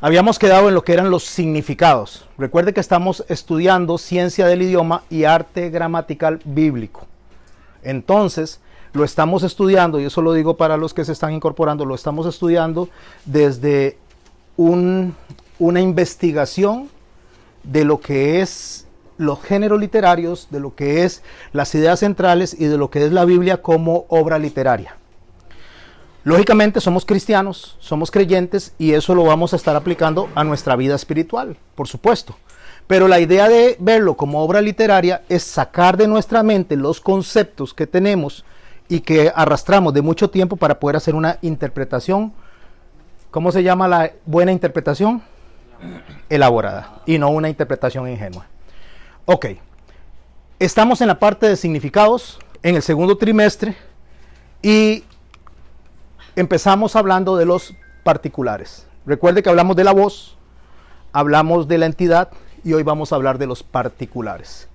Habíamos quedado en lo que eran los significados. Recuerde que estamos estudiando ciencia del idioma y arte gramatical bíblico. Entonces, lo estamos estudiando, y eso lo digo para los que se están incorporando, lo estamos estudiando desde una investigación de lo que es los géneros literarios, de lo que es las ideas centrales y de lo que es la Biblia como obra literaria. Lógicamente somos cristianos, somos creyentes y eso lo vamos a estar aplicando a nuestra vida espiritual, por supuesto. Pero la idea de verlo como obra literaria es sacar de nuestra mente los conceptos que tenemos y que arrastramos de mucho tiempo para poder hacer una interpretación. ¿Cómo se llama la buena interpretación? Elaborada y no una interpretación ingenua. Ok, estamos en la parte de significados en el segundo trimestre y empezamos hablando de los particulares. Recuerde que hablamos de la voz, hablamos de la entidad y hoy vamos a hablar de los particulares.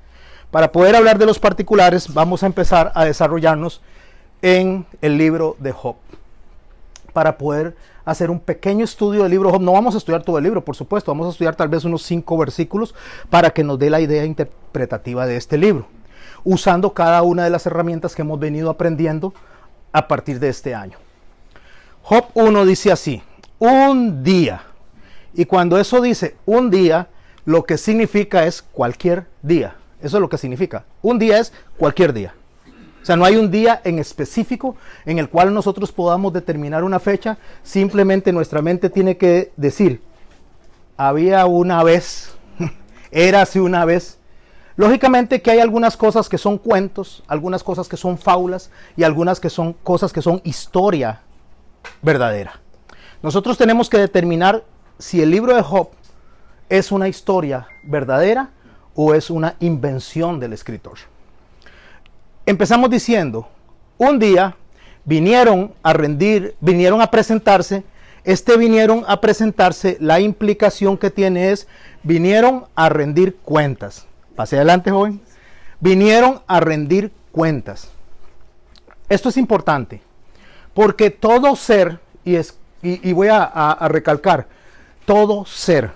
Para poder hablar de los particulares vamos a empezar a desarrollarnos en el libro de Job. Para poder hacer un pequeño estudio del libro de Job, no vamos a estudiar todo el libro, por supuesto, vamos a estudiar tal vez unos 5 versículos para que nos dé la idea interpretativa de este libro, usando cada una de las herramientas que hemos venido aprendiendo a partir de este año. Job 1 dice así, un día. Y cuando eso dice un día, lo que significa es cualquier día. Eso es lo que significa. Un día es cualquier día. O sea, no hay un día en específico en el cual nosotros podamos determinar una fecha. Simplemente nuestra mente tiene que decir, había una vez, érase una vez. Lógicamente que hay algunas cosas que son cuentos, algunas cosas que son fábulas y algunas que son cosas que son historia verdadera. Nosotros tenemos que determinar si el libro de Job es una historia verdadera o es una invención del escritor. Empezamos diciendo, un día vinieron a presentarse, vinieron a presentarse, la implicación que tiene es, vinieron a rendir cuentas. Pase adelante, joven. Vinieron a rendir cuentas. Esto es importante. Porque todo ser, y voy a recalcar, todo ser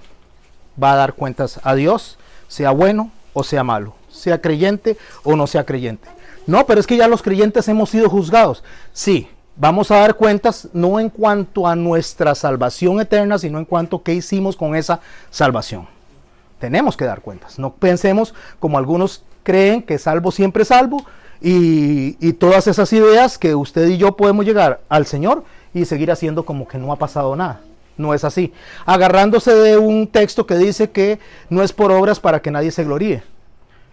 va a dar cuentas a Dios, sea bueno o sea malo, sea creyente o no sea creyente. No, pero es que ya los creyentes hemos sido juzgados. Sí, vamos a dar cuentas no en cuanto a nuestra salvación eterna, sino en cuanto a qué hicimos con esa salvación. Tenemos que dar cuentas. No pensemos como algunos creen que salvo siempre salvo, y todas esas ideas que usted y yo podemos llegar al Señor y seguir haciendo como que no ha pasado nada. No es así. Agarrándose de un texto que dice que no es por obras para que nadie se gloríe.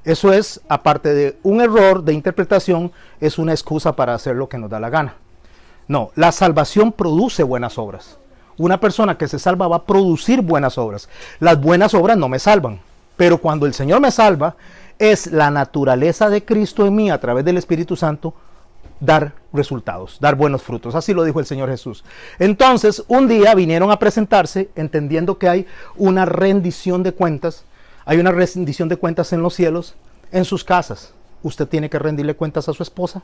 Eso es, aparte de un error de interpretación, es una excusa para hacer lo que nos da la gana. No, la salvación produce buenas obras. Una persona que se salva va a producir buenas obras. Las buenas obras no me salvan, pero cuando el Señor me salva, es la naturaleza de Cristo en mí a través del Espíritu Santo dar resultados, dar buenos frutos. Así lo dijo el Señor Jesús. Entonces, un día vinieron a presentarse entendiendo que hay una rendición de cuentas. Hay una rendición de cuentas en los cielos, en sus casas. Usted tiene que rendirle cuentas a su esposa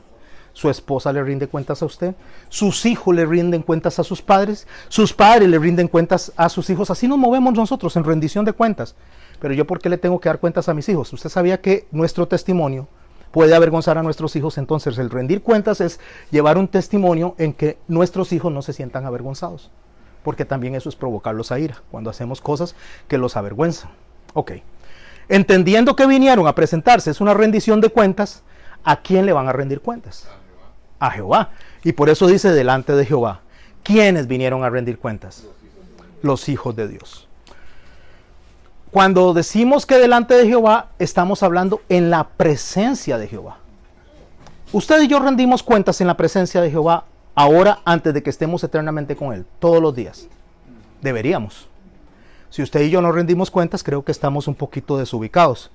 le rinde cuentas a usted, sus hijos le rinden cuentas a sus padres le rinden cuentas a sus hijos. Así nos movemos nosotros en rendición de cuentas. Pero yo, ¿por qué le tengo que dar cuentas a mis hijos? Usted sabía que nuestro testimonio puede avergonzar a nuestros hijos. Entonces el rendir cuentas es llevar un testimonio en que nuestros hijos no se sientan avergonzados, porque también eso es provocarlos a ira cuando hacemos cosas que los avergüenzan. Ok, entendiendo que vinieron a presentarse, es una rendición de cuentas. ¿A quién le van a rendir cuentas? A Jehová. Y por eso dice delante de Jehová. ¿Quiénes vinieron a rendir cuentas? Los hijos de Dios. Cuando decimos que delante de Jehová, estamos hablando en la presencia de Jehová. Usted y yo rendimos cuentas en la presencia de Jehová ahora, antes de que estemos eternamente con Él, todos los días. Deberíamos. Si usted y yo no rendimos cuentas, creo que estamos un poquito desubicados.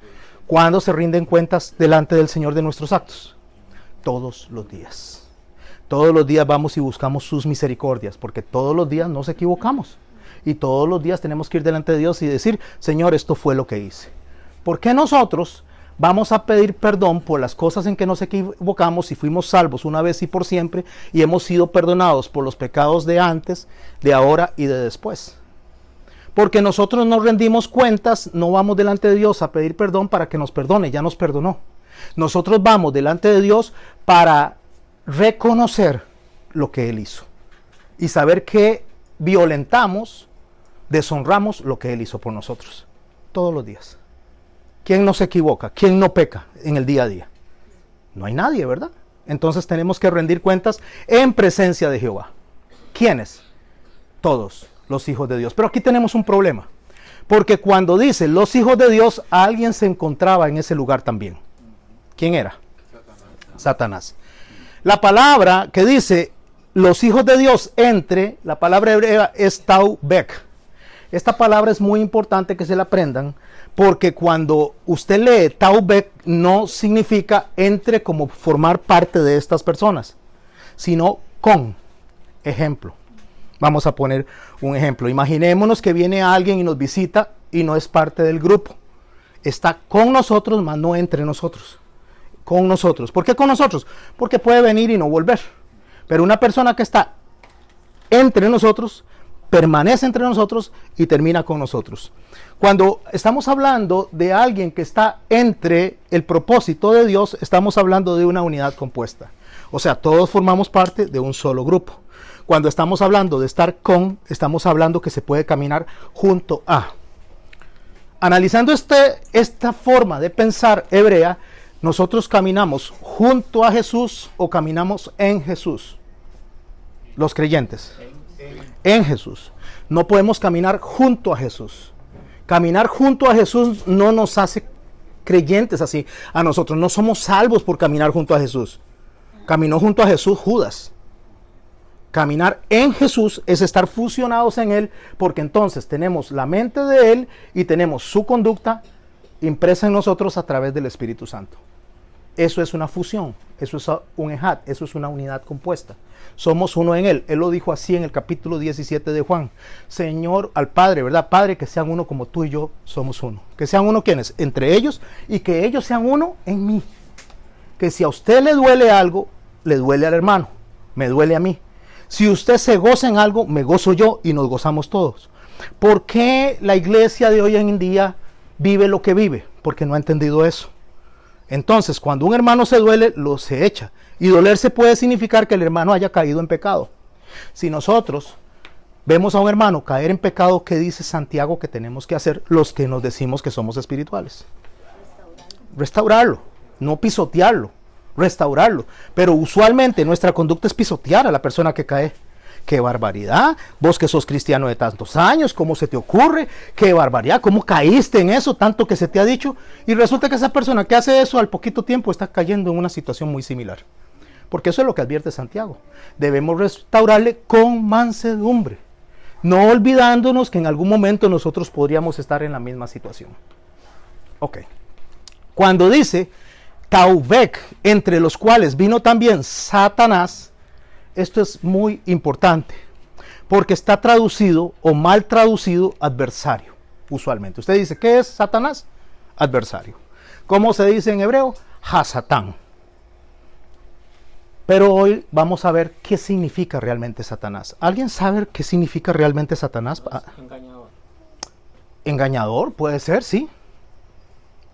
¿Cuándo se rinden cuentas delante del Señor de nuestros actos? Todos los días. Todos los días vamos y buscamos sus misericordias, porque todos los días nos equivocamos. Y todos los días tenemos que ir delante de Dios y decir, Señor, esto fue lo que hice. ¿Por qué nosotros vamos a pedir perdón por las cosas en que nos equivocamos y fuimos salvos una vez y por siempre y hemos sido perdonados por los pecados de antes, de ahora y de después? Porque nosotros nos rendimos cuentas, no vamos delante de Dios a pedir perdón para que nos perdone, ya nos perdonó. Nosotros vamos delante de Dios para reconocer lo que Él hizo y saber que violentamos, deshonramos lo que Él hizo por nosotros todos los días. ¿Quién no se equivoca? ¿Quién no peca en el día a día? No hay nadie, ¿verdad? Entonces tenemos que rendir cuentas en presencia de Jehová. ¿Quiénes? Todos los hijos de Dios. Pero aquí tenemos un problema, porque cuando dice los hijos de Dios, alguien se encontraba en ese lugar también. ¿Quién era? Satanás. La palabra que dice los hijos de Dios entre, la palabra hebrea es taubek. Esta palabra es muy importante que se la aprendan, porque cuando usted lee taubek no significa entre como formar parte de estas personas, sino con. Ejemplo. Vamos a poner un ejemplo. Imaginémonos que viene alguien y nos visita y no es parte del grupo. Está con nosotros, mas no entre nosotros. Con nosotros. ¿Por qué con nosotros? Porque puede venir y no volver. Pero una persona que está entre nosotros, permanece entre nosotros y termina con nosotros. Cuando estamos hablando de alguien que está entre el propósito de Dios, estamos hablando de una unidad compuesta. O sea, todos formamos parte de un solo grupo. Cuando estamos hablando de estar con, estamos hablando que se puede caminar junto a. Analizando esta forma de pensar hebrea, nosotros caminamos junto a Jesús o caminamos en Jesús. Los creyentes. En Jesús. No podemos caminar junto a Jesús. Caminar junto a Jesús no nos hace creyentes así a nosotros. No somos salvos por caminar junto a Jesús. Caminó junto a Jesús Judas. Caminar en Jesús es estar fusionados en Él, porque entonces tenemos la mente de Él y tenemos su conducta impresa en nosotros a través del Espíritu Santo. Eso es una fusión, eso es un ejad, eso es una unidad compuesta. Somos uno en Él. Él lo dijo así en el capítulo 17 de Juan. Señor, al Padre, ¿verdad? Padre, que sean uno como tú y yo somos uno. Que sean uno, ¿quiénes? Entre ellos, y que ellos sean uno en mí. Que si a usted le duele algo, le duele al hermano, me duele a mí. Si usted se goza en algo, me gozo yo y nos gozamos todos. ¿Por qué la iglesia de hoy en día vive lo que vive? Porque no ha entendido eso. Entonces, cuando un hermano se duele, lo se echa. Y dolerse puede significar que el hermano haya caído en pecado. Si nosotros vemos a un hermano caer en pecado, ¿qué dice Santiago que tenemos que hacer los que nos decimos que somos espirituales? Restaurarlo, no pisotearlo. Restaurarlo, pero usualmente nuestra conducta es pisotear a la persona que cae. ¡Qué barbaridad! Vos que sos cristiano de tantos años, ¿cómo se te ocurre? ¡Qué barbaridad! ¿Cómo caíste en eso tanto que se te ha dicho? Y resulta que esa persona que hace eso al poquito tiempo está cayendo en una situación muy similar. Porque eso es lo que advierte Santiago. Debemos restaurarle con mansedumbre, no olvidándonos que en algún momento nosotros podríamos estar en la misma situación. Ok. Cuando dice taubek, entre los cuales vino también Satanás, esto es muy importante, porque está traducido o mal traducido adversario, usualmente. Usted dice, ¿qué es Satanás? Adversario. ¿Cómo se dice en hebreo? Hasatán. Pero hoy vamos a ver qué significa realmente Satanás. ¿Alguien sabe qué significa realmente Satanás? Engañador. Engañador, puede ser, sí.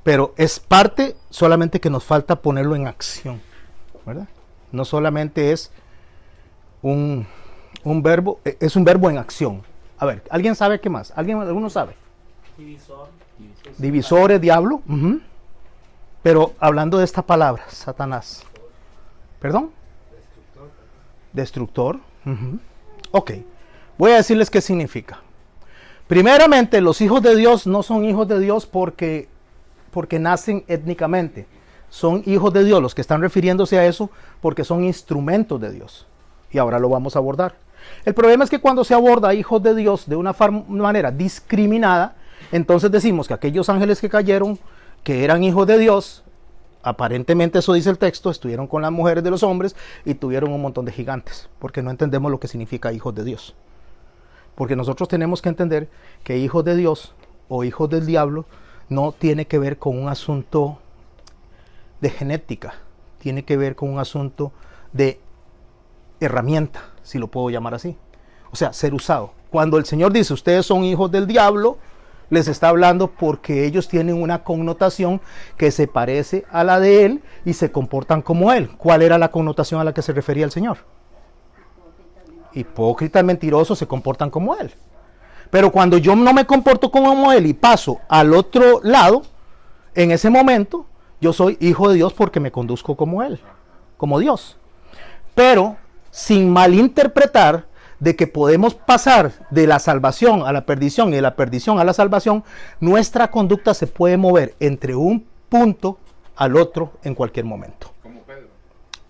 Pero es parte, solamente que nos falta ponerlo en acción, ¿verdad? No solamente es un verbo, es un verbo en acción. A ver, ¿alguien sabe qué más? ¿Alguno sabe? Divisor. Divisores, diablo. Pero hablando de esta palabra, Satanás. ¿Perdón? Destructor. Ok, voy a decirles qué significa. Primeramente, los hijos de Dios no son hijos de Dios porque nacen étnicamente. Son hijos de Dios los que están refiriéndose a eso porque son instrumentos de Dios. Y ahora lo vamos a abordar. El problema es que cuando se aborda a hijos de Dios de una manera discriminada, entonces decimos que aquellos ángeles que cayeron, que eran hijos de Dios, aparentemente eso dice el texto, estuvieron con las mujeres de los hombres y tuvieron un montón de gigantes, porque no entendemos lo que significa hijos de Dios. Porque nosotros tenemos que entender que hijos de Dios o hijos del diablo no tiene que ver con un asunto de genética, tiene que ver con un asunto de herramienta, si lo puedo llamar así. O sea, ser usado. Cuando el Señor dice, ustedes son hijos del diablo, les está hablando porque ellos tienen una connotación que se parece a la de él y se comportan como él. ¿Cuál era la connotación a la que se refería el Señor? Hipócritas, mentirosos, se comportan como él. Pero cuando yo no me comporto como él y paso al otro lado, en ese momento yo soy hijo de Dios porque me conduzco como él, como Dios. Pero sin malinterpretar de que podemos pasar de la salvación a la perdición y de la perdición a la salvación, nuestra conducta se puede mover entre un punto al otro en cualquier momento. Como Pedro.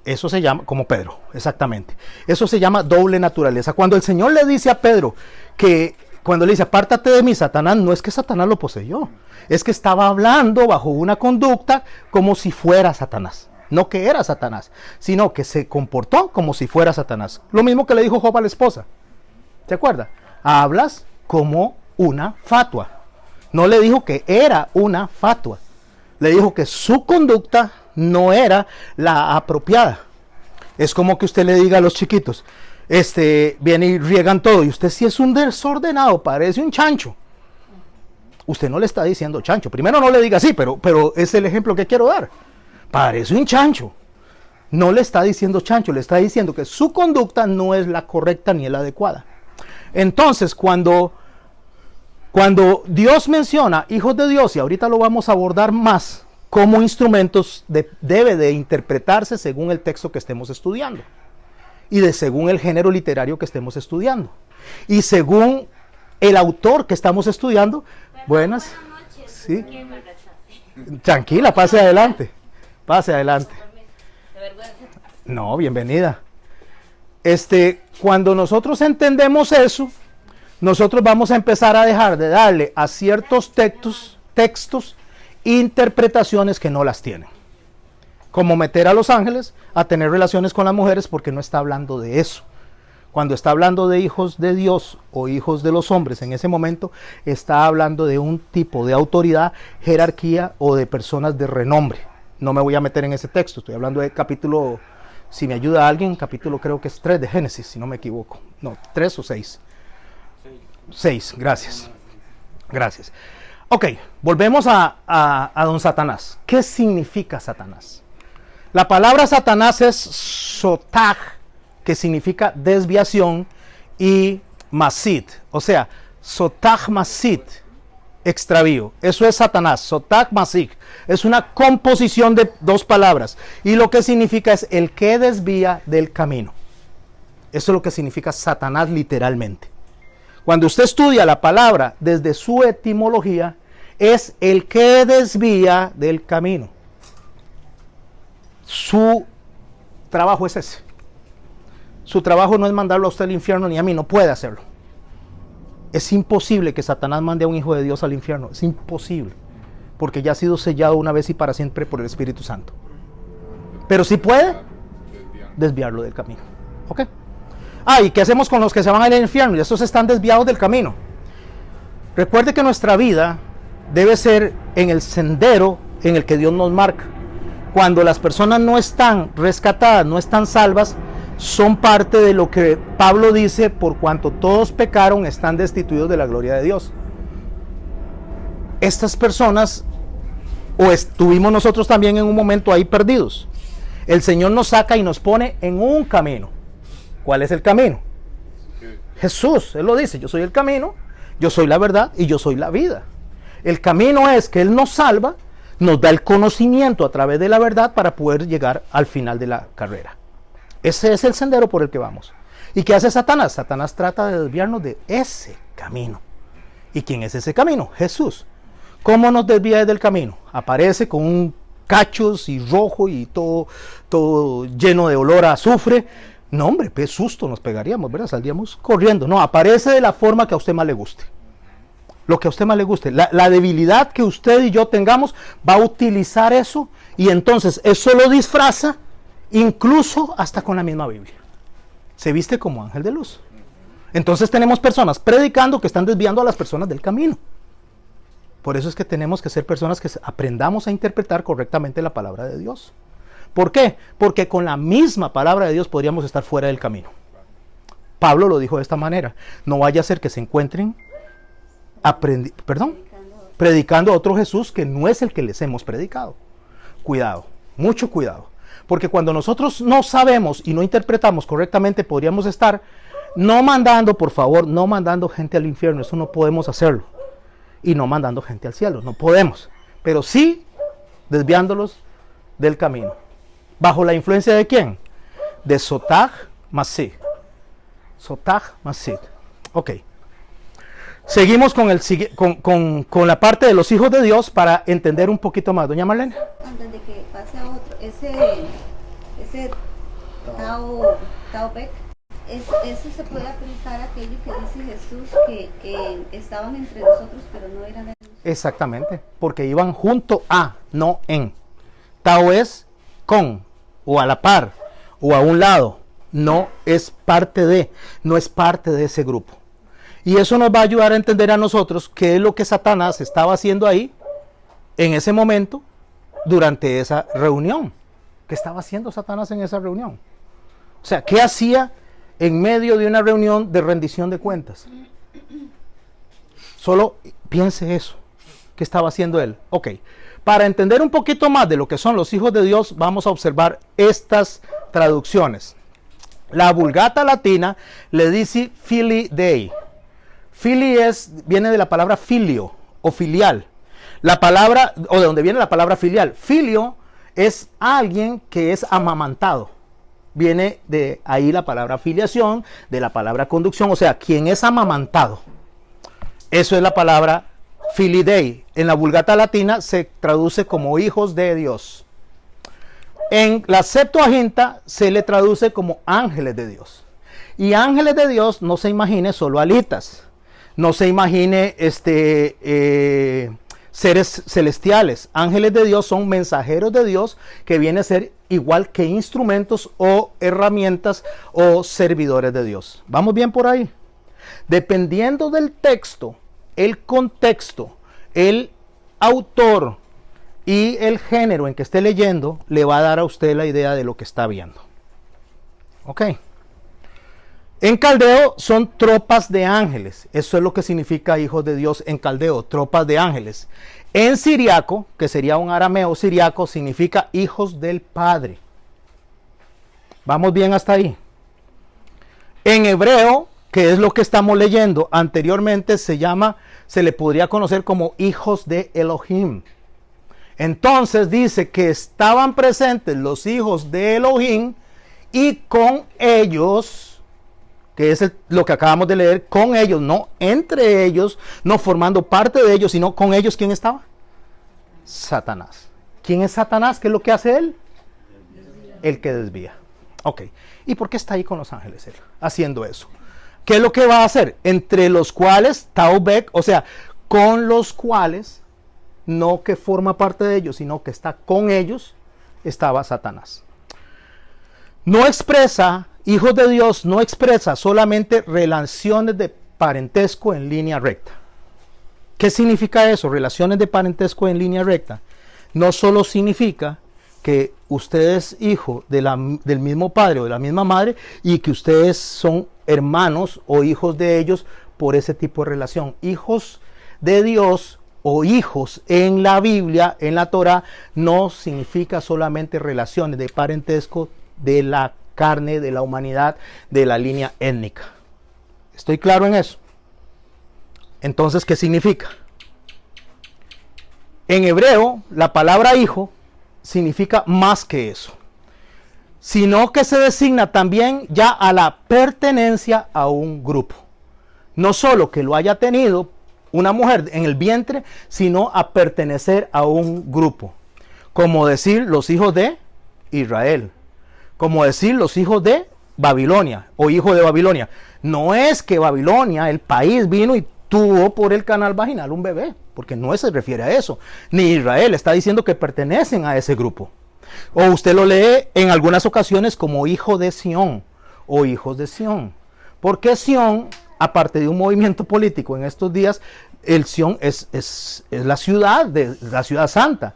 Eso se llama, como Pedro, exactamente. Eso se llama doble naturaleza. Cuando el Señor le dice a Pedro que, cuando le dice, apártate de mí, Satanás, no es que Satanás lo poseyó, es que estaba hablando bajo una conducta como si fuera Satanás. No que era Satanás, sino que se comportó como si fuera Satanás. Lo mismo que le dijo Job a la esposa. ¿Se acuerda? Hablas como una fatua. No le dijo que era una fatua. Le dijo que su conducta no era la apropiada. Es como que usted le diga a los chiquitos, viene y riegan todo, y usted si es un desordenado, parece un chancho. Usted no le está diciendo chancho. Primero no le diga así, pero es el ejemplo que quiero dar. Parece un chancho. No le está diciendo chancho, le está diciendo que su conducta no es la correcta ni la adecuada. Entonces, cuando Dios menciona hijos de Dios, y ahorita lo vamos a abordar más, como instrumentos debe de interpretarse según el texto que estemos estudiando. Y según el género literario que estemos estudiando. Y según el autor que estamos estudiando. Buenas noches. Sí. Tranquila, pase adelante. Pase adelante. No, bienvenida. Cuando nosotros entendemos eso, nosotros vamos a empezar a dejar de darle a ciertos textos interpretaciones que no las tienen. Como meter a los ángeles a tener relaciones con las mujeres, porque no está hablando de eso. Cuando está hablando de hijos de Dios o hijos de los hombres, en ese momento está hablando de un tipo de autoridad, jerarquía o de personas de renombre. No me voy a meter en ese texto, estoy hablando de capítulo, si me ayuda alguien, capítulo creo que es 3 de Génesis, si no me equivoco. No, 3 o 6. 6, gracias. Gracias. Ok, volvemos a don Satanás. ¿Qué significa Satanás? La palabra Satanás es sotag, que significa desviación, y masit, o sea, sotag masit, extravío. Eso es Satanás, sotag masit. Es una composición de dos palabras. Y lo que significa es el que desvía del camino. Eso es lo que significa Satanás literalmente. Cuando usted estudia la palabra desde su etimología, es el que desvía del camino. Su trabajo es ese. Su trabajo no es mandarlo a usted al infierno ni a mí, no puede hacerlo. Es imposible que Satanás mande a un hijo de Dios al infierno, es imposible, porque ya ha sido sellado una vez y para siempre por el Espíritu Santo. Pero sí puede desviarlo del camino. ¿Ok? ¿Y qué hacemos con los que se van al infierno? Y estos están desviados del camino. Recuerde que nuestra vida debe ser en el sendero en el que Dios nos marca. Cuando las personas no están rescatadas, no están salvas, son parte de lo que Pablo dice, por cuanto todos pecaron, están destituidos de la gloria de Dios. Estas personas, o estuvimos nosotros también en un momento ahí perdidos. El Señor nos saca y nos pone en un camino. ¿Cuál es el camino? Jesús, Él lo dice, yo soy el camino, yo soy la verdad y yo soy la vida. El camino es que Él nos salva, nos da el conocimiento a través de la verdad para poder llegar al final de la carrera. Ese es el sendero por el que vamos. ¿Y qué hace Satanás? Satanás trata de desviarnos de ese camino. ¿Y quién es ese camino? Jesús. ¿Cómo nos desvía del camino? Aparece con un cachos y rojo y todo lleno de olor a azufre. No, hombre, qué susto nos pegaríamos, ¿verdad? Saldríamos corriendo. No, aparece de la forma que a usted más le guste. Lo que a usted más le guste. La debilidad que usted y yo tengamos va a utilizar eso, y entonces eso lo disfraza, incluso hasta con la misma Biblia. Se viste como ángel de luz. Entonces tenemos personas predicando que están desviando a las personas del camino. Por eso es que tenemos que ser personas que aprendamos a interpretar correctamente la palabra de Dios. ¿Por qué? Porque con la misma palabra de Dios podríamos estar fuera del camino. Pablo lo dijo de esta manera: no vaya a ser que se encuentren predicando a otro Jesús que no es el que les hemos predicado. Cuidado, mucho cuidado. Porque cuando nosotros no sabemos y no interpretamos correctamente, podríamos estar no mandando, por favor, no mandando gente al infierno. Eso no podemos hacerlo. Y no mandando gente al cielo, no podemos. Pero sí desviándolos del camino. ¿Bajo la influencia de quién? De Sotag Masid. Sotag Masid. Ok. Seguimos con la parte de los hijos de Dios para entender un poquito más. Doña Marlene. Antes de que pase a otro, ese Tao Beck, eso se puede aplicar a aquello que dice Jesús, que estaban entre nosotros, pero no eran de nosotros. Exactamente, porque iban junto a, no en. Tao es con, o a la par, o a un lado. No es parte de ese grupo. Y eso nos va a ayudar a entender a nosotros qué es lo que Satanás estaba haciendo ahí, en ese momento, durante esa reunión. ¿Qué estaba haciendo Satanás en esa reunión? O sea, ¿qué hacía en medio de una reunión de rendición de cuentas? Solo piense eso. ¿Qué estaba haciendo él? Ok. Para entender un poquito más de lo que son los hijos de Dios, vamos a observar estas traducciones. La Vulgata latina le dice Filii Dei. Filii viene de la palabra filio o filial. La palabra, o de donde viene la palabra filial. Filio es alguien que es amamantado. Viene de ahí la palabra filiación, de la palabra conducción, o sea, quien es amamantado. Eso es la palabra Filii Dei. En la Vulgata latina se traduce como hijos de Dios. En la Septuaginta se le traduce como ángeles de Dios. Y ángeles de Dios no se imagine solo alitas. No se imagine seres celestiales. Ángeles de Dios son mensajeros de Dios que vienen a ser igual que instrumentos o herramientas o servidores de Dios. ¿Vamos bien por ahí? Dependiendo del texto, el contexto, el autor y el género en que esté leyendo, le va a dar a usted la idea de lo que está viendo. Ok. En caldeo son tropas de ángeles. Eso es lo que significa hijos de Dios en caldeo, tropas de ángeles. En siriaco, que sería un arameo siriaco, significa hijos del Padre. ¿Vamos bien hasta ahí? En hebreo, que es lo que estamos leyendo anteriormente, se le podría conocer como hijos de Elohim. Entonces dice que estaban presentes los hijos de Elohim y con ellos, que es lo que acabamos de leer, con ellos, no entre ellos, no formando parte de ellos, sino con ellos, ¿quién estaba? Satanás. ¿Quién es Satanás? ¿Qué es lo que hace él? El que desvía. Ok. ¿Y por qué está ahí con los ángeles él, haciendo eso? ¿Qué es lo que va a hacer? Entre los cuales, Taubek, o sea, con los cuales, no que forma parte de ellos, sino que está con ellos, estaba Satanás. No expresa, hijos de Dios, no expresa solamente relaciones de parentesco en línea recta. ¿Qué significa eso? Relaciones de parentesco en línea recta. No solo significa que usted es hijo del mismo padre o de la misma madre y que ustedes son hermanos o hijos de ellos por ese tipo de relación. Hijos de Dios o hijos en la Biblia, en la Torah, no significa solamente relaciones de parentesco de la carne, de la humanidad, de la línea étnica. ¿Estoy claro en eso? Entonces, ¿qué significa? En hebreo, la palabra hijo significa más que eso, sino que se designa también ya a la pertenencia a un grupo. No solo que lo haya tenido una mujer en el vientre, sino a pertenecer a un grupo. Como decir los hijos de Israel. Como decir los hijos de Babilonia o hijo de Babilonia. No es que Babilonia, el país, vino y tuvo por el canal vaginal un bebé, porque no se refiere a eso. Ni Israel está diciendo que pertenecen a ese grupo. O usted lo lee en algunas ocasiones como hijo de Sión o hijos de Sión. Porque Sión, aparte de un movimiento político en estos días, el Sión es la ciudad santa.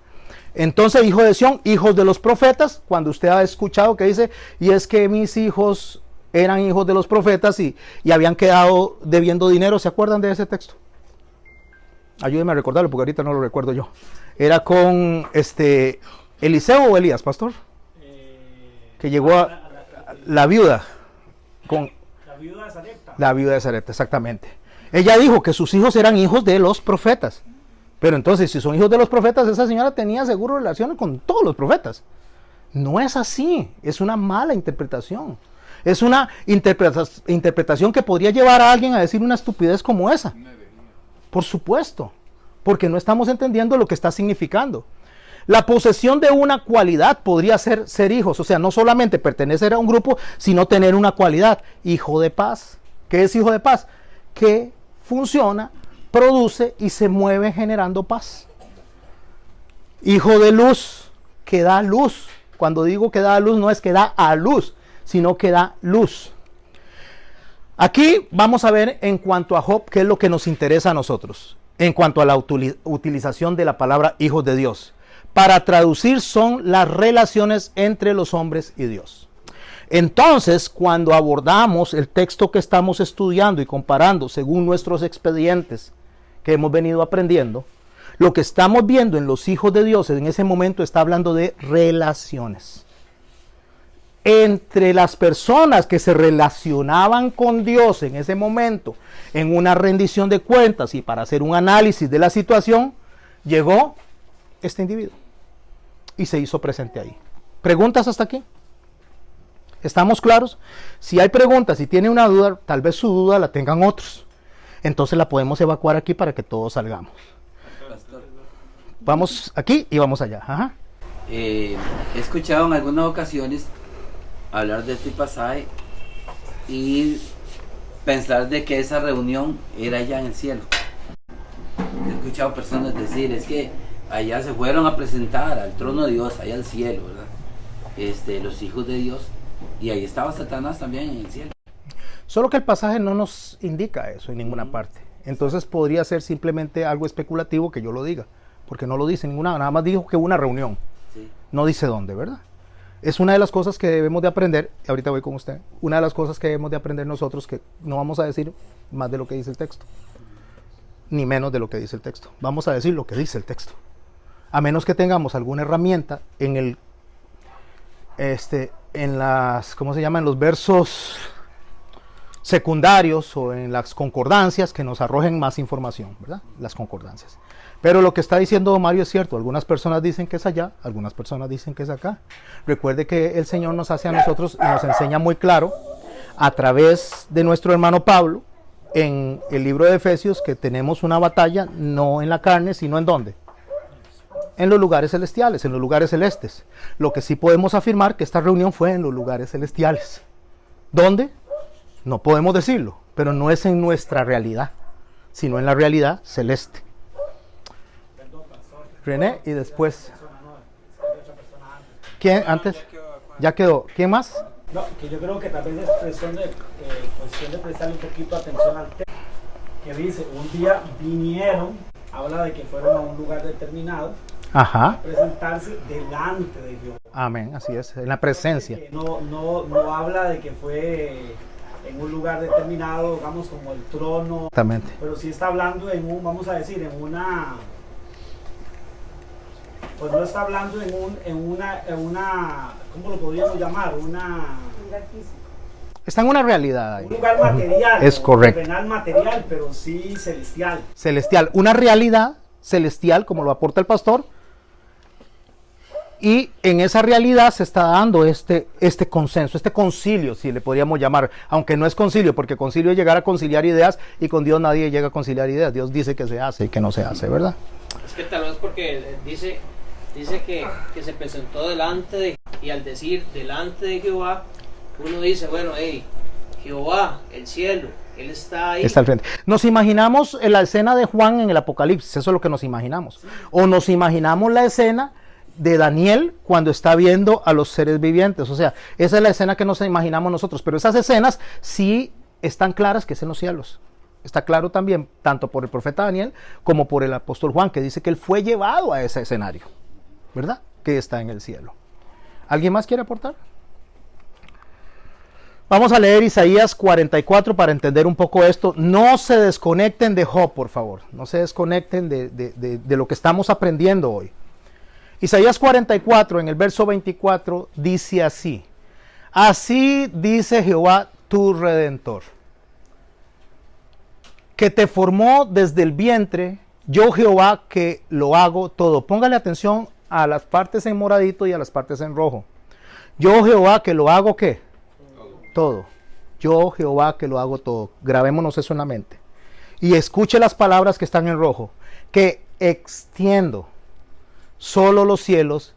Entonces, hijo de Sión, hijos de los profetas, cuando usted ha escuchado que dice, y es que mis hijos eran hijos de los profetas y habían quedado debiendo dinero. ¿Se acuerdan de ese texto? Ayúdenme a recordarlo porque ahorita no lo recuerdo yo. Era con Eliseo o Elías, pastor, que llegó a la viuda, con la viuda de Sarepta. La viuda de Sarepta, exactamente. Ella dijo que sus hijos eran hijos de los profetas. Pero entonces, si son hijos de los profetas, esa señora tenía seguro relaciones con todos los profetas. No es así, es una mala interpretación. Es una interpretación que podría llevar a alguien a decir una estupidez como esa. Por supuesto, porque no estamos entendiendo lo que está significando. La posesión de una cualidad podría ser hijos, o sea, no solamente pertenecer a un grupo, sino tener una cualidad. Hijo de paz. ¿Qué es hijo de paz? Que funciona, produce y se mueve generando paz. Hijo de luz, que da luz. Cuando digo que da luz, no es que da a luz, sino que da luz. Aquí vamos a ver en cuanto a Job, qué es lo que nos interesa a nosotros, en cuanto a la utilización de la palabra hijos de Dios. Para traducir son las relaciones entre los hombres y Dios. Entonces, cuando abordamos el texto que estamos estudiando y comparando según nuestros expedientes que hemos venido aprendiendo, lo que estamos viendo en los hijos de Dios en ese momento está hablando de relaciones. Entre las personas que se relacionaban con Dios en ese momento, en una rendición de cuentas y para hacer un análisis de la situación, llegó este individuo y se hizo presente ahí. ¿Preguntas hasta aquí? ¿Estamos claros? Si hay preguntas, si tiene una duda, tal vez su duda la tengan otros. Entonces la podemos evacuar aquí para que todos salgamos. Vamos aquí y vamos allá. Ajá. He escuchado en algunas ocasiones hablar de este pasaje y pensar de que esa reunión era allá en el cielo. He escuchado personas decir, es que allá se fueron a presentar al trono de Dios, allá al cielo, ¿verdad? Los hijos de Dios, y ahí estaba Satanás también en el cielo. Solo que el pasaje no nos indica eso en ninguna parte. Entonces podría ser simplemente algo especulativo que yo lo diga, porque no lo dice ninguna, nada más dijo que hubo una reunión. Sí. No dice dónde, ¿verdad? Es una de las cosas que debemos de aprender, ahorita voy con usted, una de las cosas que debemos de aprender nosotros, que no vamos a decir más de lo que dice el texto, ni menos de lo que dice el texto. Vamos a decir lo que dice el texto. A menos que tengamos alguna herramienta en el, en las, ¿cómo se llama? En los versos secundarios o en las concordancias que nos arrojen más información, ¿verdad? Las concordancias. Pero lo que está diciendo Mario es cierto. Algunas personas dicen que es allá, algunas personas dicen que es acá. Recuerde que el Señor nos hace a nosotros y nos enseña muy claro a través de nuestro hermano Pablo en el libro de Efesios que tenemos una batalla no en la carne, sino en ¿dónde? En los lugares celestiales, en los lugares celestes. Lo que sí podemos afirmar que esta reunión fue en los lugares celestiales. ¿Dónde? No podemos decirlo, pero no es en nuestra realidad, sino en la realidad celeste. René y después. ¿Quién antes? Ya quedó. ¿Quién más? No, que yo creo que tal vez es cuestión de prestarle un poquito de atención al texto. Que dice, un día vinieron, habla de que fueron a un lugar determinado. Ajá. A presentarse delante de Dios. Amén, así es, en la presencia. No habla de que fue en un lugar determinado, digamos como el trono. Exactamente. Pero sí está hablando en un, vamos a decir, en una... Pues no está hablando en una, ¿cómo lo podríamos llamar? Está en una realidad ahí. Un lugar material. Es correcto. Terrenal material, pero sí celestial. Celestial, una realidad celestial, como lo aporta el pastor. Y en esa realidad se está dando este consenso, este concilio, si le podríamos llamar, aunque no es concilio, porque concilio es llegar a conciliar ideas y con Dios nadie llega a conciliar ideas. Dios dice que se hace y que no se hace, ¿verdad? Es que tal vez porque dice que se presentó delante y al decir delante de Jehová, uno dice, bueno, hey, Jehová, el cielo, Él está ahí. Está al frente. Nos imaginamos la escena de Juan en el Apocalipsis, eso es lo que nos imaginamos. O nos imaginamos la escena de Daniel cuando está viendo a los seres vivientes. O sea, esa es la escena que nos imaginamos nosotros. Pero esas escenas sí están claras que es en los cielos. Está claro también, tanto por el profeta Daniel como por el apóstol Juan, que dice que él fue llevado a ese escenario, ¿verdad? Que está en el cielo. ¿Alguien más quiere aportar? Vamos a leer Isaías 44 para entender un poco esto. No se desconecten de Job, por favor. No se desconecten de lo que estamos aprendiendo hoy. Isaías 44, en el verso 24, dice así. Así dice Jehová, tu Redentor, que te formó desde el vientre, yo Jehová que lo hago todo. Póngale atención a las partes en moradito y a las partes en rojo. Yo Jehová que lo hago, ¿qué? Todo. Yo Jehová que lo hago todo. Grabémonos eso en la mente. Y escuche las palabras que están en rojo. Que extiendo solo los cielos,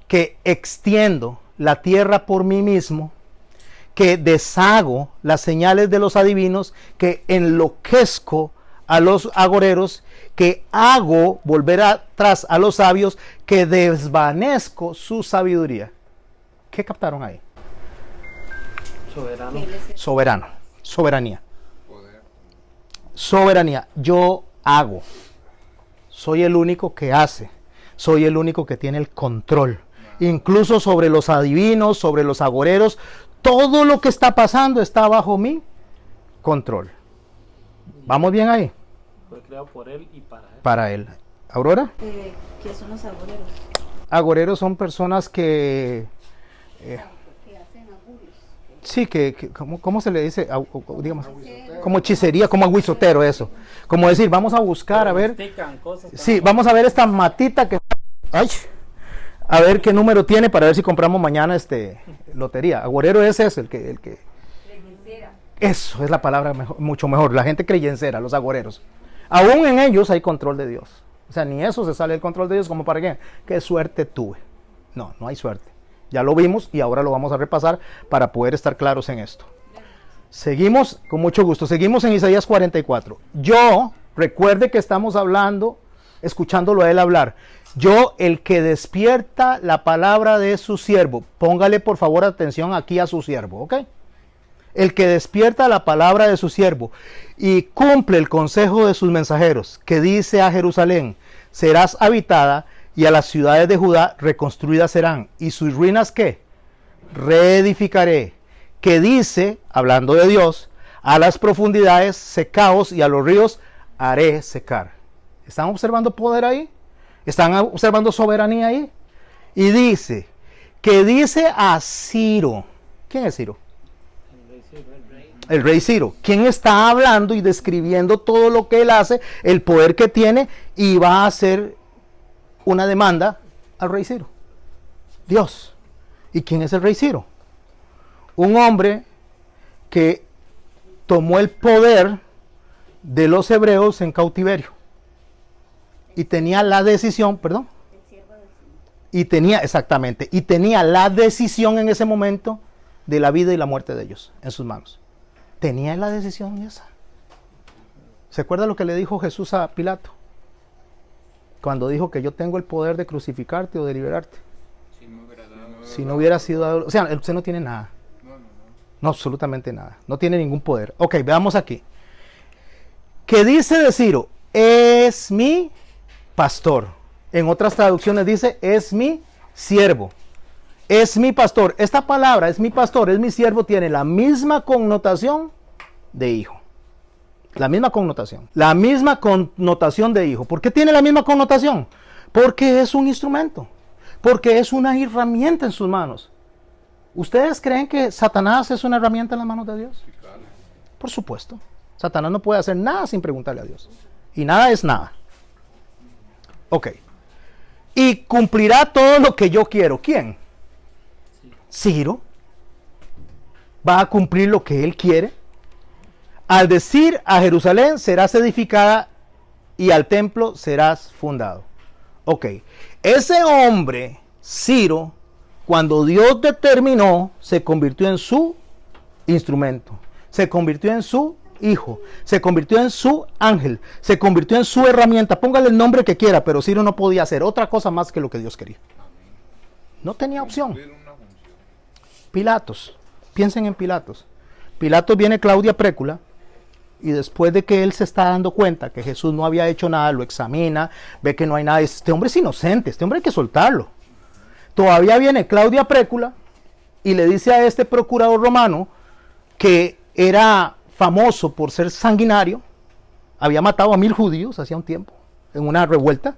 que extiendo la tierra por mí mismo, que deshago las señales de los adivinos, que enloquezco a los agoreros, que hago volver atrás a los sabios, que desvanezco su sabiduría. ¿Qué captaron ahí? Soberano. Soberano, soberanía. Soberanía, yo hago. Soy el único que hace. Soy el único que tiene el control. Incluso sobre los adivinos, sobre los agoreros, todo lo que está pasando está bajo mi control. ¿Vamos bien ahí? Fue creado por él y para él. Para él. ¿Aurora? ¿Qué son los agoreros? Agoreros son personas que... Que hacen augurios. Sí, ¿cómo se le dice? Digamos, como hechicería, como aguizotero, eso. Como decir, vamos a buscar, a ver... Sí, vamos a ver esta matita que... ¡Ay! A ver qué número tiene para ver si compramos mañana lotería. Agorero ese es el que... Creyencera. Eso es la palabra mucho mejor. La gente creyencera, los agoreros. Aún en ellos hay control de Dios. O sea, ni eso se sale del control de Dios, como para qué. ¿Qué suerte tuve? No, no hay suerte. Ya lo vimos y ahora lo vamos a repasar para poder estar claros en esto. Seguimos, con mucho gusto, seguimos en Isaías 44. Yo, recuerde que estamos hablando, escuchándolo a él hablar. Yo, el que despierta la palabra de su siervo. Póngale por favor atención aquí a su siervo, ¿ok? El que despierta la palabra de su siervo y cumple el consejo de sus mensajeros, que dice a Jerusalén, serás habitada, y a las ciudades de Judá reconstruidas serán, y sus ruinas, ¿qué? Reedificaré. Que dice, hablando de Dios, a las profundidades secaos y a los ríos haré secar. ¿Están observando poder ahí? ¿Están observando soberanía ahí? Y dice, que dice a Ciro. ¿Quién es Ciro? El rey Ciro. ¿Quién está hablando y describiendo todo lo que él hace, el poder que tiene, y va a hacer una demanda al rey Ciro? Dios. ¿Y quién es el rey Ciro? Un hombre que tomó el poder de los hebreos en cautiverio y tenía la decisión, perdón, y tenía la decisión en ese momento de la vida y la muerte de ellos en sus manos. Tenía la decisión esa. ¿Se acuerda lo que le dijo Jesús a Pilato? Cuando dijo que yo tengo el poder de crucificarte o de liberarte. Si no hubiera sido... O sea, usted no tiene nada. No, absolutamente nada. No tiene ningún poder. Ok, veamos aquí. ¿Qué dice de Ciro? Es mi pastor. En otras traducciones dice, es mi siervo. Es mi pastor. Esta palabra, es mi pastor, es mi siervo, tiene la misma connotación de hijo. La misma connotación. La misma connotación de hijo. ¿Por qué tiene la misma connotación? Porque es un instrumento. Porque es una herramienta en sus manos. ¿Ustedes creen que Satanás es una herramienta en las manos de Dios? Sí, claro. Por supuesto. Satanás no puede hacer nada sin preguntarle a Dios. Y nada es nada. Ok. Y cumplirá todo lo que yo quiero. ¿Quién? Ciro. Va a cumplir lo que él quiere. Al decir a Jerusalén serás edificada y al templo serás fundado. Ok. Ese hombre, Ciro, cuando Dios determinó, se convirtió en su instrumento. Se convirtió en su hijo. Se convirtió en su ángel. Se convirtió en su herramienta. Póngale el nombre que quiera, pero Ciro no podía hacer otra cosa más que lo que Dios quería. No tenía opción. Pilatos. Piensen en Pilatos. Pilatos viene Claudia Précula y después de que él se está dando cuenta que Jesús no había hecho nada, lo examina, ve que no hay nada. Este hombre es inocente, este hombre hay que soltarlo. Todavía viene Claudia Précula y le dice a este procurador romano, que era famoso por ser sanguinario, había matado a 1000 judíos hacía un tiempo, en una revuelta,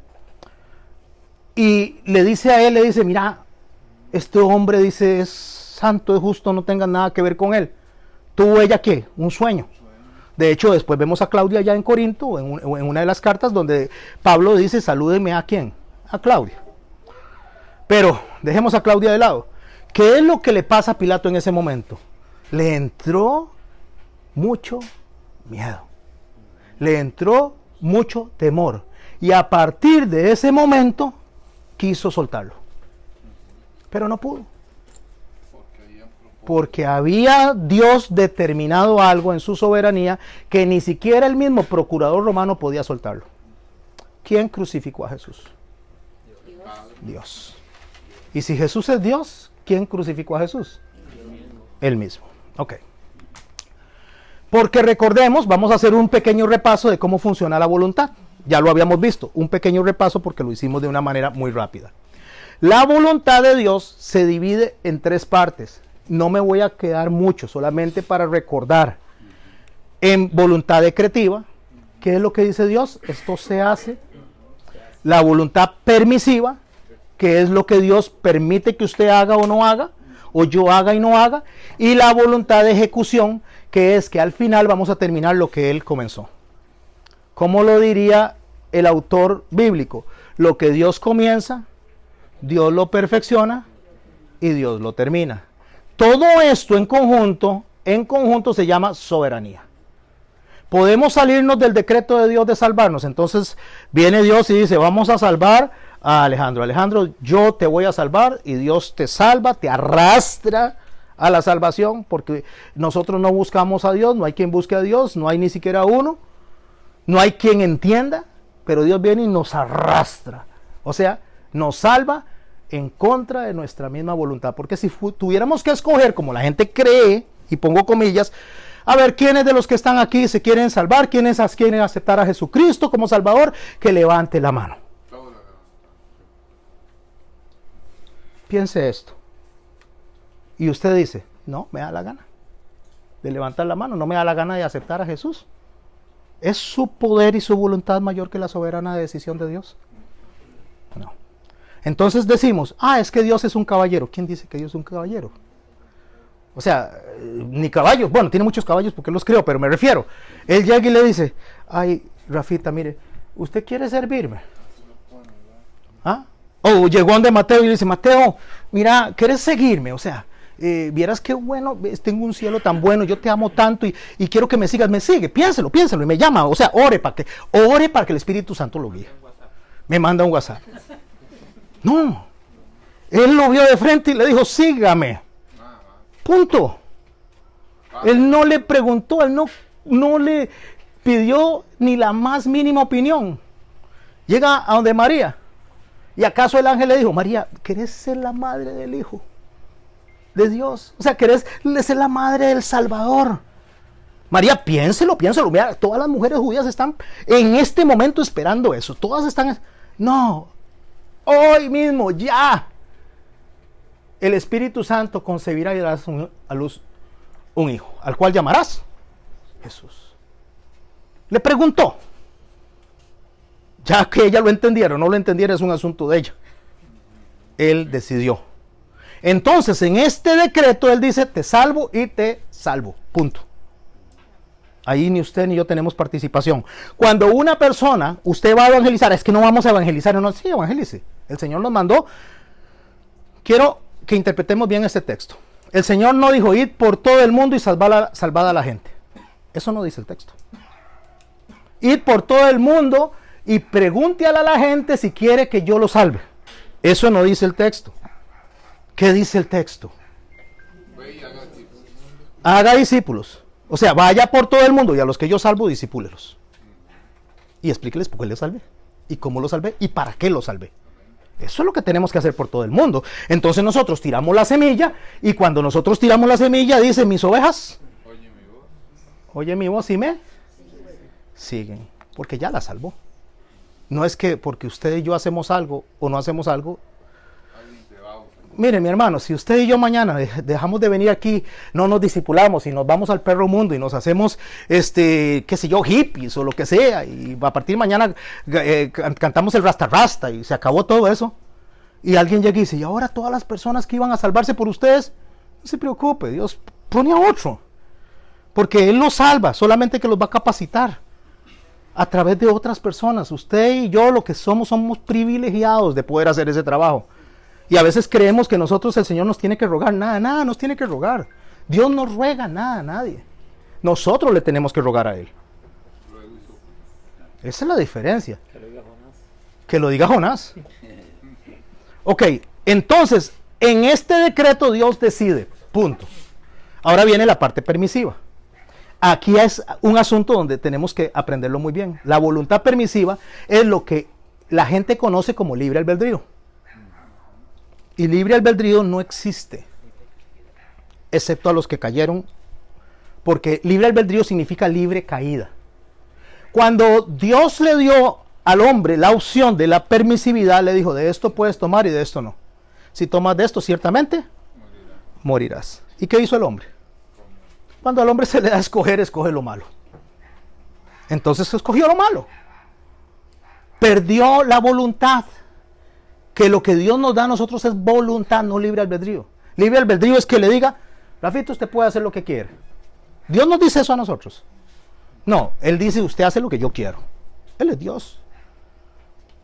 y le dice a él, le dice, mira, este hombre dice es santo, es justo, no tenga nada que ver con él. ¿Tuvo ella qué? Un sueño. De hecho, después vemos a Claudia allá en Corinto, en una de las cartas, donde Pablo dice, salúdeme a quién, a Claudia. Pero dejemos a Claudia de lado. ¿Qué es lo que le pasa a Pilato en ese momento? Le entró mucho miedo, le entró mucho temor, y a partir de ese momento quiso soltarlo, pero no pudo, porque había Dios determinado algo en su soberanía que ni siquiera el mismo procurador romano podía soltarlo. ¿Quién crucificó a Jesús? Dios. Y si Jesús es Dios, ¿quién crucificó a Jesús? Él mismo. Ok. Porque recordemos, vamos a hacer un pequeño repaso de cómo funciona la voluntad. Ya lo habíamos visto, un pequeño repaso porque lo hicimos de una manera muy rápida. La voluntad de Dios se divide en 3 partes. No me voy a quedar mucho, solamente para recordar. En voluntad decretiva, ¿qué es lo que dice Dios? Esto se hace. La voluntad permisiva, que es lo que Dios permite que usted haga o no haga, o yo haga y no haga. Y la voluntad de ejecución, que es que al final vamos a terminar lo que Él comenzó. ¿Cómo lo diría el autor bíblico? Lo que Dios comienza, Dios lo perfecciona y Dios lo termina. Todo esto en conjunto se llama soberanía. Podemos salirnos del decreto de Dios de salvarnos. Entonces viene Dios y dice, vamos a salvar a Alejandro. Alejandro, yo te voy a salvar, y Dios te salva, te arrastra a la salvación, porque nosotros no buscamos a Dios, no hay quien busque a Dios, no hay ni siquiera uno, no hay quien entienda, pero Dios viene y nos arrastra, o sea, nos salva en contra de nuestra misma voluntad, porque si tuviéramos que escoger, como la gente cree, y pongo comillas, a ver, ¿quiénes de los que están aquí se quieren salvar? ¿Quiénes quieren aceptar a Jesucristo como Salvador? Que levante la mano. Piense esto. Y usted dice, no, me da la gana de levantar la mano, no me da la gana de aceptar a Jesús. ¿Es su poder y su voluntad mayor que la soberana decisión de Dios? No. Entonces decimos, es que Dios es un caballero. ¿Quién dice que Dios es un caballero? O sea, ni caballos, bueno, tiene muchos caballos porque los creó, pero me refiero, él llega y le dice, ay, Rafita, mire, ¿usted quiere servirme? O llegó donde Mateo y le dice, Mateo, mira, ¿quieres seguirme? O sea, vieras qué bueno, tengo un cielo tan bueno, yo te amo tanto y quiero que me sigas, me sigue, piénselo, y me llama, o sea, ore para que el Espíritu Santo lo guíe. Me manda un WhatsApp. No, él lo vio de frente y le dijo, sígame. Punto. Él no le preguntó, él no le pidió ni la más mínima opinión. Llega a donde María. ¿Y acaso el ángel le dijo, María, ¿querés ser la madre del Hijo de Dios? O sea, ¿querés ser la madre del Salvador? María, piénselo. Mira, todas las mujeres judías están en este momento esperando eso. Todas están... No, hoy mismo, ya. El Espíritu Santo concebirá y darás a luz un hijo, al cual llamarás Jesús. Le preguntó. Ya que ella lo entendiera o no lo entendiera es un asunto de ella. Él decidió. Entonces, en este decreto, él dice, te salvo y te salvo. Punto. Ahí ni usted ni yo tenemos participación. Cuando una persona, usted va a evangelizar, es que no vamos a evangelizar, no, sí, evangelice. El Señor nos mandó. Quiero que interpretemos bien este texto. El Señor no dijo, id por todo el mundo y salvad a la gente. Eso no dice el texto. Id por todo el mundo y pregúntale a la gente si quiere que yo lo salve. Eso no dice el texto. ¿Qué dice el texto? Haga discípulos. O sea, vaya por todo el mundo y a los que yo salvo, discípulelos. Y explíqueles por qué les salvé. Y cómo lo salvé y para qué lo salvé. Eso es lo que tenemos que hacer por todo el mundo. Entonces nosotros tiramos la semilla y cuando nosotros tiramos la semilla dice, mis ovejas oye mi voz y me siguen, porque ya la salvó. No es que porque usted y yo hacemos algo o no hacemos algo, mire mi hermano, si usted y yo mañana dejamos de venir aquí, no nos discipulamos y nos vamos al perro mundo y nos hacemos, qué sé yo, hippies o lo que sea, y a partir de mañana cantamos el rasta rasta y se acabó todo eso, y alguien llega y dice, y ahora todas las personas que iban a salvarse por ustedes, no se preocupe, Dios pone a otro, porque Él los salva, solamente que los va a capacitar a través de otras personas. Usted y yo lo que somos privilegiados de poder hacer ese trabajo. Y a veces creemos que nosotros, el Señor nos tiene que rogar. Nada nos tiene que rogar. Dios no ruega nada a nadie. Nosotros le tenemos que rogar a Él. Esa es la diferencia. Que lo diga Jonás. Ok, entonces, en este decreto Dios decide. Punto. Ahora viene la parte permisiva. Aquí es un asunto donde tenemos que aprenderlo muy bien. La voluntad permisiva es lo que la gente conoce como libre albedrío. Y libre albedrío no existe, excepto a los que cayeron, porque libre albedrío significa libre caída. Cuando Dios le dio al hombre la opción de la permisividad, le dijo, de esto puedes tomar y de esto no. Si tomas de esto, ciertamente morirás. ¿Y qué hizo el hombre? Cuando al hombre se le da a escoger, escoge lo malo. Entonces escogió lo malo. Perdió la voluntad. Que lo que Dios nos da a nosotros es voluntad, no libre albedrío. Libre albedrío es que le diga, Rafito, usted puede hacer lo que quiere. Dios nos dice eso a nosotros. No, Él dice, usted hace lo que yo quiero. Él es Dios.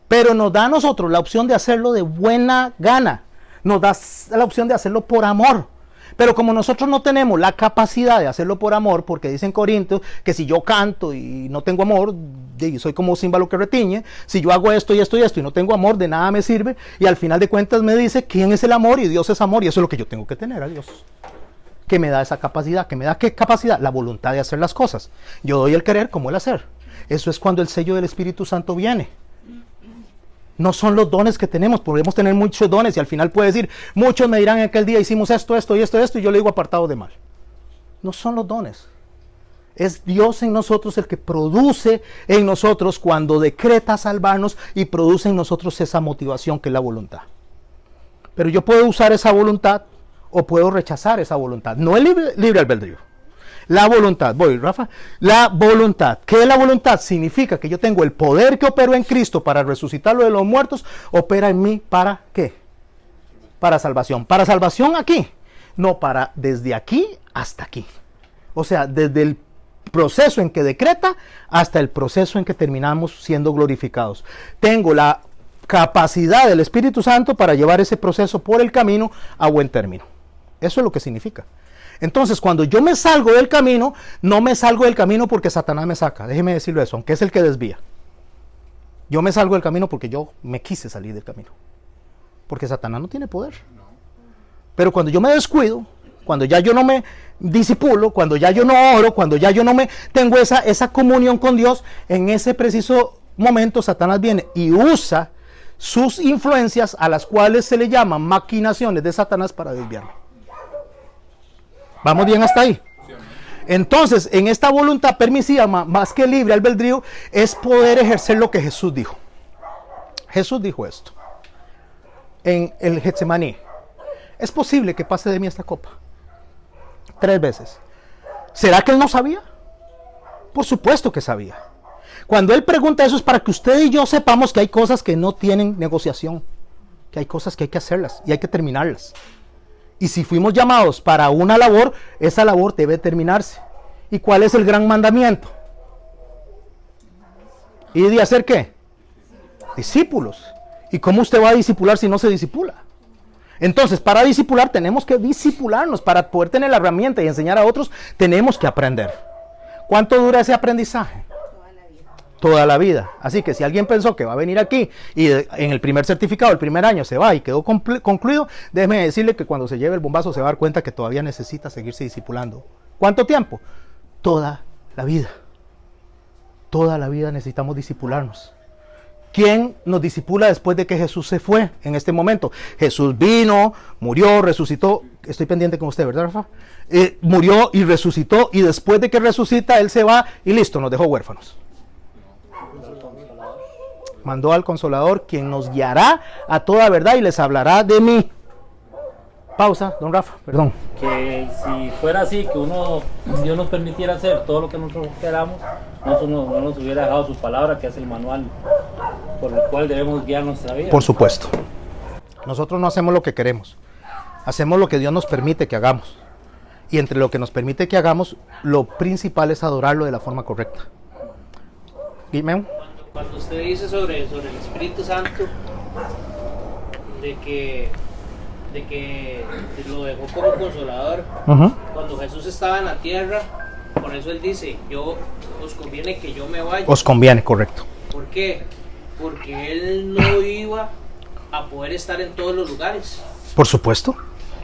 Pero nos da a nosotros la opción de hacerlo de buena gana. Nos da la opción de hacerlo por amor. Pero como nosotros no tenemos la capacidad de hacerlo por amor, porque dicen Corintios que si yo canto y no tengo amor, soy como címbalo que retiñe, si yo hago esto y esto y esto y no tengo amor, de nada me sirve, y al final de cuentas me dice quién es el amor, y Dios es amor, y eso es lo que yo tengo que tener a Dios, que me da esa capacidad. ¿Que me da qué capacidad? La voluntad de hacer las cosas. Yo doy el querer como el hacer. Eso es cuando el sello del Espíritu Santo viene. No son los dones que tenemos. Podemos tener muchos dones y al final puede decir, muchos me dirán en aquel día hicimos esto, esto y esto, esto, y yo le digo apartado de mal. No son los dones. Es Dios en nosotros el que produce en nosotros cuando decreta salvarnos y produce en nosotros esa motivación que es la voluntad. Pero yo puedo usar esa voluntad o puedo rechazar esa voluntad. No es libre albedrío. La voluntad, voy Rafa, la voluntad. ¿Qué es la voluntad? Significa que yo tengo el poder que operó en Cristo para resucitarlo de los muertos, opera en mí ¿para qué? Para salvación. ¿Para salvación aquí? No, para desde aquí hasta aquí. O sea, desde el proceso en que decreta hasta el proceso en que terminamos siendo glorificados. Tengo la capacidad del Espíritu Santo para llevar ese proceso por el camino a buen término. Eso es lo que significa. Entonces, cuando yo me salgo del camino, no me salgo del camino porque Satanás me saca. Déjeme decirlo eso, aunque es el que desvía. Yo me salgo del camino porque yo me quise salir del camino. Porque Satanás no tiene poder. Pero cuando yo me descuido, cuando ya yo no me disipulo, cuando ya yo no oro, cuando ya yo no me tengo esa comunión con Dios, en ese preciso momento Satanás viene y usa sus influencias, a las cuales se le llaman maquinaciones de Satanás, para desviarlo. ¿Vamos bien hasta ahí? Entonces, en esta voluntad permisiva, más que libre albedrío, es poder ejercer lo que Jesús dijo. Jesús dijo esto en el Getsemaní: es posible que pase de mí esta copa. 3 veces. ¿Será que él no sabía? Por supuesto que sabía. Cuando él pregunta eso es para que usted y yo sepamos que hay cosas que no tienen negociación, que hay cosas que hay que hacerlas y hay que terminarlas. Y si fuimos llamados para una labor, esa labor debe terminarse. ¿Y cuál es el gran mandamiento? ¿Y de hacer qué? Discípulos. ¿Y cómo usted va a discipular si no se discipula? Entonces, para discipular tenemos que discipularnos. Para poder tener la herramienta y enseñar a otros, tenemos que aprender. ¿Cuánto dura ese aprendizaje? Toda la vida. Así que si alguien pensó que va a venir aquí y en el primer certificado, el primer año se va y quedó concluido, déjeme decirle que cuando se lleve el bombazo se va a dar cuenta que todavía necesita seguirse discipulando. ¿Cuánto tiempo? Toda la vida. Toda la vida necesitamos discipularnos. ¿Quién nos discipula después de que Jesús se fue en este momento? Jesús vino, murió, resucitó. Estoy pendiente con usted, ¿verdad, Rafa? Murió y resucitó, y después de que resucita, Él se va y listo, nos dejó huérfanos. Mandó al Consolador, quien nos guiará a toda verdad y les hablará de mí. Pausa, don Rafa, perdón. Que si fuera así, que Dios nos permitiera hacer todo lo que nosotros queramos, no nos hubiera dejado su palabra, que es el manual por el cual debemos guiar nuestra vida. Por supuesto. Nosotros no hacemos lo que queremos. Hacemos lo que Dios nos permite que hagamos. Y entre lo que nos permite que hagamos, lo principal es adorarlo de la forma correcta. Dime. Cuando usted dice sobre el Espíritu Santo, de que lo dejó como consolador, cuando Jesús estaba en la tierra, por eso él dice, os conviene que yo me vaya. Os conviene, correcto. ¿Por qué? Porque él no iba a poder estar en todos los lugares. Por supuesto.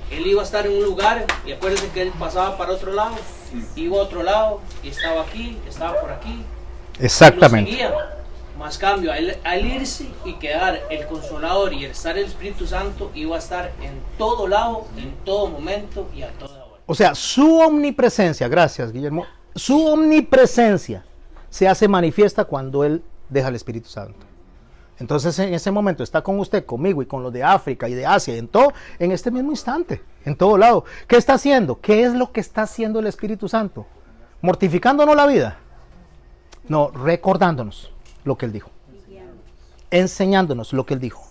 Él iba a estar en un lugar y acuérdense que él pasaba para otro lado, iba a otro lado y estaba aquí, estaba por aquí. Exactamente. Y lo seguía. Más cambio, al irse y quedar el Consolador y estar el Espíritu Santo, iba a estar en todo lado, en todo momento y a toda hora. O sea, su omnipresencia, gracias Guillermo, su omnipresencia se hace manifiesta cuando Él deja el Espíritu Santo. Entonces en ese momento está con usted, conmigo y con los de África y de Asia, en este mismo instante, en todo lado. ¿Qué está haciendo? ¿Qué es lo que está haciendo el Espíritu Santo? ¿Mortificándonos la vida? No, recordándonos lo que Él dijo, enseñándonos lo que Él dijo,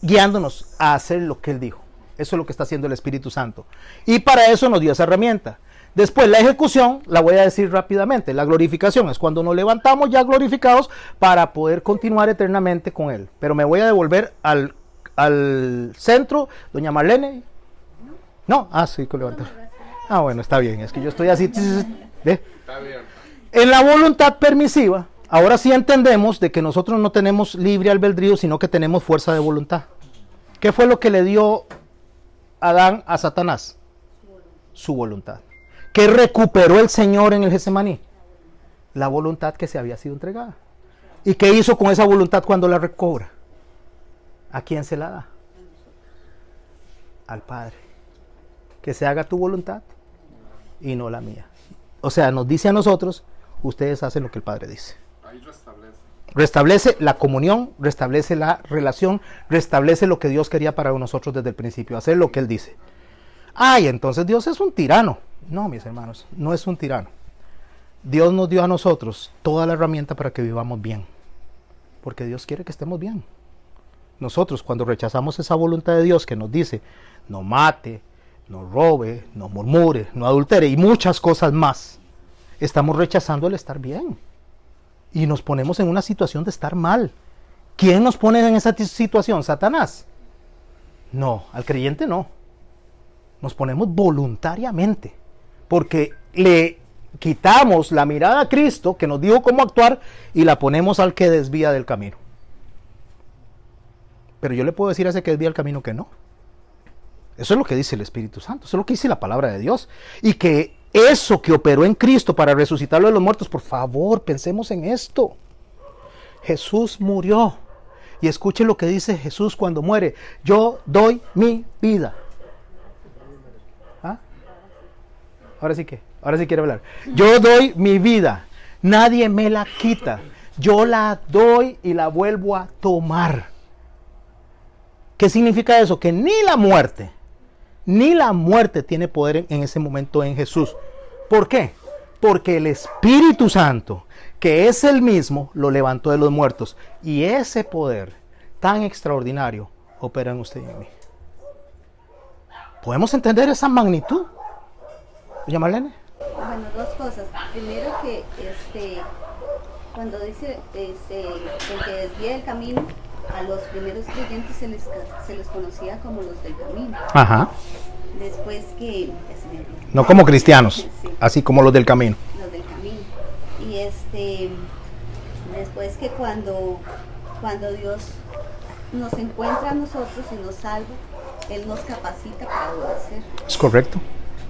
guiándonos a hacer lo que Él dijo. Eso es lo que está haciendo el Espíritu Santo. Y para eso nos dio esa herramienta. Después la ejecución, la voy a decir rápidamente. La glorificación es cuando nos levantamos ya glorificados para poder continuar eternamente con Él. Pero me voy a devolver al centro. Doña Marlene. No, sí, con levantar. Bueno, está bien. Es que yo estoy así. ¿Ve? Está bien. En la voluntad permisiva, ahora sí entendemos de que nosotros no tenemos libre albedrío, sino que tenemos fuerza de voluntad. ¿Qué fue lo que le dio Adán a Satanás? Su voluntad. ¿Qué recuperó el Señor en el Getsemaní? La voluntad que se había sido entregada. ¿Y qué hizo con esa voluntad cuando la recobra? ¿A quién se la da? Al Padre. Que se haga tu voluntad y no la mía. O sea, nos dice a nosotros, ustedes hacen lo que el Padre dice. Ahí restablece. Restablece la comunión, restablece la relación, restablece lo que Dios quería para nosotros desde el principio, hacer lo que Él dice. Y entonces Dios es un tirano. No, mis hermanos, no es un tirano. Dios nos dio a nosotros toda la herramienta para que vivamos bien, porque Dios quiere que estemos bien. Nosotros cuando rechazamos esa voluntad de Dios que nos dice, no mate, no robe, no murmure, no adultere y muchas cosas más, estamos rechazando el estar bien. Y nos ponemos en una situación de estar mal. ¿Quién nos pone en esa situación? ¿Satanás? No, al creyente no. Nos ponemos voluntariamente, porque le quitamos la mirada a Cristo, que nos dijo cómo actuar, y la ponemos al que desvía del camino. Pero yo le puedo decir a ese que desvía el camino que no. Eso es lo que dice el Espíritu Santo, eso es lo que dice la palabra de Dios. Y que eso que operó en Cristo para resucitarlo de los muertos, por favor, pensemos en esto. Jesús murió. Y escuche lo que dice Jesús cuando muere. Yo doy mi vida. Ahora sí quiero hablar. Yo doy mi vida. Nadie me la quita. Yo la doy y la vuelvo a tomar. ¿Qué significa eso? Que ni la muerte tiene poder en ese momento en Jesús. ¿Por qué? Porque el Espíritu Santo, que es el mismo, lo levantó de los muertos. Y ese poder tan extraordinario opera en usted y en mí. ¿Podemos entender esa magnitud? ¿Doña Marlene? Bueno, dos cosas. Primero que cuando dice el que desvía el camino, a los primeros creyentes se les conocía como los del camino. Ajá. Después que... No como cristianos, sí, así como los del camino. Los del camino. Y después que cuando Dios nos encuentra a nosotros y nos salva, Él nos capacita para obedecer. ¿Es correcto?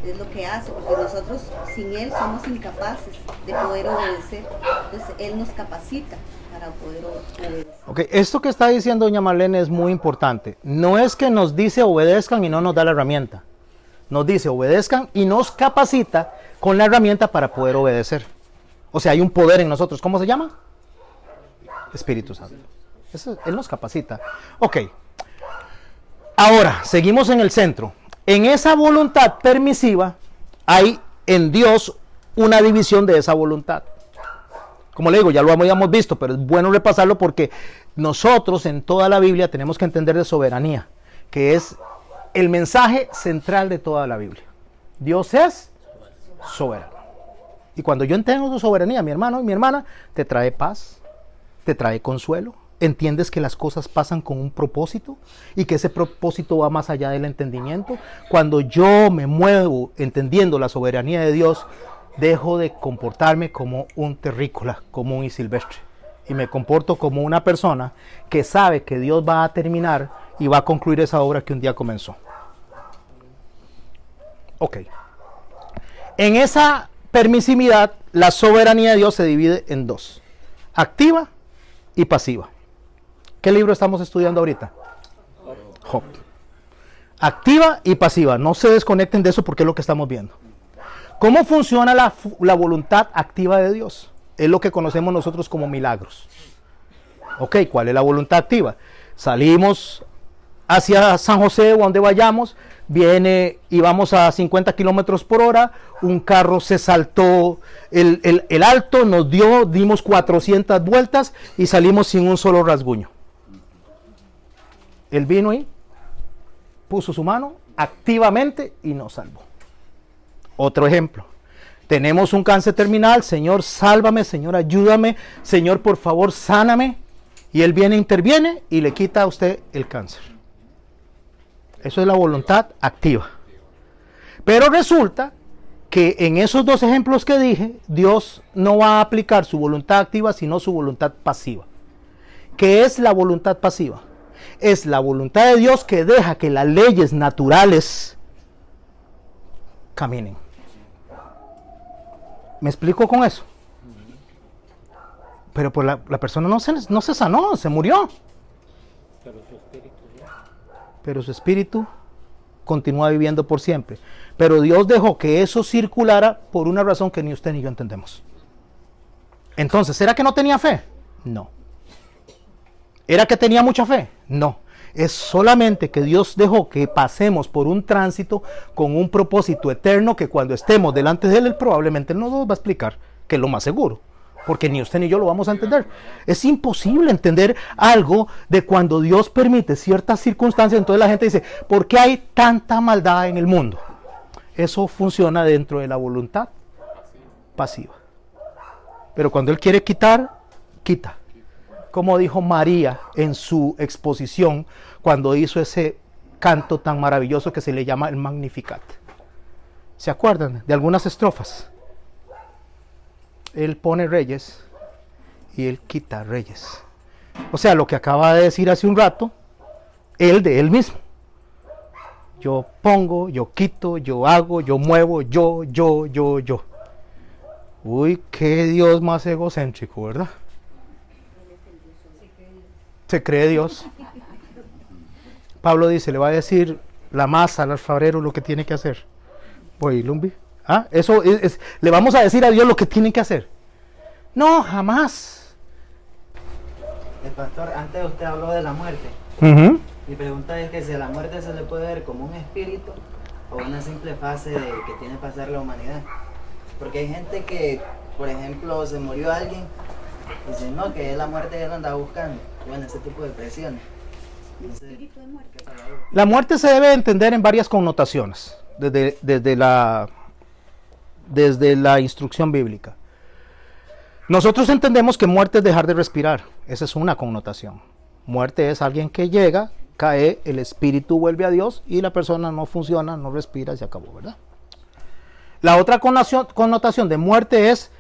Es lo que hace, porque nosotros sin Él somos incapaces de poder obedecer. Entonces Él nos capacita para poder obedecer. Ok, esto que está diciendo doña Marlene es muy importante. No es que nos dice obedezcan y no nos da la herramienta. Nos dice obedezcan y nos capacita con la herramienta para poder obedecer. O sea, hay un poder en nosotros. ¿Cómo se llama? Espíritu Santo. Él nos capacita. Ok. Ahora, seguimos en el centro. En esa voluntad permisiva hay en Dios una división de esa voluntad. Como le digo, ya lo habíamos visto, pero es bueno repasarlo porque nosotros en toda la Biblia tenemos que entender de soberanía, que es el mensaje central de toda la Biblia. Dios es soberano. Y cuando yo entiendo tu soberanía, mi hermano y mi hermana, te trae paz, te trae consuelo. Entiendes que las cosas pasan con un propósito y que ese propósito va más allá del entendimiento. Cuando yo me muevo entendiendo la soberanía de Dios, dejo de comportarme como un terrícola, como un silvestre, y me comporto como una persona que sabe que Dios va a terminar y va a concluir esa obra que un día comenzó. Ok. En esa permisividad, la soberanía de Dios se divide en dos: activa y pasiva. ¿Qué libro estamos estudiando ahorita? Job. Activa y pasiva. No se desconecten de eso porque es lo que estamos viendo. ¿Cómo funciona la voluntad activa de Dios? Es lo que conocemos nosotros como milagros. Ok, ¿cuál es la voluntad activa? Salimos hacia San José o donde vayamos, viene y vamos a 50 kilómetros por hora, un carro se saltó el alto, dimos 400 vueltas y salimos sin un solo rasguño. Él vino y puso su mano activamente y nos salvó. Otro ejemplo, tenemos un cáncer terminal, Señor, sálvame, Señor, ayúdame, Señor, por favor, sáname. Y Él viene, interviene y le quita a usted el cáncer. Eso es la voluntad activa. Pero resulta que en esos dos ejemplos que dije, Dios no va a aplicar su voluntad activa, sino su voluntad pasiva. ¿Qué es la voluntad pasiva? Es la voluntad de Dios que deja que las leyes naturales caminen. ¿Me explico con eso? Pero pues la persona no se sanó, se murió. Pero su espíritu continúa viviendo por siempre. Pero Dios dejó que eso circulara por una razón que ni usted ni yo entendemos. Entonces, ¿será que no tenía fe? No. ¿Era que tenía mucha fe? No. Es solamente que Dios dejó que pasemos por un tránsito con un propósito eterno que cuando estemos delante de Él probablemente no nos va a explicar, que es lo más seguro. Porque ni usted ni yo lo vamos a entender. Es imposible entender algo de cuando Dios permite ciertas circunstancias. Entonces la gente dice, ¿por qué hay tanta maldad en el mundo? Eso funciona dentro de la voluntad pasiva. Pero cuando Él quiere quitar, quita. Como dijo María en su exposición cuando hizo ese canto tan maravilloso que se le llama el Magnificat. ¿Se acuerdan de algunas estrofas? Él pone reyes y Él quita reyes. O sea, lo que acaba de decir hace un rato, Él de Él mismo. Yo pongo, yo quito, yo hago, yo muevo, yo. Uy, qué Dios más egocéntrico, ¿verdad? Se cree Dios. Pablo dice, le va a decir la masa al alfarero lo que tiene que hacer. Voy, Lumbi. ¿Ah? Eso le vamos a decir a Dios lo que tiene que hacer. No, jamás. El pastor, antes usted habló de la muerte. Mi pregunta es que si a la muerte se le puede ver como un espíritu o una simple fase que tiene que pasar la humanidad. Porque hay gente que, por ejemplo, se murió alguien y dice, no, que es la muerte que él anda buscando. Bueno, ese tipo de presiones. Entonces, la muerte se debe entender en varias connotaciones desde la instrucción bíblica. Nosotros entendemos que muerte es dejar de respirar. Esa es una connotación. Muerte es alguien que llega, cae, el espíritu vuelve a Dios y la persona no funciona, no respira y se acabó, ¿verdad? La otra connotación de muerte es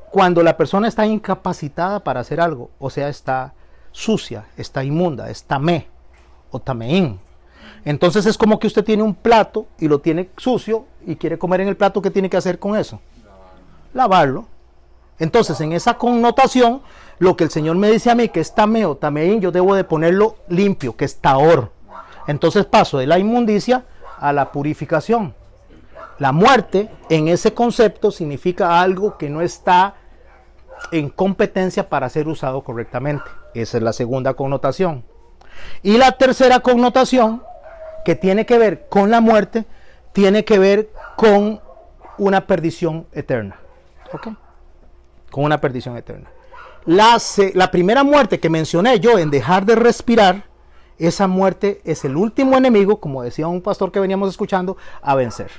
cuando la persona está incapacitada para hacer algo, o sea, está sucia, está inmunda, es tamé o tameín. Entonces es como que usted tiene un plato y lo tiene sucio y quiere comer en el plato. ¿Qué tiene que hacer con eso? Lavarlo. Entonces en esa connotación, lo que el Señor me dice a mí que es tamé o tameín, yo debo de ponerlo limpio, que es taor. Entonces paso de la inmundicia a la purificación. La muerte en ese concepto significa algo que no está en competencia para ser usado correctamente. Esa es la segunda connotación. Y la tercera connotación, que tiene que ver con la muerte, tiene que ver con una perdición eterna. ¿Ok? Con una perdición eterna. La primera muerte que mencioné yo en dejar de respirar, esa muerte es el último enemigo, como decía un pastor que veníamos escuchando, a vencer.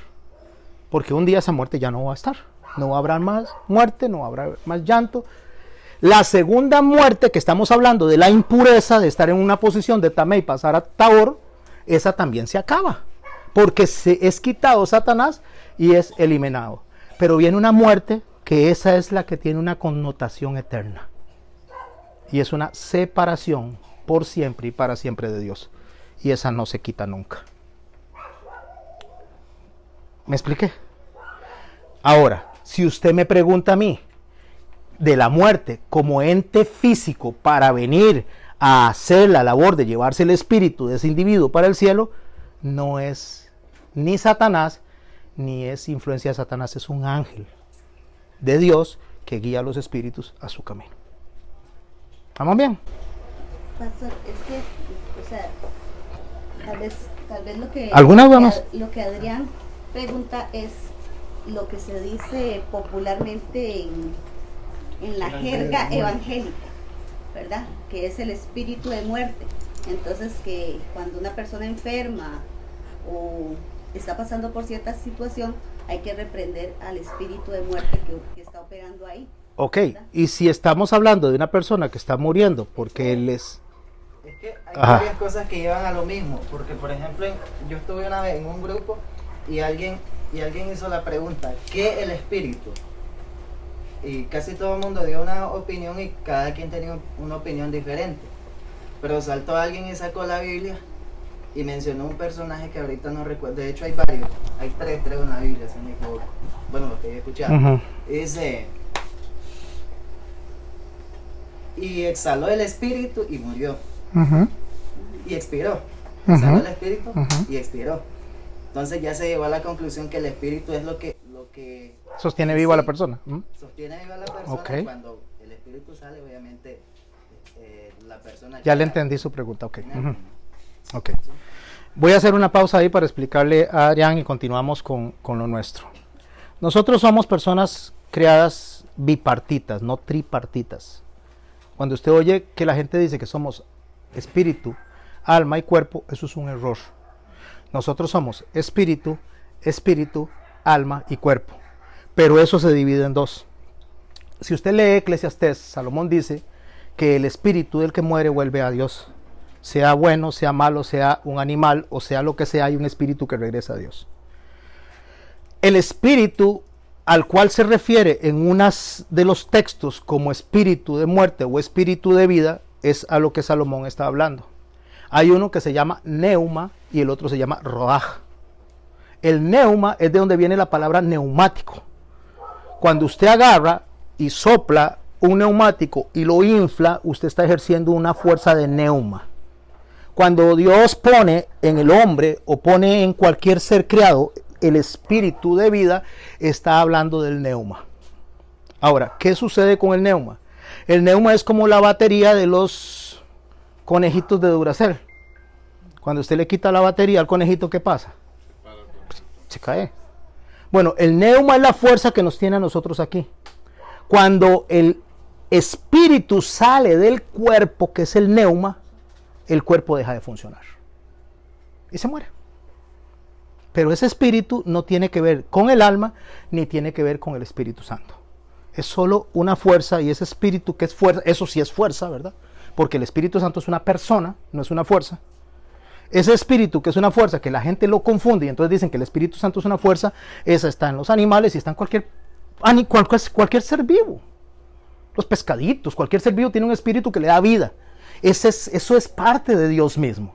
Porque un día esa muerte ya no va a estar. No habrá más muerte, no habrá más llanto. La segunda muerte, que estamos hablando de la impureza, de estar en una posición de Tamé y pasar a Tabor, esa también se acaba. Porque se es quitado Satanás y es eliminado. Pero viene una muerte que esa es la que tiene una connotación eterna. Y es una separación por siempre y para siempre de Dios. Y esa no se quita nunca. ¿Me expliqué? Ahora, si usted me pregunta a mí de la muerte como ente físico para venir a hacer la labor de llevarse el espíritu de ese individuo para el cielo, no es ni Satanás, ni es influencia de Satanás, es un ángel de Dios que guía a los espíritus a su camino. ¿Estamos bien? Pastor, es que, o sea, tal vez lo que Adrián pregunta es lo que se dice popularmente en la jerga evangélica, ¿verdad? Que es el espíritu de muerte. Entonces, que cuando una persona enferma o está pasando por cierta situación, hay que reprender al espíritu de muerte que está operando ahí. Ok, ¿verdad? Y si estamos hablando de una persona que está muriendo porque él es... Es que hay varias cosas que llevan a lo mismo, porque por ejemplo, yo estuve una vez en un grupo y alguien hizo la pregunta, ¿qué es el espíritu? Y casi todo el mundo dio una opinión y cada quien tenía una opinión diferente. Pero saltó alguien y sacó la Biblia y mencionó un personaje que ahorita no recuerdo. De hecho hay varios, hay tres en la Biblia, si no me equivoco. Bueno, lo que he escuchado. Dice, y exhaló el espíritu y murió. Y expiró. Exhaló el espíritu y expiró. Entonces ya se llegó a la conclusión que el espíritu es lo que sostiene viva a la persona. Sostiene viva a la persona. Okay. Cuando el espíritu sale, obviamente la persona... Ya le entendí su pregunta, ok. Ok. Voy a hacer una pausa ahí para explicarle a Adrián y continuamos con lo nuestro. Nosotros somos personas creadas bipartitas, no tripartitas. Cuando usted oye que la gente dice que somos espíritu, alma y cuerpo, eso es un error. Nosotros somos espíritu, alma y cuerpo. Pero eso se divide en dos. Si usted lee Eclesiastés, Salomón dice que el espíritu del que muere vuelve a Dios. Sea bueno, sea malo, sea un animal o sea lo que sea, hay un espíritu que regresa a Dios. El espíritu al cual se refiere en unas de los textos como espíritu de muerte o espíritu de vida es a lo que Salomón está hablando. Hay uno que se llama neuma y el otro se llama roaj. El neuma es de donde viene la palabra neumático. Cuando usted agarra y sopla un neumático y lo infla, usted está ejerciendo una fuerza de neuma. Cuando Dios pone en el hombre o pone en cualquier ser creado el espíritu de vida, está hablando del neuma. Ahora, ¿qué sucede con el neuma? El neuma es como la batería de los conejitos de Duracell. Cuando usted le quita la batería al conejito, ¿qué pasa? Se cae. Bueno, el neuma es la fuerza que nos tiene a nosotros aquí. Cuando el espíritu sale del cuerpo, que es el neuma, el cuerpo deja de funcionar y se muere. Pero ese espíritu no tiene que ver con el alma ni tiene que ver con el Espíritu Santo. Es solo una fuerza, y ese espíritu que es fuerza, eso sí es fuerza, ¿verdad? Porque el Espíritu Santo es una persona, no es una fuerza. Ese espíritu que es una fuerza, que la gente lo confunde y entonces dicen que el Espíritu Santo es una fuerza, esa está en los animales y está en cualquier ser vivo. Los pescaditos, cualquier ser vivo tiene un espíritu que le da vida. Eso es parte de Dios mismo.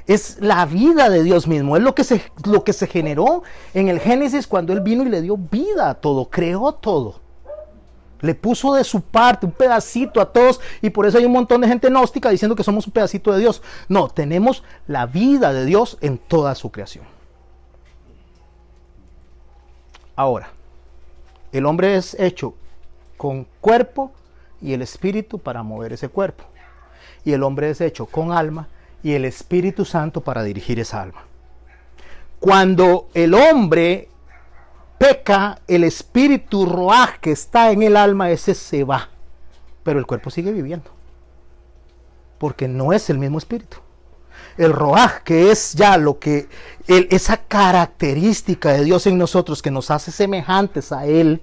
Es la vida de Dios mismo. Es lo que se generó en el Génesis cuando Él vino y le dio vida a todo, creó todo. Le puso de su parte un pedacito a todos y por eso hay un montón de gente gnóstica diciendo que somos un pedacito de Dios. No, tenemos la vida de Dios en toda su creación. Ahora, el hombre es hecho con cuerpo y el espíritu para mover ese cuerpo. Y el hombre es hecho con alma y el Espíritu Santo para dirigir esa alma. Cuando el hombre peca, el espíritu ruaj que está en el alma, ese se va, pero el cuerpo sigue viviendo, porque no es el mismo espíritu. El ruaj, que es ya lo que esa característica de Dios en nosotros que nos hace semejantes a Él,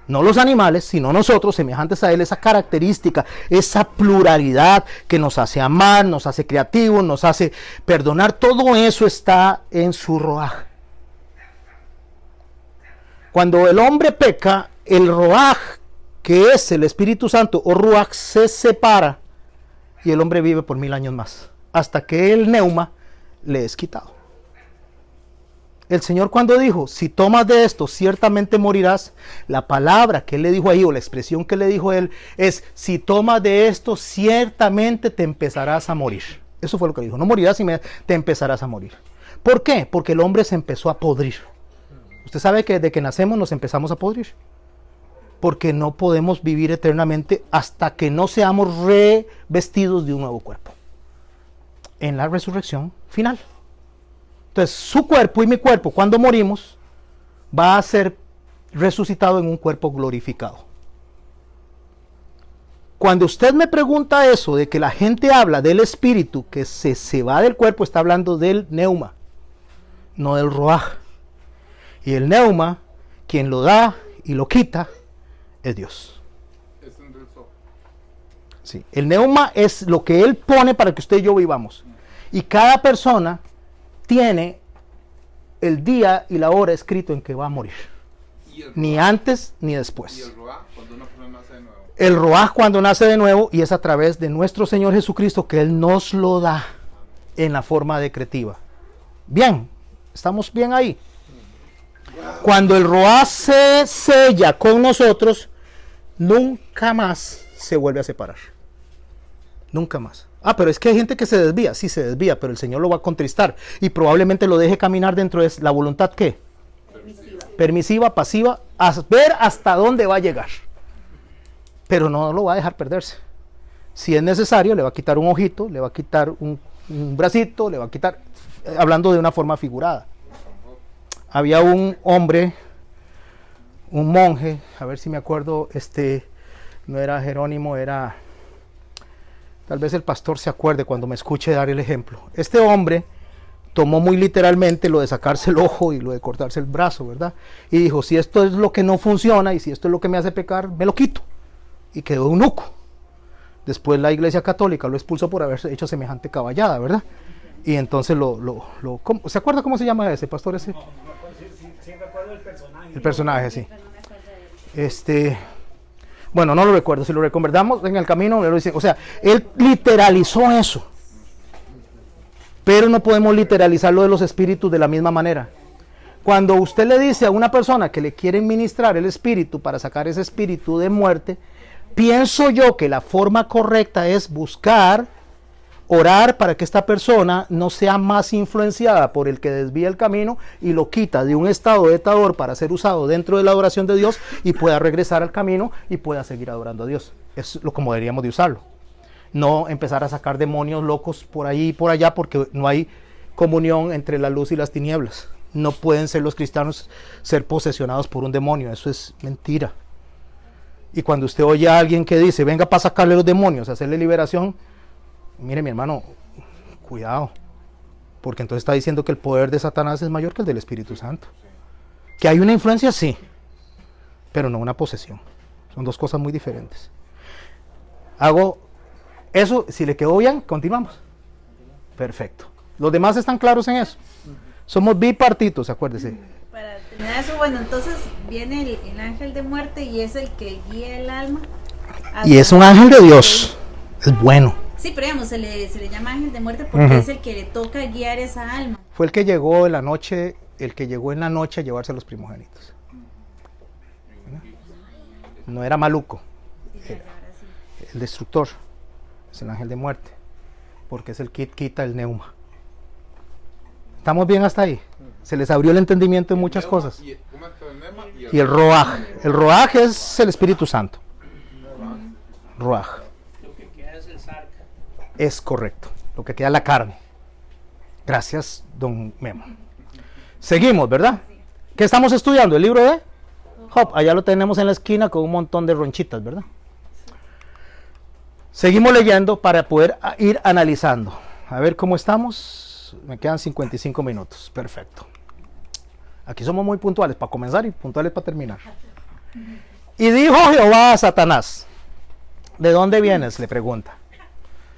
no los animales, sino nosotros semejantes a Él, esa característica, esa pluralidad que nos hace amar, nos hace creativos, nos hace perdonar, todo eso está en su ruaj. Cuando el hombre peca, el ruaj, que es el Espíritu Santo o ruaj, se separa y el hombre vive por 1000 años más, hasta que el neuma le es quitado. El Señor, cuando dijo, si tomas de esto, ciertamente morirás, la palabra que Él le dijo ahí, o la expresión que le dijo Él, es, si tomas de esto, ciertamente te empezarás a morir. Eso fue lo que dijo, no morirás, te empezarás a morir. ¿Por qué? Porque el hombre se empezó a podrir. Usted sabe que desde que nacemos nos empezamos a podrir, porque no podemos vivir eternamente hasta que no seamos revestidos de un nuevo cuerpo en la resurrección final. Entonces, su cuerpo y mi cuerpo, cuando morimos, va a ser resucitado en un cuerpo glorificado. Cuando usted me pregunta eso, de que la gente habla del espíritu que se va del cuerpo, está hablando del neuma, no del ruaj. Y el neuma, quien lo da y lo quita, es Dios. Sí, el neuma es lo que Él pone para que usted y yo vivamos. Y cada persona tiene el día y la hora escrito en que va a morir. Ni antes ni después. ¿Y el ruaj cuando una persona nace de nuevo? El ruaj cuando nace de nuevo, y es a través de nuestro Señor Jesucristo que Él nos lo da en la forma decretiva. Bien, estamos bien ahí. Cuando el ruaj se sella con nosotros, nunca más se vuelve a separar. Nunca más. Ah, pero es que hay gente que se desvía. Sí, se desvía, pero el Señor lo va a contristar y probablemente lo deje caminar dentro de la voluntad, ¿qué? Permisiva, pasiva, a ver hasta dónde va a llegar. Pero no lo va a dejar perderse. Si es necesario, le va a quitar un ojito, le va a quitar un bracito, le va a quitar, hablando de una forma figurada. Había un hombre, un monje, a ver si me acuerdo, no era Jerónimo, era... Tal vez el pastor se acuerde cuando me escuche dar el ejemplo. Este hombre tomó muy literalmente lo de sacarse el ojo y lo de cortarse el brazo, ¿verdad? Y dijo, si esto es lo que no funciona y si esto es lo que me hace pecar, me lo quito. Y quedó eunuco. Después la Iglesia Católica lo expulsó por haberse hecho semejante caballada, ¿verdad? Y entonces ¿se acuerda cómo se llama ese pastor ese? Sí, recuerdo el personaje. El personaje, sí. Bueno, no lo recuerdo, si lo recordamos en el camino, o sea, él literalizó eso. Pero no podemos literalizar lo de los espíritus de la misma manera. Cuando usted le dice a una persona que le quieren ministrar el espíritu para sacar ese espíritu de muerte, pienso yo que la forma correcta es buscar, orar para que esta persona no sea más influenciada por el que desvía el camino y lo quita de un estado de etador para ser usado dentro de la adoración de Dios y pueda regresar al camino y pueda seguir adorando a Dios. Es lo como deberíamos de usarlo. No empezar a sacar demonios locos por ahí y por allá, porque no hay comunión entre la luz y las tinieblas. No pueden ser los cristianos ser posesionados por un demonio, eso es mentira. Y cuando usted oye a alguien que dice, venga para sacarle los demonios, hacerle liberación, mire mi hermano, cuidado, porque entonces está diciendo que el poder de Satanás es mayor que el del Espíritu Santo. Que hay una influencia, sí, pero no una posesión. Son dos cosas muy diferentes. Hago eso, si le quedó bien, continuamos. Perfecto. ¿Los demás están claros en eso? Somos bipartitos, acuérdese. Para terminar eso, bueno, entonces viene el ángel de muerte y es el que guía el alma. Y es un ángel de Dios, es bueno. Sí, pero digamos, se le llama ángel de muerte porque es el que le toca guiar esa alma. Fue el que llegó en la noche, a llevarse a los primogénitos. No era maluco, era el destructor, es el ángel de muerte, porque es el que quita el neuma. ¿Estamos bien hasta ahí? Se les abrió el entendimiento en muchas cosas. Y el roaj. El roaj es el Espíritu Santo. Roaj. Lo que queda es el sarca. Es correcto. Lo que queda es la carne. Gracias, don Memo. Seguimos, ¿verdad? ¿Qué estamos estudiando? El libro de Job. Allá lo tenemos en la esquina con un montón de ronchitas, ¿verdad? Seguimos leyendo para poder ir analizando. A ver cómo estamos. Me quedan 55 minutos. Perfecto. Aquí somos muy puntuales para comenzar y puntuales para terminar. Y dijo Jehová a Satanás: ¿de dónde vienes?, le pregunta.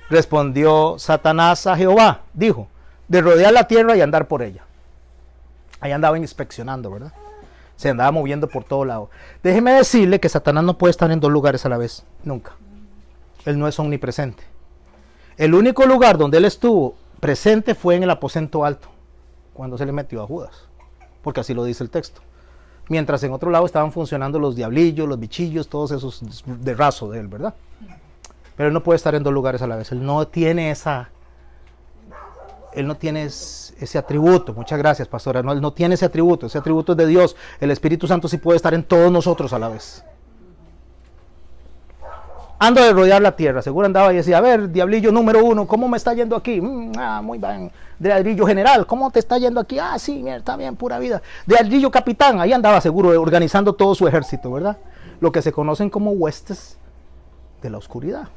Respondió Satanás a Jehová, dijo: de rodear la tierra y andar por ella. Ahí andaba inspeccionando, ¿verdad? Se andaba moviendo por todo lado. Déjeme decirle que Satanás no puede estar en dos lugares a la vez, nunca. Él no es omnipresente. El único lugar donde él estuvo presente fue en el aposento alto, cuando se le metió a Judas, porque así lo dice el texto. Mientras en otro lado estaban funcionando los diablillos, los bichillos, todos esos de raso de él, ¿verdad? Pero él no puede estar en dos lugares a la vez. Él no tiene ese atributo. Muchas gracias, pastora. No, él no tiene ese atributo. Ese atributo es de Dios. El Espíritu Santo sí puede estar en todos nosotros a la vez. Ando de rodear la tierra. Seguro andaba y decía: a ver, diablillo número 1, ¿cómo me está yendo aquí? Muy bien. Diablillo general, ¿cómo te está yendo aquí? Sí, mira, está bien, pura vida. Diablillo capitán, ahí andaba seguro organizando todo su ejército, ¿verdad? Lo que se conocen como huestes de la oscuridad.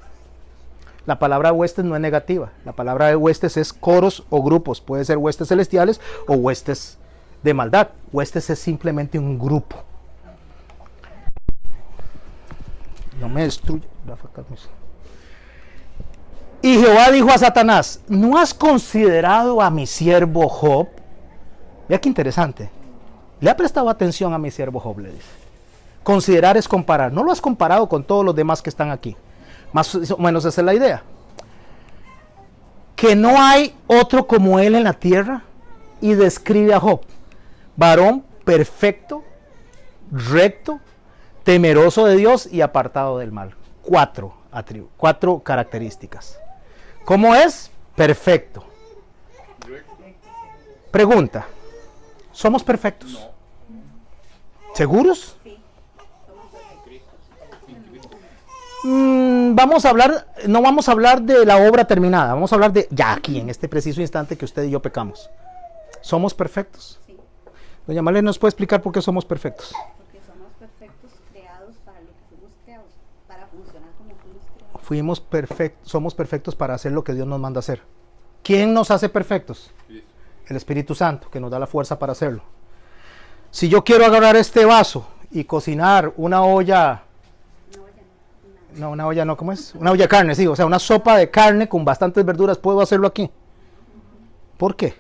La palabra huestes no es negativa. La palabra de huestes es coros o grupos. Puede ser huestes celestiales o huestes de maldad. Huestes es simplemente un grupo. No me destruye. Y Jehová dijo a Satanás: ¿no has considerado a mi siervo Job? Vea qué interesante. ¿Le ha prestado atención a mi siervo Job?, le dice. Considerar es comparar. No lo has comparado con todos los demás que están aquí. Más o menos esa es la idea. Que no hay otro como él en la tierra. Y describe a Job: varón perfecto, recto, temeroso de Dios y apartado del mal. 4 características. ¿Cómo es? Perfecto. Pregunta: ¿somos perfectos? No. ¿Seguros? Vamos a hablar, no vamos a hablar de la obra terminada, vamos a hablar de ya aquí, en este preciso instante que usted y yo pecamos. ¿Somos perfectos? Sí, Doña Marlene, ¿nos puede explicar por qué somos perfectos? porque somos perfectos, creados para lo que fuimos creados, para funcionar como fuimos creados. Somos perfectos para hacer lo que Dios nos manda hacer. ¿Quién nos hace perfectos? El Espíritu Santo, que nos da la fuerza para hacerlo. Si yo quiero agarrar este vaso y cocinar una olla... una olla de carne, sí, o sea, una sopa de carne con bastantes verduras, ¿puedo hacerlo aquí? ¿Por qué?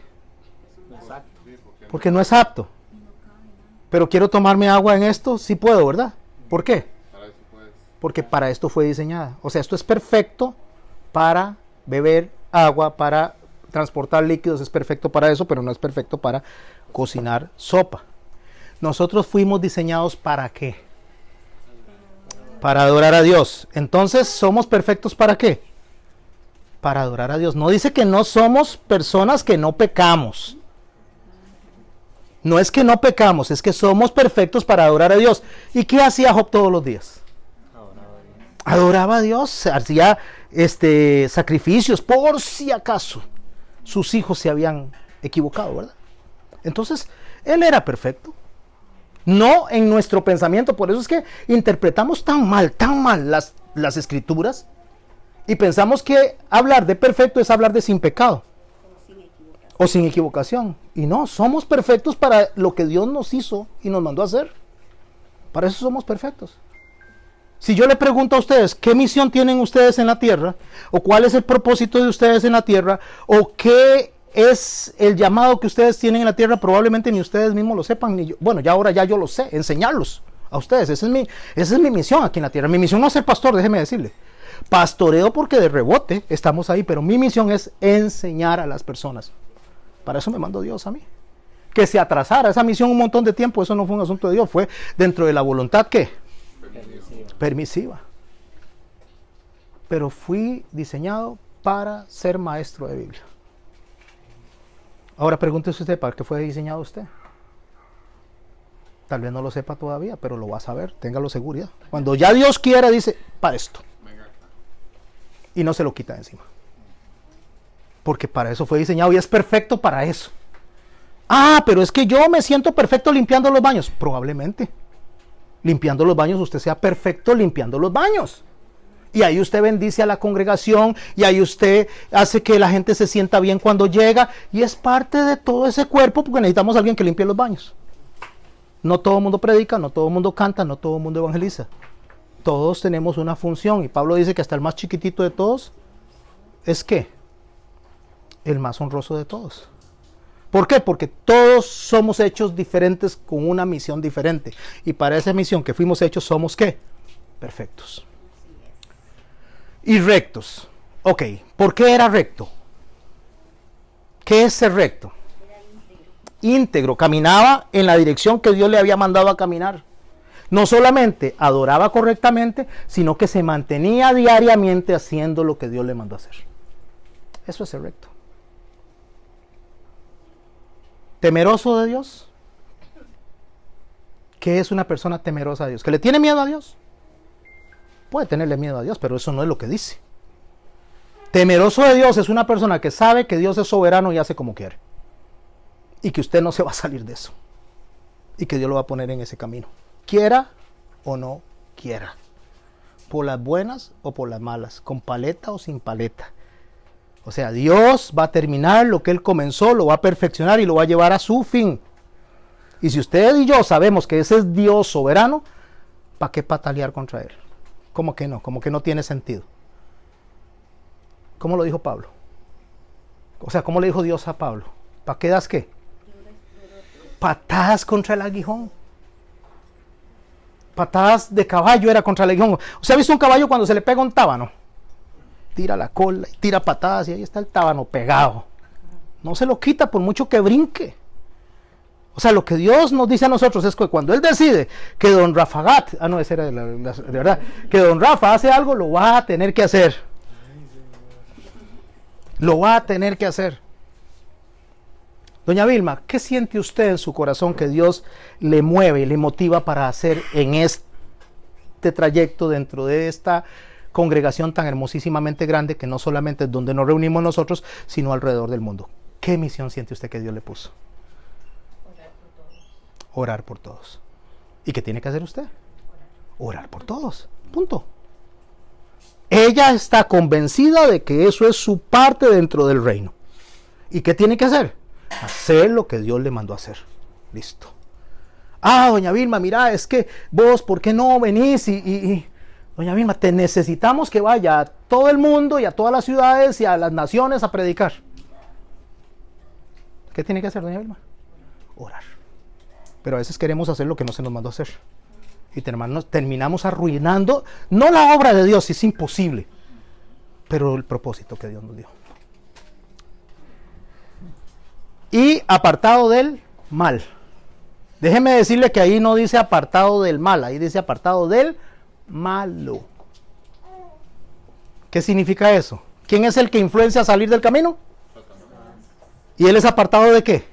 Porque no es apto. Pero quiero tomarme agua en esto, sí puedo, ¿verdad? ¿Por qué? Porque para esto fue diseñada. O sea, esto es perfecto para beber agua, para transportar líquidos, es perfecto para eso, pero no es perfecto para cocinar sopa. Nosotros fuimos diseñados ¿para qué? Para adorar a Dios. Entonces, ¿somos perfectos para qué? Para adorar a Dios. No dice que no somos personas que no pecamos. No es que no pecamos, es que somos perfectos para adorar a Dios. ¿Y qué hacía Job todos los días? Adoraba a Dios, hacía sacrificios por si acaso sus hijos se habían equivocado, ¿verdad? Entonces, él era perfecto. No en nuestro pensamiento, por eso es que interpretamos tan mal las escrituras y pensamos que hablar de perfecto es hablar de sin pecado o sin equivocación. Y no, somos perfectos para lo que Dios nos hizo y nos mandó a hacer. Para eso somos perfectos. Si yo le pregunto a ustedes, ¿qué misión tienen ustedes en la tierra? ¿O cuál es el propósito de ustedes en la tierra? ¿O qué es el llamado que ustedes tienen en la tierra? Probablemente ni ustedes mismos lo sepan, ni yo. Bueno, ya ahora ya yo lo sé, enseñarlos a ustedes. Esa es mi misión aquí en la tierra. Mi misión no es ser pastor, déjeme decirle. Pastoreo porque de rebote estamos ahí, pero mi misión es enseñar a las personas. Para eso me mandó Dios a mí. Que se atrasara esa misión un montón de tiempo, eso no fue un asunto de Dios, fue dentro de la voluntad ¿qué? Permisiva. Pero fui diseñado para ser maestro de Biblia. Ahora pregúntese usted, ¿para qué fue diseñado usted? Tal vez no lo sepa todavía, pero lo va a saber, téngalo seguridad. Cuando ya Dios quiera, dice, para esto. Y no se lo quita de encima. Porque para eso fue diseñado y es perfecto para eso. Ah, pero es que yo me siento perfecto limpiando los baños. Probablemente. Limpiando los baños usted sea perfecto limpiando los baños. Y ahí usted bendice a la congregación, y ahí usted hace que la gente se sienta bien cuando llega, y es parte de todo ese cuerpo, porque necesitamos a alguien que limpie los baños. No todo el mundo predica, no todo el mundo canta, no todo el mundo evangeliza. Todos tenemos una función, y Pablo dice que hasta el más chiquitito de todos es ¿qué? El más honroso de todos. ¿Por qué? Porque todos somos hechos diferentes con una misión diferente, y para esa misión que fuimos hechos somos ¿qué? Perfectos. Y rectos. Ok, ¿por qué era recto? ¿Qué es ser recto? Íntegro, caminaba en la dirección que Dios le había mandado a caminar. No solamente adoraba correctamente, sino que se mantenía diariamente haciendo lo que Dios le mandó a hacer. Eso es ser recto. ¿Temeroso de Dios? ¿Qué es una persona temerosa de Dios? ¿Que le tiene miedo a Dios? Puede tenerle miedo a Dios, pero eso no es lo que dice. Temeroso de Dios es una persona que sabe que Dios es soberano y hace como quiere. Y que usted no se va a salir de eso. Y que Dios lo va a poner en ese camino. Quiera o no quiera. Por las buenas o por las malas. Con paleta o sin paleta. O sea, Dios va a terminar lo que Él comenzó, lo va a perfeccionar y lo va a llevar a su fin. Y si usted y yo sabemos que ese es Dios soberano, ¿para qué patalear contra Él? ¿Cómo que no? Como que no tiene sentido. ¿Cómo lo dijo Pablo? O sea, ¿cómo le dijo Dios a Pablo? ¿Para qué das qué? Patadas contra el aguijón. Patadas de caballo era contra el aguijón. ¿Usted ha visto un caballo cuando se le pega un tábano? Tira la cola y tira patadas y ahí está el tábano pegado. No se lo quita por mucho que brinque. O sea, lo que Dios nos dice a nosotros es que cuando Él decide que don Rafagat, ese era de verdad, que don Rafa hace algo, lo va a tener que hacer. Lo va a tener que hacer. Doña Vilma, ¿qué siente usted en su corazón que Dios le mueve y le motiva para hacer en este trayecto dentro de esta congregación tan hermosísimamente grande que no solamente es donde nos reunimos nosotros, sino alrededor del mundo? ¿Qué misión siente usted que Dios le puso? Orar por todos. ¿Y qué tiene que hacer usted? Orar por todos. Punto. Ella está convencida de que eso es su parte dentro del reino. ¿Y qué tiene que hacer? Hacer lo que Dios le mandó a hacer. Listo. Ah, doña Vilma, mira, es que vos, ¿por qué no venís? Doña Vilma, te necesitamos que vaya a todo el mundo y a todas las ciudades y a las naciones a predicar. ¿Qué tiene que hacer, doña Vilma? Orar. Pero a veces queremos hacer lo que no se nos mandó a hacer. Y terminamos arruinando, no la obra de Dios, es imposible, pero el propósito que Dios nos dio. Y apartado del mal. Déjeme decirle que ahí no dice apartado del mal, ahí dice apartado del malo. ¿Qué significa eso? ¿Quién es el que influencia a salir del camino? ¿Y él es apartado de qué?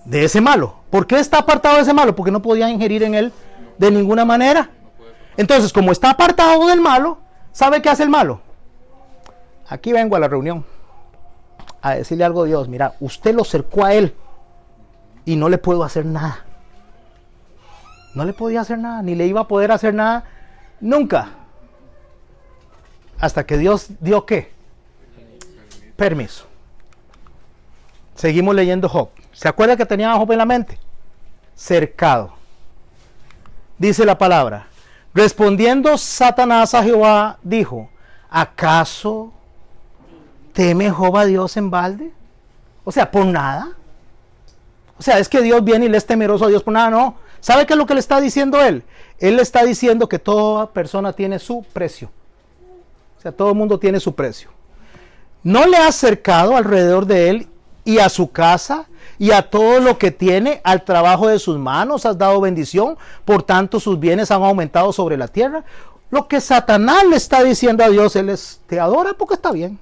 De ese malo. ¿Por qué está apartado de ese malo? Porque no podía ingerir en él de ninguna manera. Entonces, como está apartado del malo, ¿sabe qué hace el malo? Aquí vengo a la reunión a decirle algo a Dios. Mira, usted lo cercó a él y no le puedo hacer nada. No le podía hacer nada, ni le iba a poder hacer nada nunca. Hasta que Dios dio ¿qué? Permiso. Seguimos leyendo Job. ¿Se acuerda que tenía a Job en la mente? Cercado. Dice la palabra. Respondiendo Satanás a Jehová, dijo: ¿acaso teme Job a Dios en balde? O sea, por nada. O sea, es que Dios viene y le es temeroso a Dios por nada. No. ¿Sabe qué es lo que le está diciendo él? Él le está diciendo que toda persona tiene su precio. O sea, todo el mundo tiene su precio. No le has cercado alrededor de él y a su casa y a todo lo que tiene, al trabajo de sus manos has dado bendición, por tanto sus bienes han aumentado sobre la tierra. Lo que Satanás le está diciendo a Dios, él te adora porque está bien.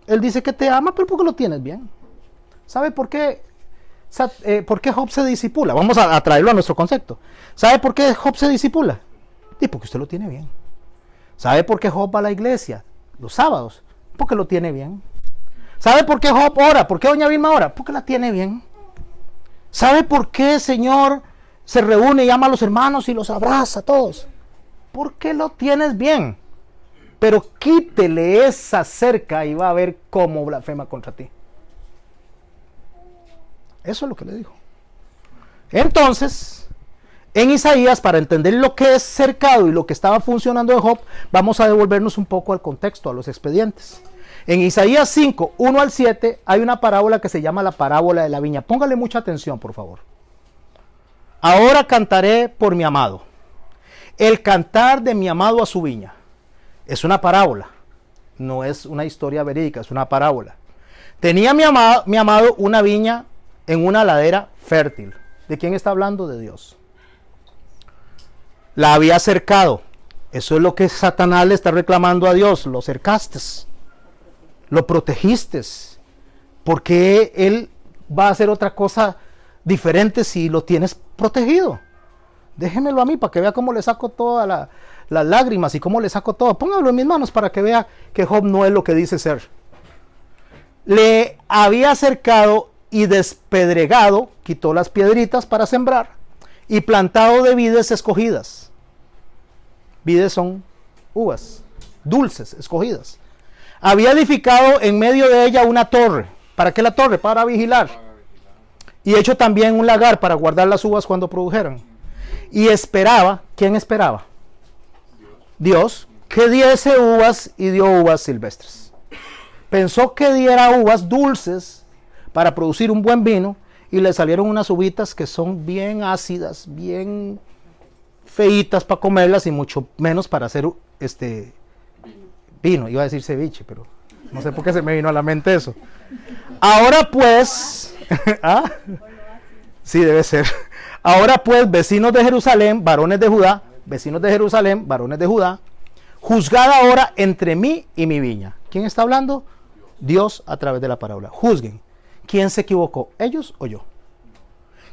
Él dice que te ama, pero porque lo tienes bien. ¿Sabe por qué? ¿Por qué Job se disipula? Vamos a traerlo a nuestro concepto. ¿Sabe por qué Job se disipula? Sí, porque usted lo tiene bien. ¿Sabe por qué Job va a la iglesia los sábados? Porque lo tiene bien. ¿Sabe por qué Job ora? ¿Por qué doña Vilma ora? Porque la tiene bien. ¿Sabe por qué el Señor se reúne y llama a los hermanos y los abraza a todos? Porque lo tienes bien. Pero quítele esa cerca y va a ver cómo blasfema contra ti. Eso es lo que le dijo. Entonces, en Isaías, para entender lo que es cercado y lo que estaba funcionando de Job, vamos a devolvernos un poco al contexto, a los expedientes. En Isaías 5, 1 al 7, hay una parábola que se llama la parábola de la viña. Póngale mucha atención, por favor. Ahora cantaré por mi amado. El cantar de mi amado a su viña. Es una parábola. No es una historia verídica, es una parábola. Tenía mi amado una viña en una ladera fértil. ¿De quién está hablando? De Dios. La había cercado. Eso es lo que Satanás le está reclamando a Dios. Lo cercaste. Lo protegiste. ¿Por qué él va a hacer otra cosa diferente si lo tienes protegido? Déjemelo a mí para que vea cómo le saco todas las lágrimas y cómo le saco todo. Póngalo en mis manos para que vea que Job no es lo que dice ser. Le había cercado y despedregado, quitó las piedritas para sembrar y plantado de vides escogidas. Vides son uvas dulces escogidas. Había edificado en medio de ella una torre. ¿Para qué la torre? Para vigilar. Y hecho también un lagar para guardar las uvas cuando produjeran. Y esperaba, ¿quién esperaba? Dios, que diese uvas, y dio uvas silvestres. Pensó que diera uvas dulces para producir un buen vino, y le salieron unas uvitas que son bien ácidas, bien feitas para comerlas, y mucho menos para hacer vino. Iba a decir ceviche, pero no sé por qué se me vino a la mente eso. Ahora pues, ¿ah? Sí, debe ser. Ahora pues, vecinos de Jerusalén, varones de Judá, vecinos de Jerusalén, varones de Judá, juzgad ahora entre mí y mi viña. ¿Quién está hablando? Dios a través de la parábola. Juzguen. ¿Quién se equivocó? ¿Ellos o yo?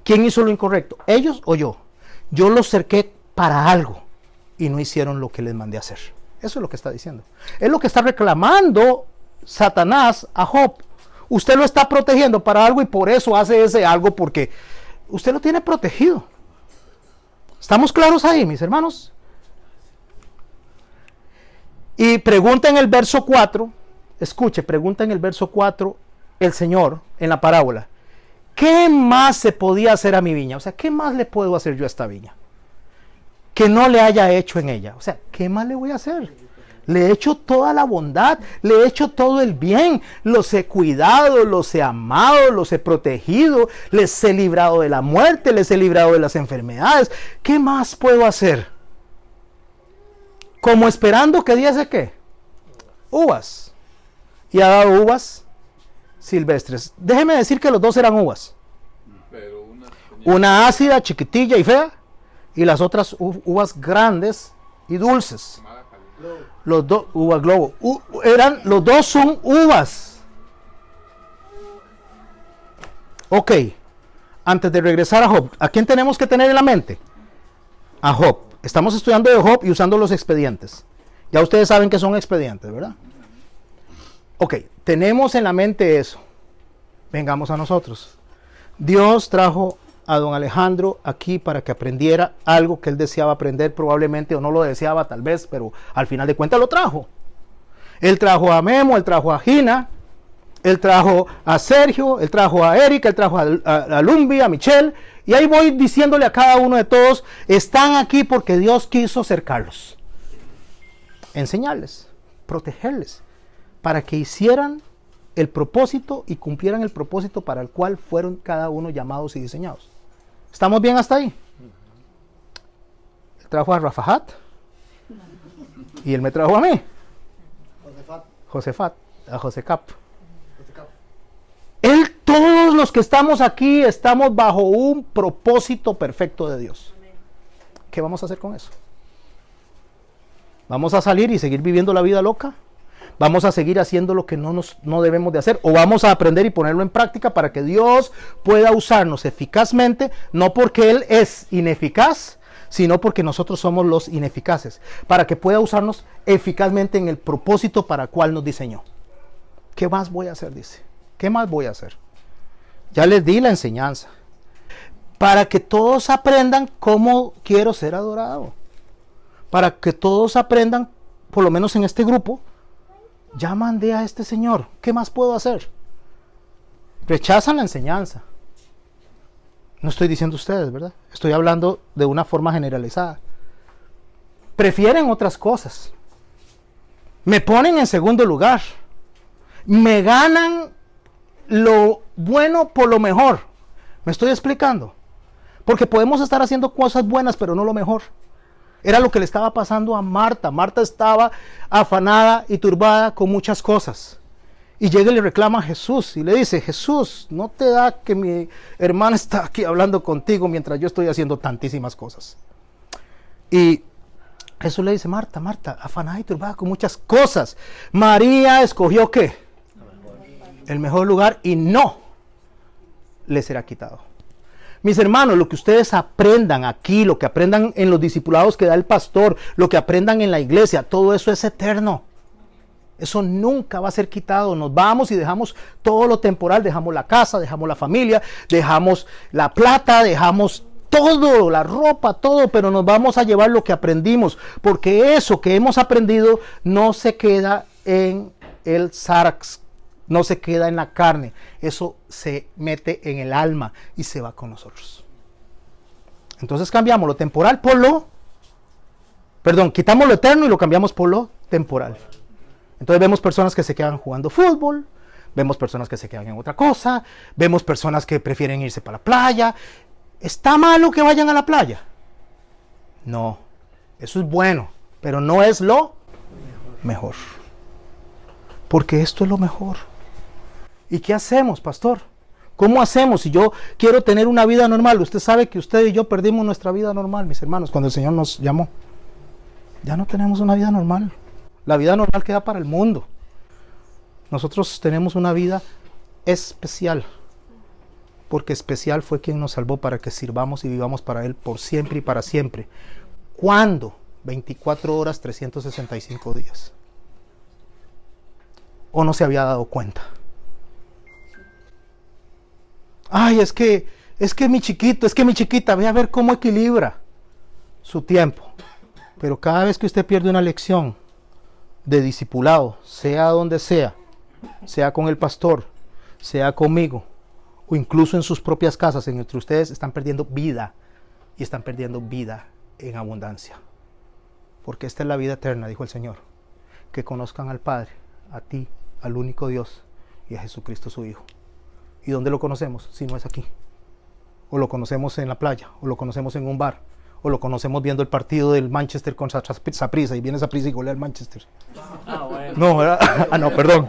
¿Quién hizo lo incorrecto? ¿Ellos o yo? Yo los cerqué para algo y no hicieron lo que les mandé a hacer. Eso es lo que está diciendo. Es lo que está reclamando Satanás a Job. Usted lo está protegiendo para algo y por eso hace ese algo, porque usted lo tiene protegido. ¿Estamos claros ahí, mis hermanos? Y pregunta en el verso 4, escuche, pregunta en el verso 4 el Señor en la parábola: ¿qué más se podía hacer a mi viña? O sea, ¿qué más le puedo hacer yo a esta viña que no le haya hecho en ella? O sea, ¿qué más le voy a hacer? Le he hecho toda la bondad, le he hecho todo el bien, los he cuidado, los he amado, los he protegido, les he librado de la muerte, les he librado de las enfermedades. ¿Qué más puedo hacer? Como esperando que diese ¿qué? Uvas. Y ha dado uvas silvestres. Déjeme decir que los dos eran uvas. Pero una ácida, chiquitilla y fea, y las otras uvas grandes y dulces. Los dos, uvas globo. Los dos son uvas. Ok. Antes de regresar a Job, ¿a quién tenemos que tener en la mente? A Job. Estamos estudiando de Job y usando los expedientes. Ya ustedes saben que son expedientes, ¿verdad? Ok. Tenemos en la mente eso. Vengamos a nosotros. Dios trajo a don Alejandro aquí para que aprendiera algo que él deseaba aprender probablemente, o no lo deseaba tal vez, pero al final de cuentas lo trajo. Él trajo a Memo, él trajo a Gina, él trajo a Sergio, él trajo a Erika, él trajo a Lumbi, a Michelle, y ahí voy diciéndole a cada uno de todos: están aquí porque Dios quiso cercarlos, enseñarles, protegerles, para que hicieran el propósito y cumplieran el propósito para el cual fueron cada uno llamados y diseñados. ¿Estamos bien hasta ahí? Él trajo a Rafahat y él me trajo a mí. Josefat, a Josecap. Él, todos los que estamos aquí estamos bajo un propósito perfecto de Dios. ¿Qué vamos a hacer con eso? ¿Vamos a salir y seguir viviendo la vida loca? ¿Vamos a seguir haciendo lo que no debemos de hacer? ¿O vamos a aprender y ponerlo en práctica para que Dios pueda usarnos eficazmente? No porque Él es ineficaz, sino porque nosotros somos los ineficaces. Para que pueda usarnos eficazmente en el propósito para el cual nos diseñó. ¿Qué más voy a hacer? Dice. ¿Qué más voy a hacer? Ya les di la enseñanza. Para que todos aprendan cómo quiero ser adorado. Para que todos aprendan, por lo menos en este grupo, ya mandé a este señor. ¿Qué más puedo hacer? Rechazan la enseñanza. No estoy diciendo ustedes, ¿verdad? Estoy hablando de una forma generalizada. Prefieren otras cosas. Me ponen en segundo lugar. Me ganan lo bueno por lo mejor. ¿Me estoy explicando? Porque podemos estar haciendo cosas buenas, pero no lo mejor. Era lo que le estaba pasando a Marta. Marta estaba afanada y turbada con muchas cosas. Y llega y le reclama a Jesús y le dice: Jesús, ¿no te da que mi hermana está aquí hablando contigo mientras yo estoy haciendo tantísimas cosas? Y Jesús le dice: Marta, Marta, afanada y turbada con muchas cosas. María escogió ¿qué? El mejor lugar, y no le será quitado. Mis hermanos, lo que ustedes aprendan aquí, lo que aprendan en los discipulados que da el pastor, lo que aprendan en la iglesia, todo eso es eterno. Eso nunca va a ser quitado. Nos vamos y dejamos todo lo temporal, dejamos la casa, dejamos la familia, dejamos la plata, dejamos todo, la ropa, todo, pero nos vamos a llevar lo que aprendimos, porque eso que hemos aprendido no se queda en el sarx, no se queda en la carne, eso se mete en el alma y se va con nosotros. Entonces cambiamos lo temporal por quitamos lo eterno y lo cambiamos por lo temporal. Entonces vemos personas que se quedan jugando fútbol, vemos personas que se quedan en otra cosa, vemos personas que prefieren irse para la playa. ¿Está malo que vayan a la playa? No, eso es bueno, pero no es lo mejor. Porque esto es lo mejor. ¿Y qué hacemos, pastor? ¿Cómo hacemos si yo quiero tener una vida normal? Usted sabe que usted y yo perdimos nuestra vida normal, mis hermanos, cuando el Señor nos llamó. Ya no tenemos una vida normal. La vida normal queda para el mundo. Nosotros tenemos una vida especial. Porque especial fue quien nos salvó para que sirvamos y vivamos para Él por siempre y para siempre. ¿Cuándo? 24 horas, 365 días. ¿O no se había dado cuenta? Ay, es que mi chiquito, es que mi chiquita, ve a ver cómo equilibra su tiempo. Pero cada vez que usted pierde una lección de discipulado, sea donde sea con el pastor, sea conmigo, o incluso en sus propias casas, entre ustedes, están perdiendo vida, y están perdiendo vida en abundancia. Porque esta es la vida eterna, dijo el Señor, que conozcan al Padre, a ti, al único Dios, y a Jesucristo su Hijo. ¿Y dónde lo conocemos? Si no es aquí. O lo conocemos en la playa, o lo conocemos en un bar, o lo conocemos viendo el partido del Manchester con Saprissa, y viene Saprissa y golea al Manchester. Bueno. No, ¿verdad? No, perdón.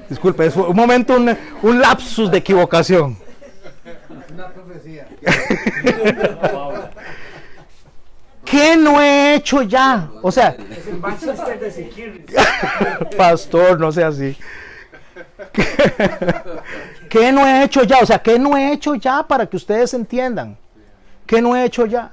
Disculpe, es un momento, un lapsus de equivocación. Una profecía. ¿Qué no he hecho ya? O sea, Es el Manchester de Security. pastor, no sea así. ¿Qué no he hecho ya? O sea, ¿qué no he hecho ya para que ustedes entiendan? ¿Qué no he hecho ya?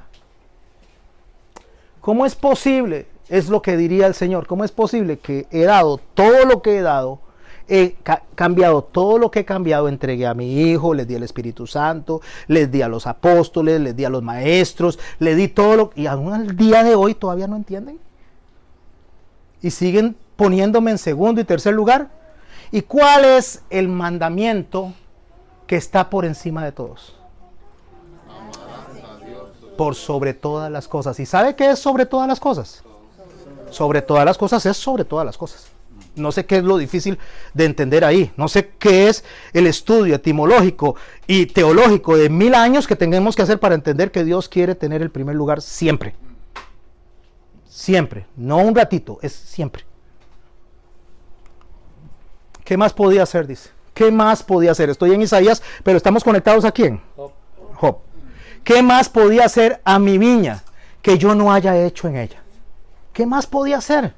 ¿Cómo es posible? Es lo que diría el Señor. ¿Cómo es posible que he dado todo lo que he dado? He cambiado todo lo que he cambiado, entregué a mi hijo, les di al Espíritu Santo, les di a los apóstoles, les di a los maestros, les di todo lo, y aún al día de hoy todavía no entienden. Y siguen poniéndome en segundo y tercer lugar. ¿Y cuál es el mandamiento que está por encima de todos? Por sobre todas las cosas. ¿Y sabe qué es sobre todas las cosas? Sobre todas las cosas es sobre todas las cosas. No sé qué es lo difícil de entender ahí. No sé qué es el estudio etimológico y teológico de 1000 años que tenemos que hacer para entender que Dios quiere tener el primer lugar siempre. Siempre. No un ratito, es siempre. ¿Qué más podía hacer? Dice. ¿Qué más podía hacer? Estoy en Isaías, pero estamos conectados ¿a quién? Job. ¿Qué más podía hacer a mi viña que yo no haya hecho en ella? ¿Qué más podía hacer?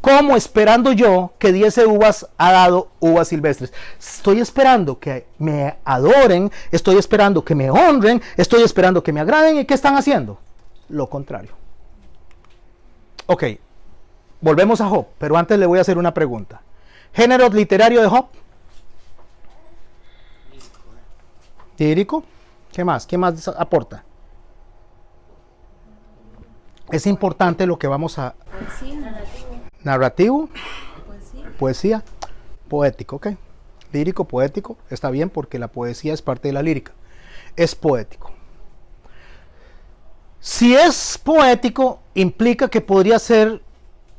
¿Cómo esperando yo que diese uvas ha dado uvas silvestres? Estoy esperando que me adoren, estoy esperando que me honren, estoy esperando que me agraden. ¿Y qué están haciendo? Lo contrario. Ok, volvemos a Job, pero antes le voy a hacer una pregunta. Género literario de Job. Lírico. ¿Qué más? ¿Qué más aporta? Es importante lo que vamos a... Narrativo. Poesía. Poético, ¿ok? Lírico, poético. Está bien porque la poesía es parte de la lírica. Es poético. Si es poético, implica que podría ser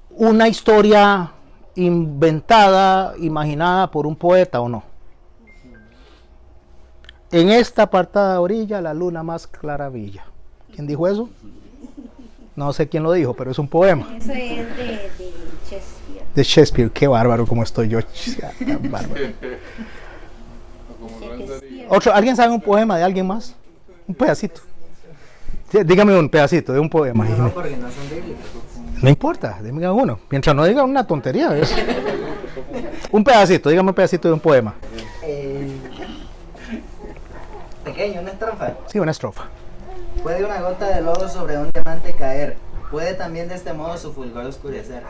una historia inventada, imaginada por un poeta o no. En esta apartada orilla la luna más clara brilla. ¿Quién dijo eso? No sé quién lo dijo, pero es un poema. Eso es de Shakespeare. De Shakespeare. Qué bárbaro como estoy yo. Bárbaro. Otro, ¿alguien sabe un poema de alguien más? Un pedacito. Sí, dígame un pedacito de un poema. No, porque no son bíblicos. No importa, dígame uno. Mientras no diga una tontería. ¿Ves? Un pedacito, dígame un pedacito de un poema. Pequeño, una estrofa. Sí, una estrofa. Puede una gota de lodo sobre un diamante caer. Puede también de este modo su fulgor oscurecer.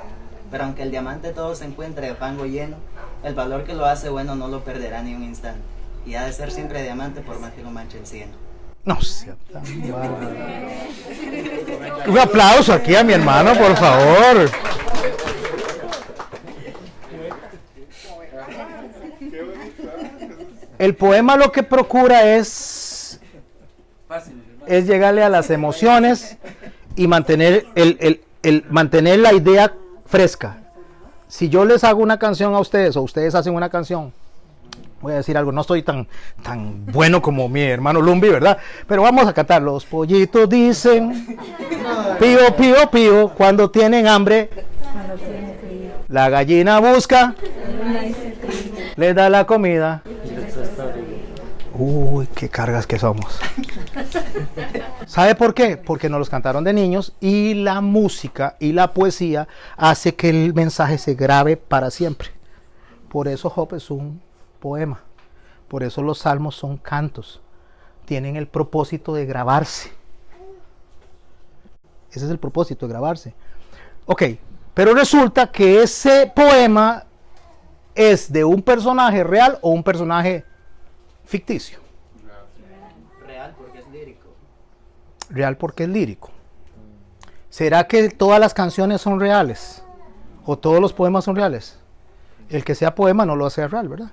Pero aunque el diamante todo se encuentre de fango lleno, el valor que lo hace bueno no lo perderá ni un instante. Y ha de ser siempre diamante por más que lo manche el cieno. No sea tan bárbaro. Un aplauso aquí a mi hermano, por favor. El poema lo que procura es llegarle a las emociones y mantener mantener la idea fresca. Si yo les hago una canción a ustedes o ustedes hacen una canción, voy a decir algo, no estoy tan bueno como mi hermano Lumbi, ¿verdad? Pero vamos a cantar. Los pollitos dicen pío, pío, pío cuando tienen hambre. La gallina busca, le da la comida. Uy, qué cargas que somos. ¿Sabe por qué? Porque nos los cantaron de niños y la música y la poesía hace que el mensaje se grabe para siempre. Por eso Job es un poema. Por eso los salmos son cantos. Tienen el propósito de grabarse. Ese es el propósito, de grabarse. Ok, pero resulta que ese poema es de un personaje real o un personaje ficticio. Real porque es lírico. Real porque es lírico. ¿Será que todas las canciones son reales? ¿O todos los poemas son reales? El que sea poema no lo hace real, ¿verdad?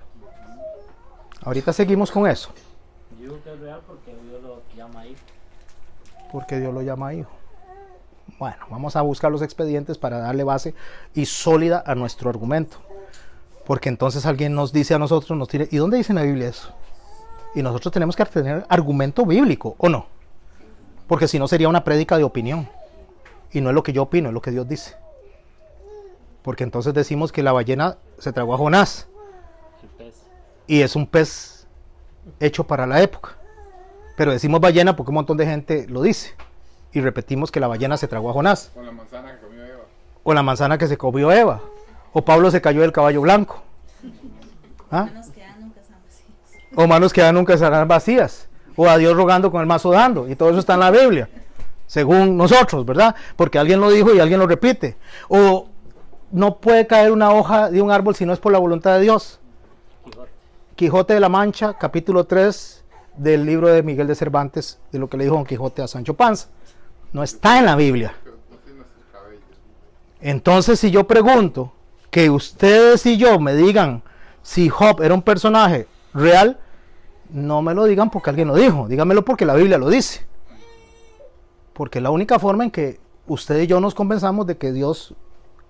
Ahorita seguimos con eso. Yo digo que es real porque Dios lo llama hijo. Porque Dios lo llama hijo. Bueno, vamos a buscar los expedientes para darle base y sólida a nuestro argumento. Porque entonces alguien nos dice a nosotros, nos tira, ¿y dónde dice en la Biblia eso? Y nosotros tenemos que tener argumento bíblico, ¿o no? Porque si no sería una prédica de opinión. Y no es lo que yo opino, es lo que Dios dice. Porque entonces decimos que la ballena se tragó a Jonás. Y es un pez hecho para la época. Pero decimos ballena porque un montón de gente lo dice. Y repetimos que la ballena se tragó a Jonás. Con la manzana que comió Eva. O la manzana que se comió Eva. O Pablo se cayó del caballo blanco. ¿Ah? O manos que ya nunca estarán vacías. O a Dios rogando con el mazo dando. Y todo eso está en la Biblia. Según nosotros, ¿verdad? Porque alguien lo dijo y alguien lo repite. O no puede caer una hoja de un árbol si no es por la voluntad de Dios. Quijote de la Mancha, capítulo 3 del libro de Miguel de Cervantes, de lo que le dijo Don Quijote a Sancho Panza. No está en la Biblia. Entonces, si yo pregunto que ustedes y yo me digan si Job era un personaje real, no me lo digan porque alguien lo dijo, díganmelo porque la Biblia lo dice. Porque es la única forma en que usted y yo nos convenzamos de que Dios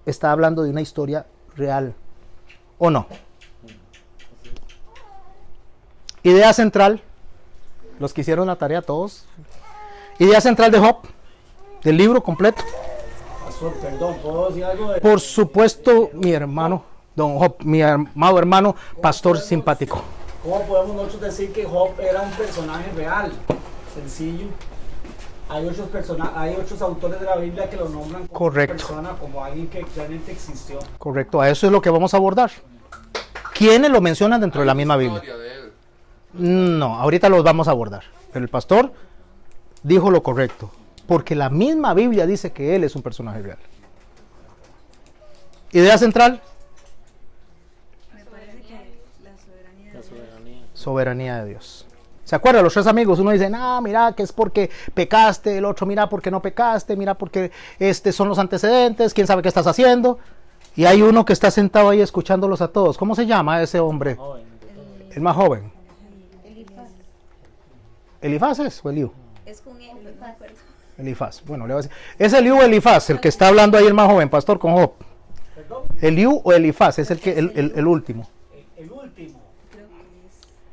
está hablando de una historia real, ¿o no? Idea central, los que hicieron la tarea todos. Idea central de Job, del libro completo. Pastor, perdón, ¿puedo decir algo? Por supuesto, mi hermano, don Job, mi amado hermano, pastor simpático. ¿Cómo podemos nosotros decir que Job era un personaje real? Sencillo. Hay otros autores de la Biblia que lo nombran como Correcto. una persona, como alguien que realmente existió. Correcto, a eso es lo que vamos a abordar. ¿Quiénes lo mencionan dentro de la misma Biblia? No, ahorita los vamos a abordar. Pero el pastor dijo lo correcto, porque la misma Biblia dice que él es un personaje real. Idea central. La soberanía. Soberanía de Dios. ¿Se acuerdan los 3 amigos? Uno dice, no, mira, que es porque pecaste. El otro, mira, porque no pecaste. Mira, porque son los antecedentes. ¿Quién sabe qué estás haciendo? Y hay uno que está sentado ahí escuchándolos a todos. ¿Cómo se llama ese hombre? Joven. El más joven. Elifaz. ¿Elifaz es o Eliú? Es con él, no me acuerdo. Elifaz. Bueno, le voy a decir. Es Eliú o Elifaz, el que está hablando ahí el más joven, pastor, con Job. ¿Perdón? Eliú o Elifaz, es el último. El último. Creo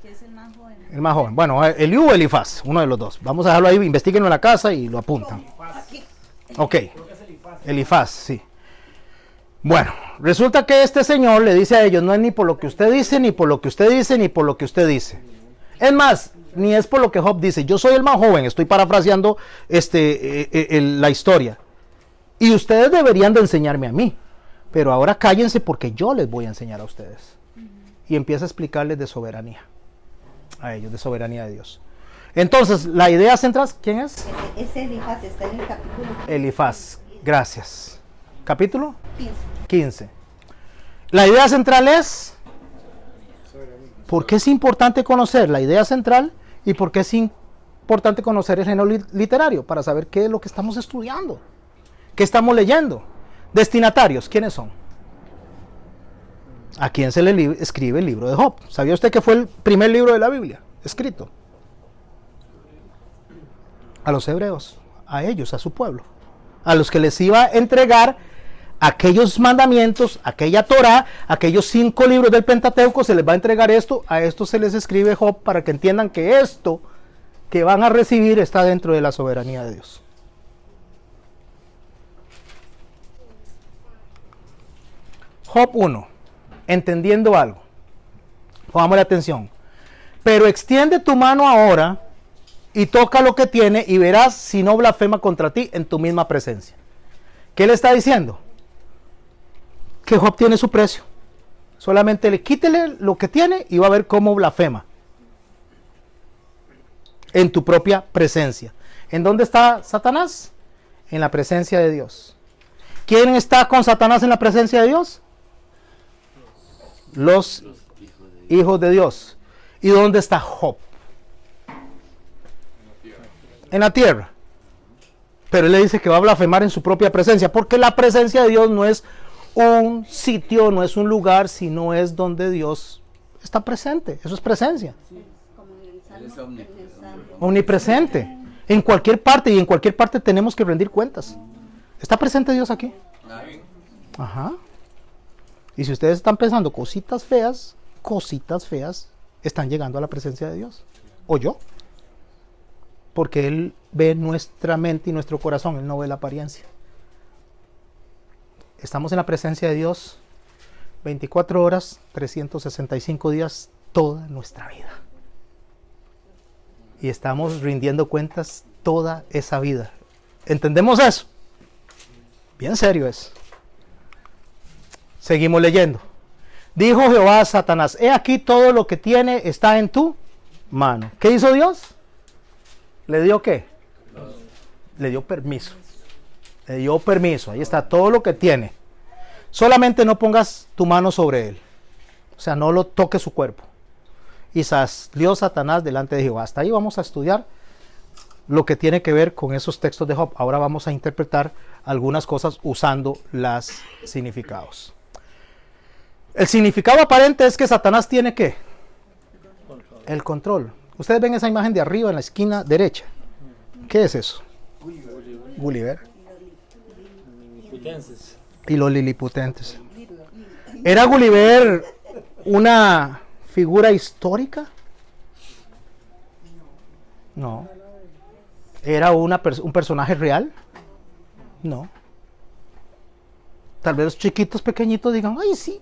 que es el más joven. El más joven. Bueno, Eliú o Elifaz, uno de los dos. Vamos a dejarlo ahí, investíguenlo en la casa y lo apuntan. Ok. Creo que es Elifaz. Elifaz, sí. Bueno, resulta que este señor le dice a ellos, no es ni por lo que usted dice, ni por lo que usted dice, ni por lo que usted dice. Es más, ni es por lo que Job dice. Yo soy el más joven, estoy parafraseando la historia. Y ustedes deberían de enseñarme a mí. Pero ahora cállense porque yo les voy a enseñar a ustedes. Y empieza a explicarles de soberanía. A ellos, de soberanía de Dios. Entonces, la idea central, ¿quién es? Ese Elifaz está en el capítulo Elifaz, gracias. ¿Capítulo? 15. 15. La idea central es, ¿por qué es importante conocer la idea central y por qué es importante conocer el género literario? Para saber qué es lo que estamos estudiando, qué estamos leyendo. Destinatarios, ¿quiénes son? ¿A quién se le escribe el libro de Job? ¿Sabía usted que fue el primer libro de la Biblia escrito? A los hebreos, a ellos, a su pueblo, a los que les iba a entregar aquellos mandamientos, aquella Torá, aquellos 5 libros del Pentateuco, se les va a entregar esto, a esto se les escribe Job para que entiendan que esto que van a recibir está dentro de la soberanía de Dios. Job 1, entendiendo algo. Pongámosle atención. Pero extiende tu mano ahora y toca lo que tiene y verás si no blasfema contra ti en tu misma presencia. ¿Qué le está diciendo? Que Job tiene su precio. Solamente quítele lo que tiene y va a ver cómo blasfema. En tu propia presencia. ¿En dónde está Satanás? En la presencia de Dios. ¿Quién está con Satanás en la presencia de Dios? Los hijos de Dios. ¿Y dónde está Job? En la tierra. Pero él le dice que va a blasfemar en su propia presencia, porque la presencia de Dios no es un sitio, no es un lugar, sino es donde Dios está presente. Eso es presencia. Como en el Él es Salmo. omnipresente. En el Salmo. Omnipresente. En cualquier parte, y en cualquier parte tenemos que rendir cuentas. ¿Está presente Dios aquí? Ajá. Y si ustedes están pensando cositas feas, están llegando a la presencia de Dios. O yo. Porque Él ve nuestra mente y nuestro corazón, Él no ve la apariencia. Estamos en la presencia de Dios 24 horas, 365 días, toda nuestra vida. Y estamos rindiendo cuentas toda esa vida. ¿Entendemos eso? Bien serio es. Seguimos leyendo. Dijo Jehová a Satanás, he aquí todo lo que tiene está en tu mano. ¿Qué hizo Dios? ¿Le dio qué? Le dio permiso. Le dio permiso. Ahí está todo lo que tiene. Solamente no pongas tu mano sobre él. O sea, no lo toques su cuerpo. Y salió Satanás delante de Jehová. Hasta ahí vamos a estudiar lo que tiene que ver con esos textos de Job. Ahora vamos a interpretar algunas cosas usando los significados. El significado aparente es que Satanás tiene ¿qué? El control. Ustedes ven esa imagen de arriba en la esquina derecha. ¿Qué es eso? Gulliver. Liliputenses. Y los liliputentes. ¿Era Gulliver una figura histórica? No. ¿Era un personaje real? No. Tal vez los chiquitos pequeñitos digan, ay sí.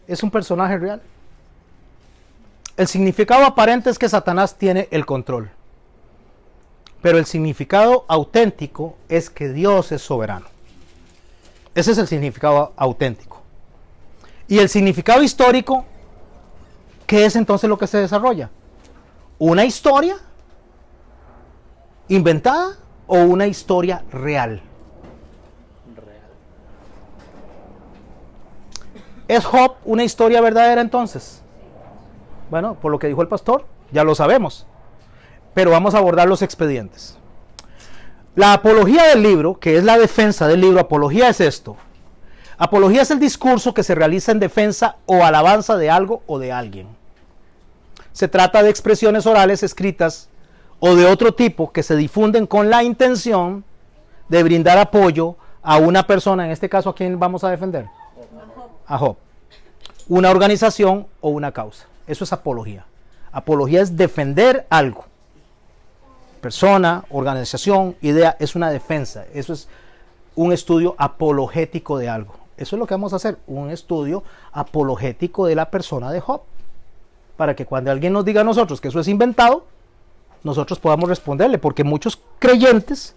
Es un personaje real. El significado aparente es que Satanás tiene el control. Pero el significado auténtico es que Dios es soberano. Ese es el significado auténtico. Y el significado histórico, ¿qué es entonces lo que se desarrolla? ¿Una historia inventada o una historia real? ¿Es Job una historia verdadera entonces? Bueno, por lo que dijo el pastor, ya lo sabemos. Pero vamos a abordar los expedientes. La apología del libro, que es la defensa del libro, apología es esto. Apología es el discurso que se realiza en defensa o alabanza de algo o de alguien. Se trata de expresiones orales escritas o de otro tipo que se difunden con la intención de brindar apoyo a una persona, en este caso, ¿a quién vamos a defender? A Job. Una organización o una causa. Eso es apología. Apología es defender algo. Persona, organización, idea, es una defensa. Eso es un estudio apologético de algo. Eso es lo que vamos a hacer, un estudio apologético de la persona de Job. Para que cuando alguien nos diga a nosotros que eso es inventado, nosotros podamos responderle. Porque muchos creyentes,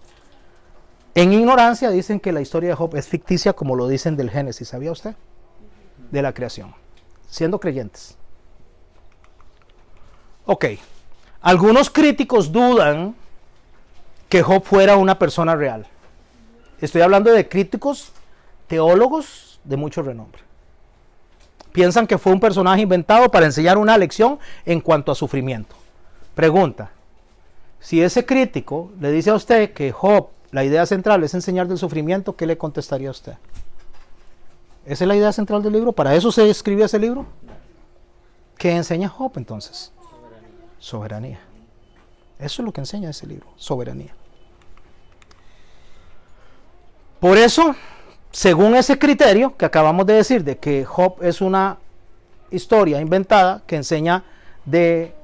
en ignorancia, dicen que la historia de Job es ficticia, como lo dicen del Génesis. ¿Sabía usted? De la creación. Siendo creyentes. Ok. Algunos críticos dudan que Job fuera una persona real. Estoy hablando de críticos, teólogos de mucho renombre. Piensan que fue un personaje inventado para enseñar una lección en cuanto a sufrimiento. Pregunta: si ese crítico le dice a usted que Job, la idea central es enseñar del sufrimiento, ¿qué le contestaría a usted? ¿Esa es la idea central del libro? ¿Para eso se escribió ese libro? ¿Qué enseña Job entonces? Soberanía. Eso es lo que enseña ese libro, soberanía. Por eso, según ese criterio que acabamos de decir, de que Job es una historia inventada que enseña de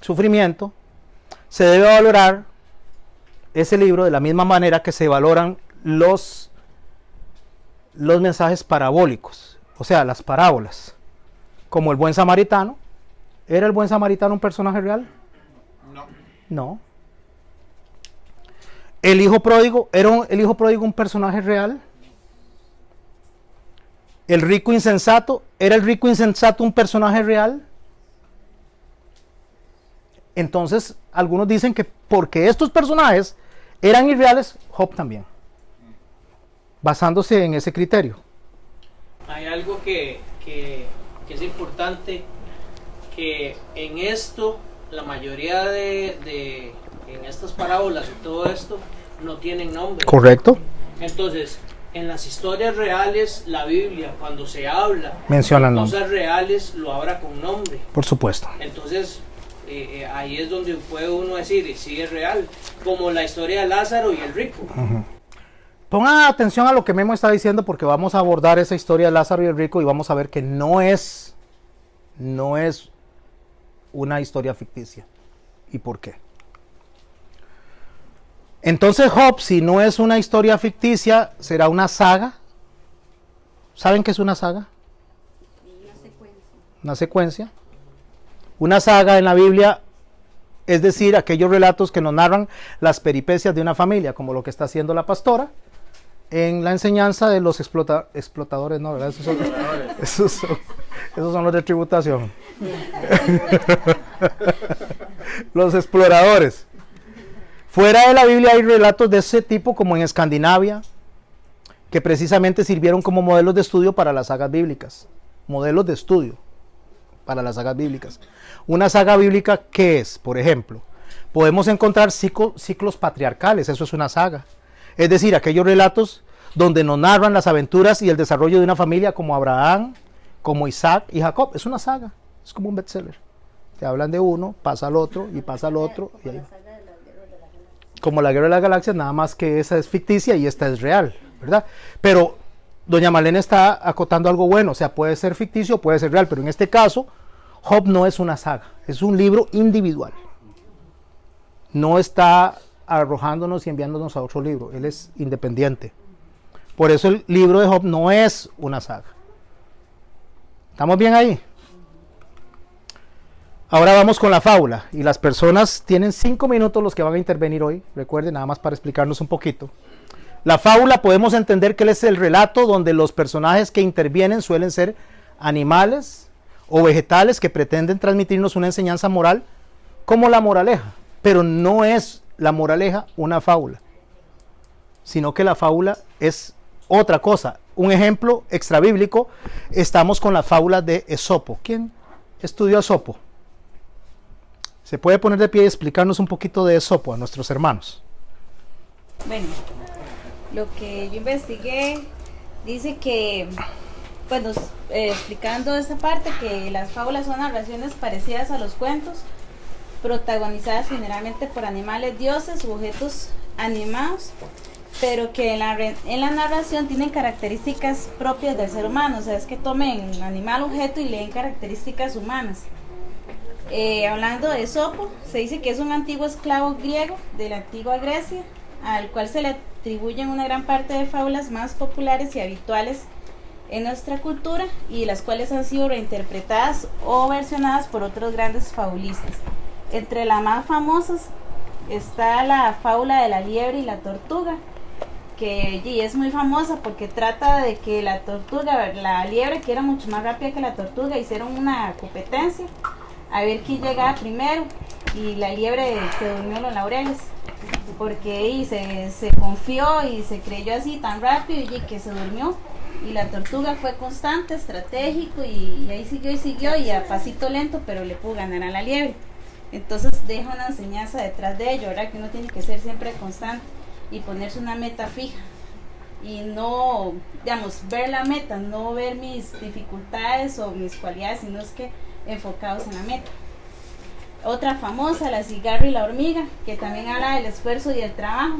sufrimiento, se debe valorar ese libro de la misma manera que se valoran los mensajes parabólicos, o sea, las parábolas, como el buen samaritano. ¿Era el buen samaritano un personaje real? No. ¿El hijo pródigo era el hijo pródigo un personaje real? ¿El rico insensato era el rico insensato un personaje real? Entonces, algunos dicen que porque estos personajes eran irreales, Job también, basándose en ese criterio. Hay algo que es importante, que en esto, la mayoría en estas parábolas y todo esto, no tienen nombre. Correcto. Entonces, en las historias reales, la Biblia, cuando se habla menciona de nombre. cosas reales, lo habla con nombre. Por supuesto. Entonces, ahí es donde puede uno decir, sí es real, como la historia de Lázaro y el rico. Uh-huh. Pongan atención a lo que Memo está diciendo, porque vamos a abordar esa historia de Lázaro y el rico y vamos a ver que no es una historia ficticia. ¿Y por qué? Entonces Job, si no es una historia ficticia, será una saga. ¿Saben qué es una saga? Una secuencia. Una saga en la Biblia, es decir, aquellos relatos que nos narran las peripecias de una familia, como lo que está haciendo la pastora en la enseñanza de los explotadores, no, ¿verdad? Esos son los de tributación. Los exploradores. Fuera de la Biblia hay relatos de ese tipo, como en Escandinavia, que precisamente sirvieron como modelos de estudio para las sagas bíblicas. Modelos de estudio para las sagas bíblicas. Una saga bíblica, ¿qué es? Por ejemplo, podemos encontrar ciclos patriarcales, eso es una saga. Es decir, aquellos relatos donde nos narran las aventuras y el desarrollo de una familia como Abraham, como Isaac y Jacob. Es una saga, es como un bestseller. Te hablan de uno, pasa al otro y pasa al otro. Y ahí. Como la Guerra de las Galaxias, nada más que esa es ficticia y esta es real, ¿verdad? Pero doña Malena está acotando algo bueno, o sea, puede ser ficticio, puede ser real, pero en este caso, Job no es una saga, es un libro individual. No está arrojándonos y enviándonos a otro libro, él es independiente. Por eso el libro de Job no es una saga. ¿Estamos bien ahí? Ahora vamos con la fábula, y las personas tienen 5 minutos los que van a intervenir hoy, recuerden, nada más para explicarnos un poquito. La fábula podemos entender que es el relato donde los personajes que intervienen suelen ser animales o vegetales que pretenden transmitirnos una enseñanza moral, como la moraleja, pero no es la moraleja una fábula, sino que la fábula es otra cosa, un ejemplo extrabíblico, estamos con las fábulas de Esopo. ¿Quién estudió a Esopo? ¿Se puede poner de pie y explicarnos un poquito de Esopo a nuestros hermanos? Bueno, lo que yo investigué dice que, bueno, explicando esa parte, que las fábulas son narraciones parecidas a los cuentos, protagonizadas generalmente por animales, dioses u objetos animados, pero que en la narración tienen características propias del ser humano. O sea, es que tomen animal, objeto y le den características humanas. Hablando de Esopo, se dice que es un antiguo esclavo griego de la antigua Grecia, al cual se le atribuyen una gran parte de fábulas más populares y habituales en nuestra cultura, y las cuales han sido reinterpretadas o versionadas por otros grandes fabulistas. Entre las más famosas está la fábula de la liebre y la tortuga, que es muy famosa porque trata de que la liebre, que era mucho más rápida que la tortuga, hicieron una competencia a ver quién llegaba primero, y la liebre se durmió en los laureles porque se confió y se creyó así tan rápido y que se durmió, y la tortuga fue constante, estratégico, y ahí siguió y a pasito lento, pero le pudo ganar a la liebre. Entonces deja una enseñanza detrás de ello, ¿verdad? Que uno tiene que ser siempre constante y ponerse una meta fija y no, digamos, ver la meta, no ver mis dificultades o mis cualidades, sino es que enfocados en la meta. Otra famosa, la cigarra y la hormiga, que también habla del esfuerzo y el trabajo,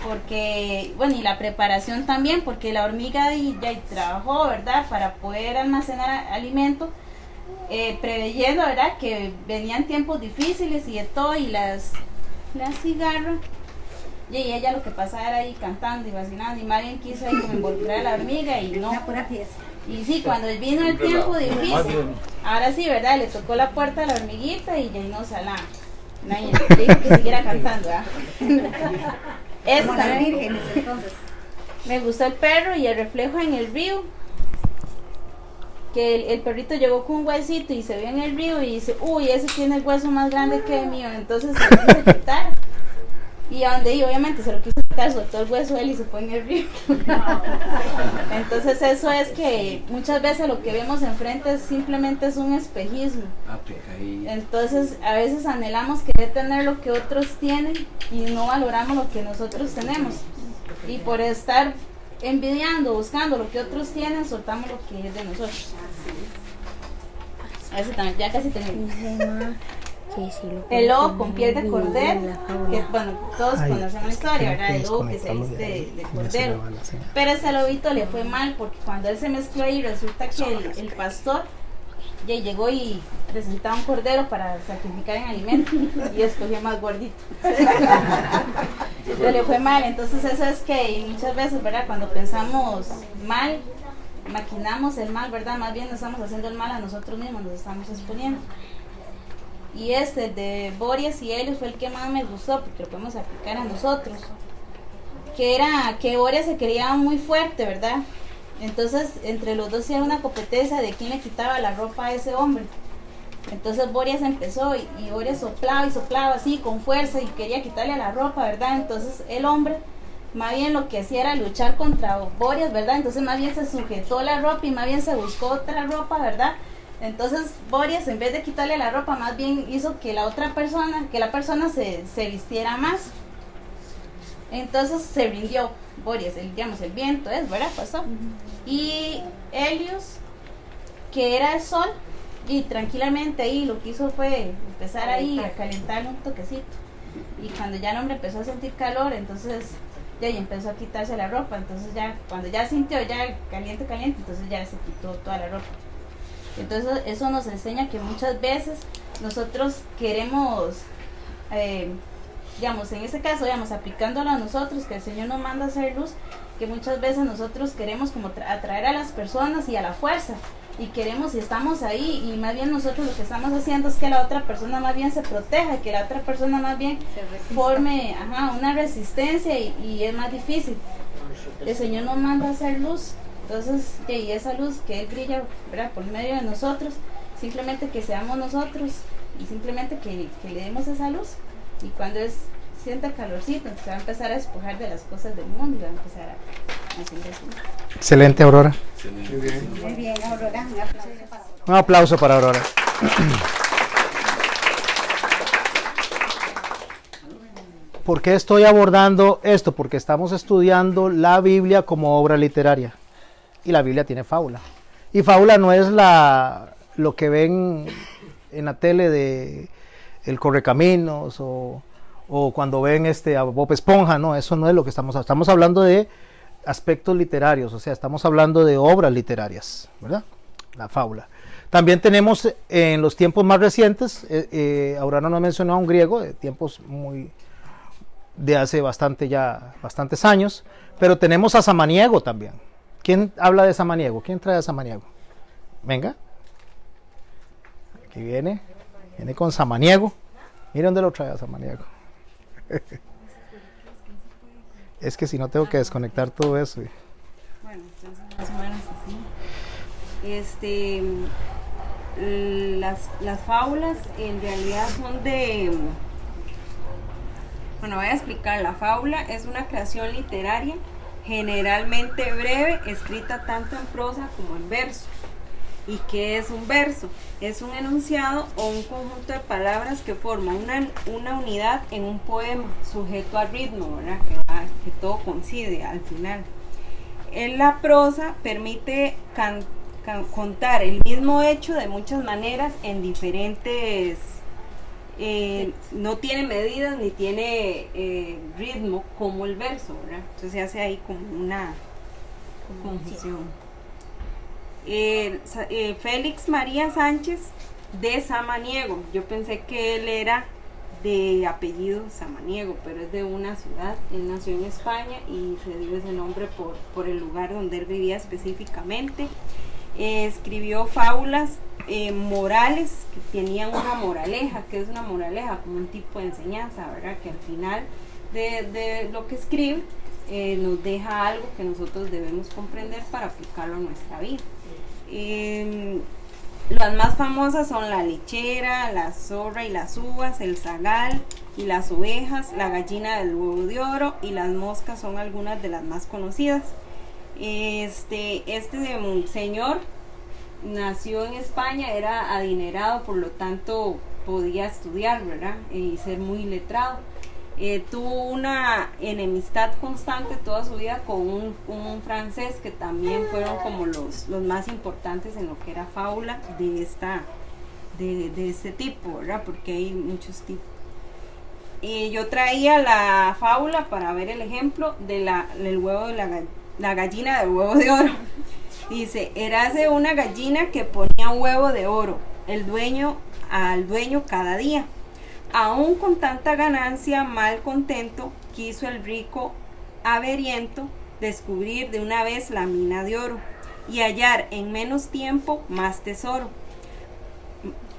porque, bueno, y la preparación también, porque la hormiga ya trabajó, ¿verdad?, para poder almacenar alimento, preveyendo, ¿verdad?, que venían tiempos difíciles y de todo, y la cigarra, y ella lo que pasaba era ahí cantando y vacilando, y más bien quiso ahí como involucrar a la hormiga, y no. Una pura fiesta. Y sí, cuando vino el tiempo difícil, ahora sí, ¿verdad?, le tocó la puerta a la hormiguita y ya no salaba. Nadie le dijo que siguiera cantando, ¿verdad? Como las vírgenes, entonces. Me gustó el perro y el reflejo en el río, que el perrito llegó con un huesito y se vio en el río y dice, uy, ese tiene el hueso más grande que el mío, entonces se lo quiso quitar, y a donde iba, obviamente se lo quiso quitar, soltó el hueso él y se fue en el río. Entonces eso es que muchas veces lo que vemos enfrente simplemente es un espejismo. Entonces a veces anhelamos querer tener lo que otros tienen y no valoramos lo que nosotros tenemos, y por estar envidiando, buscando lo que otros tienen, soltamos lo que es de nosotros. Ese también, ya casi termino. El lobo con piel de cordero, que bueno, todos conocemos la historia, ¿verdad? El lobo que se viste de cordero, pero ese lobito le fue mal porque cuando él se mezcló ahí, resulta que el pastor ya llegó y presentaba un cordero para sacrificar en alimento y escogió más gordito. Pero le fue mal. Entonces eso es que muchas veces, ¿verdad?, cuando pensamos mal, maquinamos el mal, ¿verdad? Más bien nos estamos haciendo el mal a nosotros mismos, nos estamos exponiendo. Y de Borias y Helios fue el que más me gustó porque lo podemos aplicar a nosotros, que era que Borias se creía muy fuerte, ¿verdad? Entonces entre los dos era una competencia de quién le quitaba la ropa a ese hombre. Entonces Borias empezó y Borias soplaba y soplaba así con fuerza y quería quitarle la ropa, ¿verdad? Entonces el hombre más bien lo que hacía era luchar contra Borias, ¿verdad? Entonces más bien se sujetó la ropa y más bien se buscó otra ropa, ¿verdad? Entonces Borias, en vez de quitarle la ropa, más bien hizo que la persona se vistiera más. Entonces se rindió Borias, el viento ¿verdad? Pasó. Y Helios, que era el sol, y tranquilamente ahí lo que hizo fue empezar ahí a calentarle un toquecito. Y cuando ya el hombre empezó a sentir calor, entonces ya empezó a quitarse la ropa. Entonces ya, cuando ya sintió ya caliente, entonces ya se quitó toda la ropa. Entonces eso nos enseña que muchas veces nosotros queremos, en este caso, aplicándolo a nosotros, que el Señor nos manda a hacer luz, que muchas veces nosotros queremos como atraer a las personas y a la fuerza, y queremos y estamos ahí, y más bien nosotros lo que estamos haciendo es que la otra persona más bien se proteja, que la otra persona más bien forme una resistencia, y es más difícil. El Señor nos manda a hacer luz. Entonces, y esa luz que Él brilla, ¿verdad?, por medio de nosotros, simplemente que seamos nosotros y simplemente que le demos esa luz, y cuando sienta calorcito, entonces se va a empezar a despojar de las cosas del mundo y va a empezar a Excelente, Aurora. Muy bien, Aurora. Un aplauso para Aurora. Un aplauso para Aurora. ¿Por qué estoy abordando esto? Porque estamos estudiando la Biblia como obra literaria. Y la Biblia tiene fábula. Y fábula no es lo que ven en la tele de El Correcaminos o cuando ven a Bob Esponja. No, eso no es lo que estamos hablando de aspectos literarios, o sea, estamos hablando de obras literarias, ¿verdad? La fábula. También tenemos en los tiempos más recientes, Aurora nos mencionó a un griego de tiempos de hace bastantes años, pero tenemos a Samaniego también. ¿Quién habla de Samaniego? ¿Quién trae a Samaniego? Venga. Aquí viene con Samaniego. Mira dónde lo trae a Samaniego. Es que si no tengo que desconectar todo eso. Bueno, entonces más o menos así. Las fábulas en realidad son de... Bueno, voy a explicar. La fábula es una creación literaria generalmente breve, escrita tanto en prosa como en verso. ¿Y qué es un verso? Es un enunciado o un conjunto de palabras que forman una unidad en un poema, sujeto al ritmo, ¿verdad? Que todo coincide al final. En la prosa permite contar el mismo hecho de muchas maneras en diferentes... no tiene medidas ni tiene ritmo como el verso, ¿verdad? Entonces se hace ahí como una confusión. Félix María Sánchez de Samaniego. Yo pensé que él era de apellido Samaniego, pero es de una ciudad. Él nació en España y se dio ese nombre por el lugar donde él vivía específicamente. Escribió fábulas morales que tenían una moraleja. ¿Qué es una moraleja? Como un tipo de enseñanza, ¿verdad? Que al final de lo que escribe nos deja algo que nosotros debemos comprender para aplicarlo a nuestra vida. Las más famosas son La Lechera, La Zorra y las Uvas, El Zagal y las Ovejas, La Gallina del Huevo de Oro y Las Moscas son algunas de las más conocidas. Este señor nació en España, era adinerado, por lo tanto podía estudiar, ¿verdad? Y ser muy letrado. Tuvo una enemistad constante toda su vida con un francés que también fueron como los más importantes en lo que era fábula de este tipo, ¿verdad? Porque hay muchos tipos. Yo traía la fábula para ver el ejemplo del huevo de la gallina del huevo de oro. Dice: érase una gallina que ponía un huevo de oro, al dueño cada día. Aún con tanta ganancia, mal contento, quiso el rico averiento descubrir de una vez la mina de oro y hallar en menos tiempo más tesoro.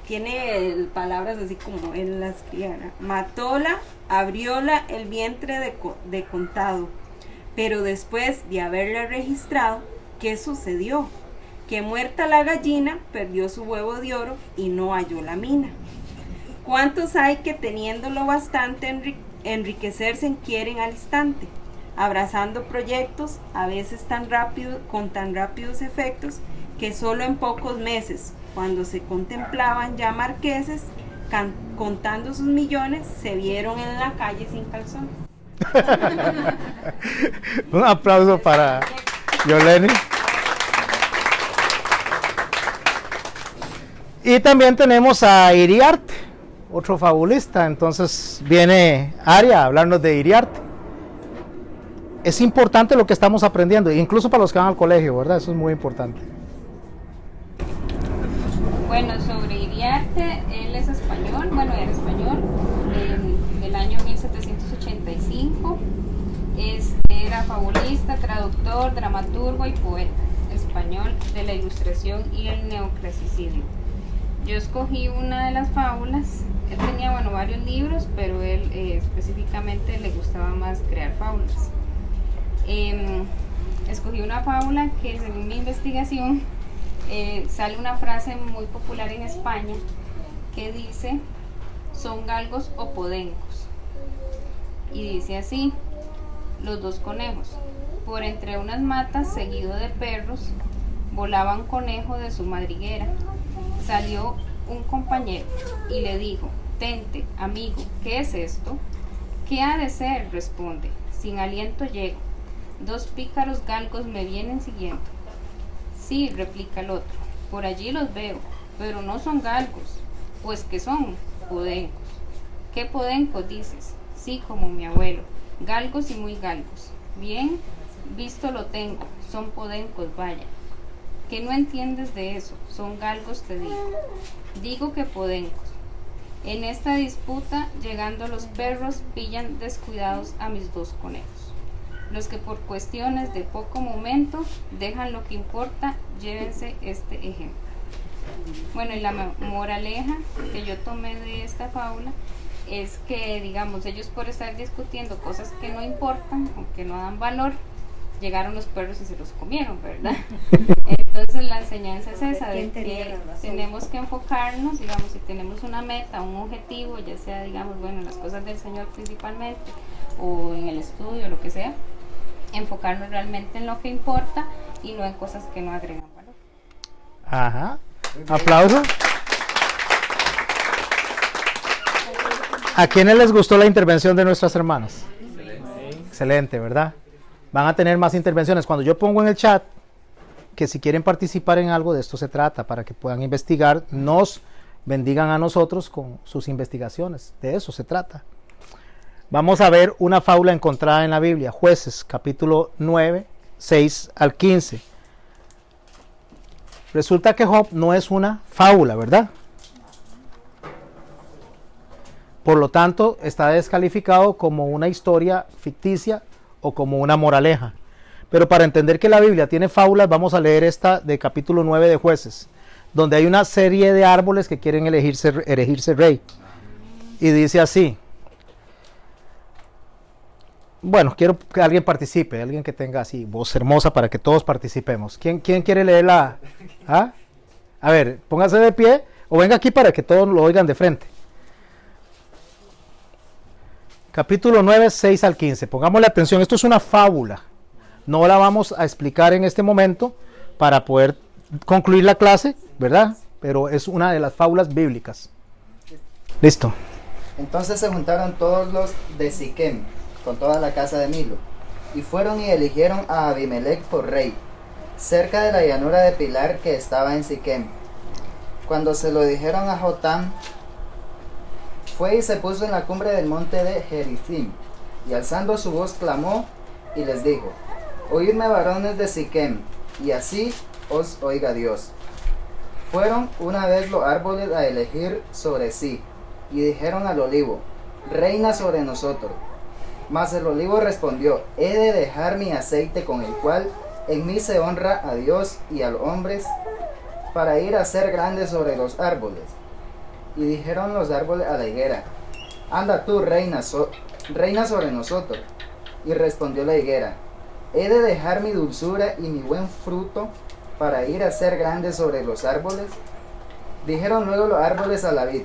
Tiene palabras así como él las escribía. Matóla, abrióla el vientre de contado, pero después de haberla registrado, ¿qué sucedió? Que muerta la gallina, perdió su huevo de oro y no halló la mina. ¿Cuántos hay que teniéndolo bastante enriquecerse quieren al instante, abrazando proyectos a veces con tan rápidos efectos que solo en pocos meses, cuando se contemplaban ya marqueses, contando sus millones, se vieron en la calle sin calzones? Un aplauso para Yoleni. Y también tenemos a Iriarte, otro fabulista. Entonces viene Aria a hablarnos de Iriarte. Es importante lo que estamos aprendiendo, incluso para los que van al colegio, ¿verdad? Eso es muy importante. Bueno, sobre Iriarte, él es español, bueno, era español, del año 1785. Era fabulista, traductor, dramaturgo y poeta español de la Ilustración y el neoclasicismo. Yo escogí una de las fábulas. Él tenía, bueno, varios libros, pero él específicamente le gustaba más crear fábulas. Escogí una fábula que, según mi investigación, sale una frase muy popular en España que dice: son galgos o podencos. Y dice así: los dos conejos, Por entre unas matas, seguido de perros, volaba un conejo de su madriguera. Salió un compañero y le dijo: «Tente, amigo, ¿qué es esto?». «¿Qué ha de ser?», responde. «Sin aliento llego. 2 pícaros galgos me vienen siguiendo». «Sí», replica el otro, «por allí los veo, pero no son galgos». «Pues ¿qué son?». «Podencos». «¿Qué podencos dices?». «Sí, como mi abuelo, galgos y muy galgos». «Bien visto lo tengo, son podencos, vaya». «¿Qué no entiendes de eso? Son galgos, te digo». «Digo que podencos». En esta disputa, llegando los perros, pillan descuidados a mis 2 conejos, los que por cuestiones de poco momento dejan lo que importa. Llévense este ejemplo. Bueno, y la moraleja que yo tomé de esta fábula es que, digamos, ellos por estar discutiendo cosas que no importan o que no dan valor, llegaron los perros y se los comieron, ¿verdad? Entonces la enseñanza es esa, de que tenemos que enfocarnos, digamos, si tenemos una meta, un objetivo, ya sea, digamos, bueno, en las cosas del Señor principalmente, o en el estudio, lo que sea, enfocarnos realmente en lo que importa y no en cosas que no agregan valor. Ajá. Aplauso. ¿A quiénes les gustó la intervención de nuestras hermanas? Excelente, ¿verdad? Van a tener más intervenciones. Cuando yo pongo en el chat que si quieren participar en algo, de esto se trata, para que puedan investigar, nos bendigan a nosotros con sus investigaciones. De eso se trata. Vamos a ver una fábula encontrada en la Biblia, Jueces, capítulo 9, 6 al 15. Resulta que Job no es una fábula, ¿verdad? Por lo tanto, está descalificado como una historia ficticia o como una moraleja. Pero para entender que la Biblia tiene fábulas, vamos a leer esta de capítulo 9 de Jueces, donde hay una serie de árboles que quieren erigirse rey. Y dice así. Bueno, quiero que alguien participe, alguien que tenga así voz hermosa para que todos participemos. ¿Quién quiere leer la? ¿Ah? A ver, póngase de pie o venga aquí para que todos lo oigan de frente. Capítulo 9, 6 al 15. Pongámosle atención, esto es una fábula. No la vamos a explicar en este momento para poder concluir la clase, ¿verdad? Pero es una de las fábulas bíblicas. Listo. Entonces se juntaron todos los de Siquem, con toda la casa de Milo, y fueron y eligieron a Abimelech por rey, cerca de la llanura de Pilar que estaba en Siquem. Cuando se lo dijeron a Jotam, fue y se puso en la cumbre del monte de Gerizim, y alzando su voz clamó y les dijo: «Oídme, varones de Siquem, y así os oiga Dios». Fueron una vez los árboles a elegir sobre sí, y dijeron al olivo: «Reina sobre nosotros». Mas el olivo respondió: «He de dejar mi aceite con el cual en mí se honra a Dios y a los hombres, para ir a ser grande sobre los árboles». Y dijeron los árboles a la higuera: «Anda tú, reina sobre nosotros». Y respondió la higuera: «¿He de dejar mi dulzura y mi buen fruto para ir a ser grande sobre los árboles?». Dijeron luego los árboles a la vid: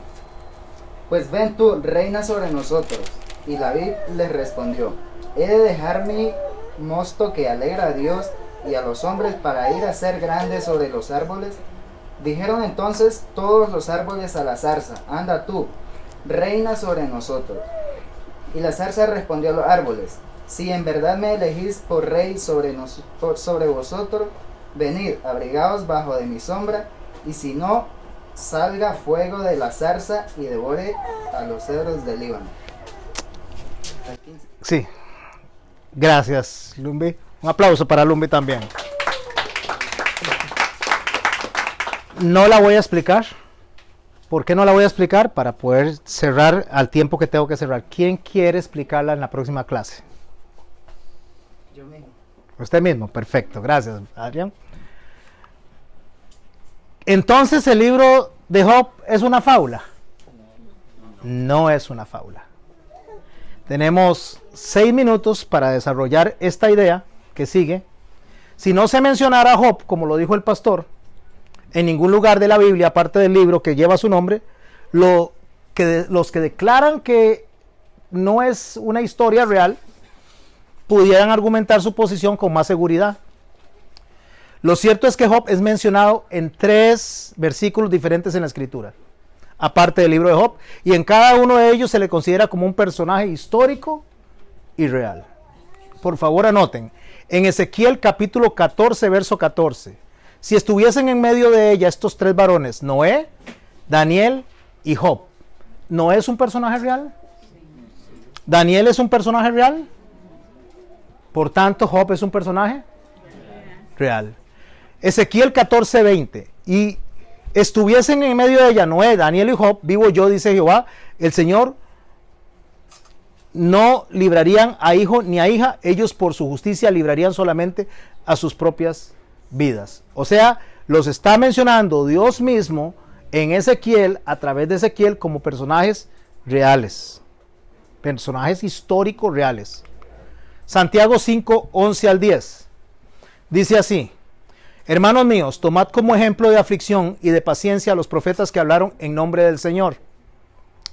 «Pues ven tú, reina sobre nosotros». Y la vid les respondió: «¿He de dejar mi mosto que alegra a Dios y a los hombres para ir a ser grande sobre los árboles?». Dijeron entonces todos los árboles a la zarza: «Anda tú, reina sobre nosotros». Y la zarza respondió a los árboles: «Si en verdad me elegís por rey sobre vosotros, venid, abrigaos bajo de mi sombra, y si no, salga fuego de la zarza y devore a los cedros del Líbano». Sí, gracias, Lumbi. Un aplauso para Lumbi también. No la voy a explicar. ¿Por qué no la voy a explicar? Para poder cerrar al tiempo que tengo que cerrar. ¿Quién quiere explicarla en la próxima clase? Yo mismo. Usted mismo, perfecto. Gracias, Adrián. Entonces, ¿el libro de Job es una fábula? No es una fábula. Tenemos 6 minutos para desarrollar esta idea que sigue. Si no se mencionara a Job, como lo dijo el pastor, en ningún lugar de la Biblia, aparte del libro que lleva su nombre, los que declaran que no es una historia real, pudieran argumentar su posición con más seguridad. Lo cierto es que Job es mencionado en 3 versículos diferentes en la Escritura, aparte del libro de Job, y en cada uno de ellos se le considera como un personaje histórico y real. Por favor anoten, en Ezequiel capítulo 14, verso 14, si estuviesen en medio de ella estos 3 varones, Noé, Daniel y Job, ¿Noé es un personaje real? ¿Daniel es un personaje real? Por tanto, Job es un personaje real. Ezequiel 14, 20, y estuviesen en medio de ella Noé, Daniel y Job, vivo yo, dice Jehová, el Señor, no librarían a hijo ni a hija, ellos por su justicia librarían solamente a sus propias vidas. O sea, los está mencionando Dios mismo en Ezequiel, a través de Ezequiel, como personajes reales, personajes históricos reales. Santiago 5, 11 al 10, dice así: hermanos míos, tomad como ejemplo de aflicción y de paciencia a los profetas que hablaron en nombre del Señor.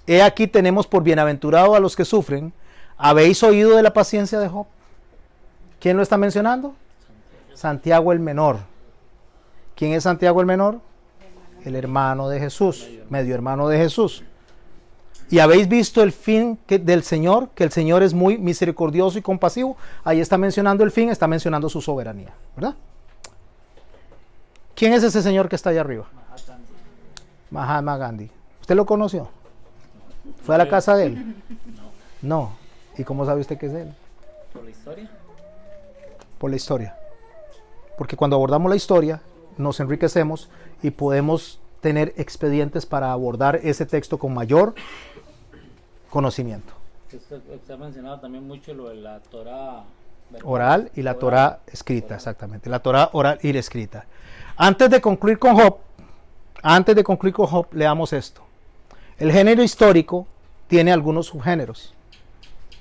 He aquí tenemos por bienaventurado a los que sufren. ¿Habéis oído de la paciencia de Job? ¿Quién lo está mencionando? Santiago el menor. ¿Quién es Santiago el menor? El hermano de Jesús, medio hermano de Jesús. Y habéis visto el fin del Señor, que el Señor es muy misericordioso y compasivo. Ahí está mencionando el fin, está mencionando su soberanía, ¿verdad? ¿Quién es ese señor que está allá arriba? Mahatma Gandhi. ¿Usted lo conoció? ¿Fue a la casa de él? No. ¿Y cómo sabe usted que es él? ¿Por la historia? Por la historia. Porque cuando abordamos la historia, nos enriquecemos y podemos tener expedientes para abordar ese texto con mayor conocimiento. Usted ha mencionado también mucho lo de la Torá oral y la Torá escrita, exactamente. La Torá oral y la escrita. Antes de concluir con Job, leamos esto. El género histórico tiene algunos subgéneros,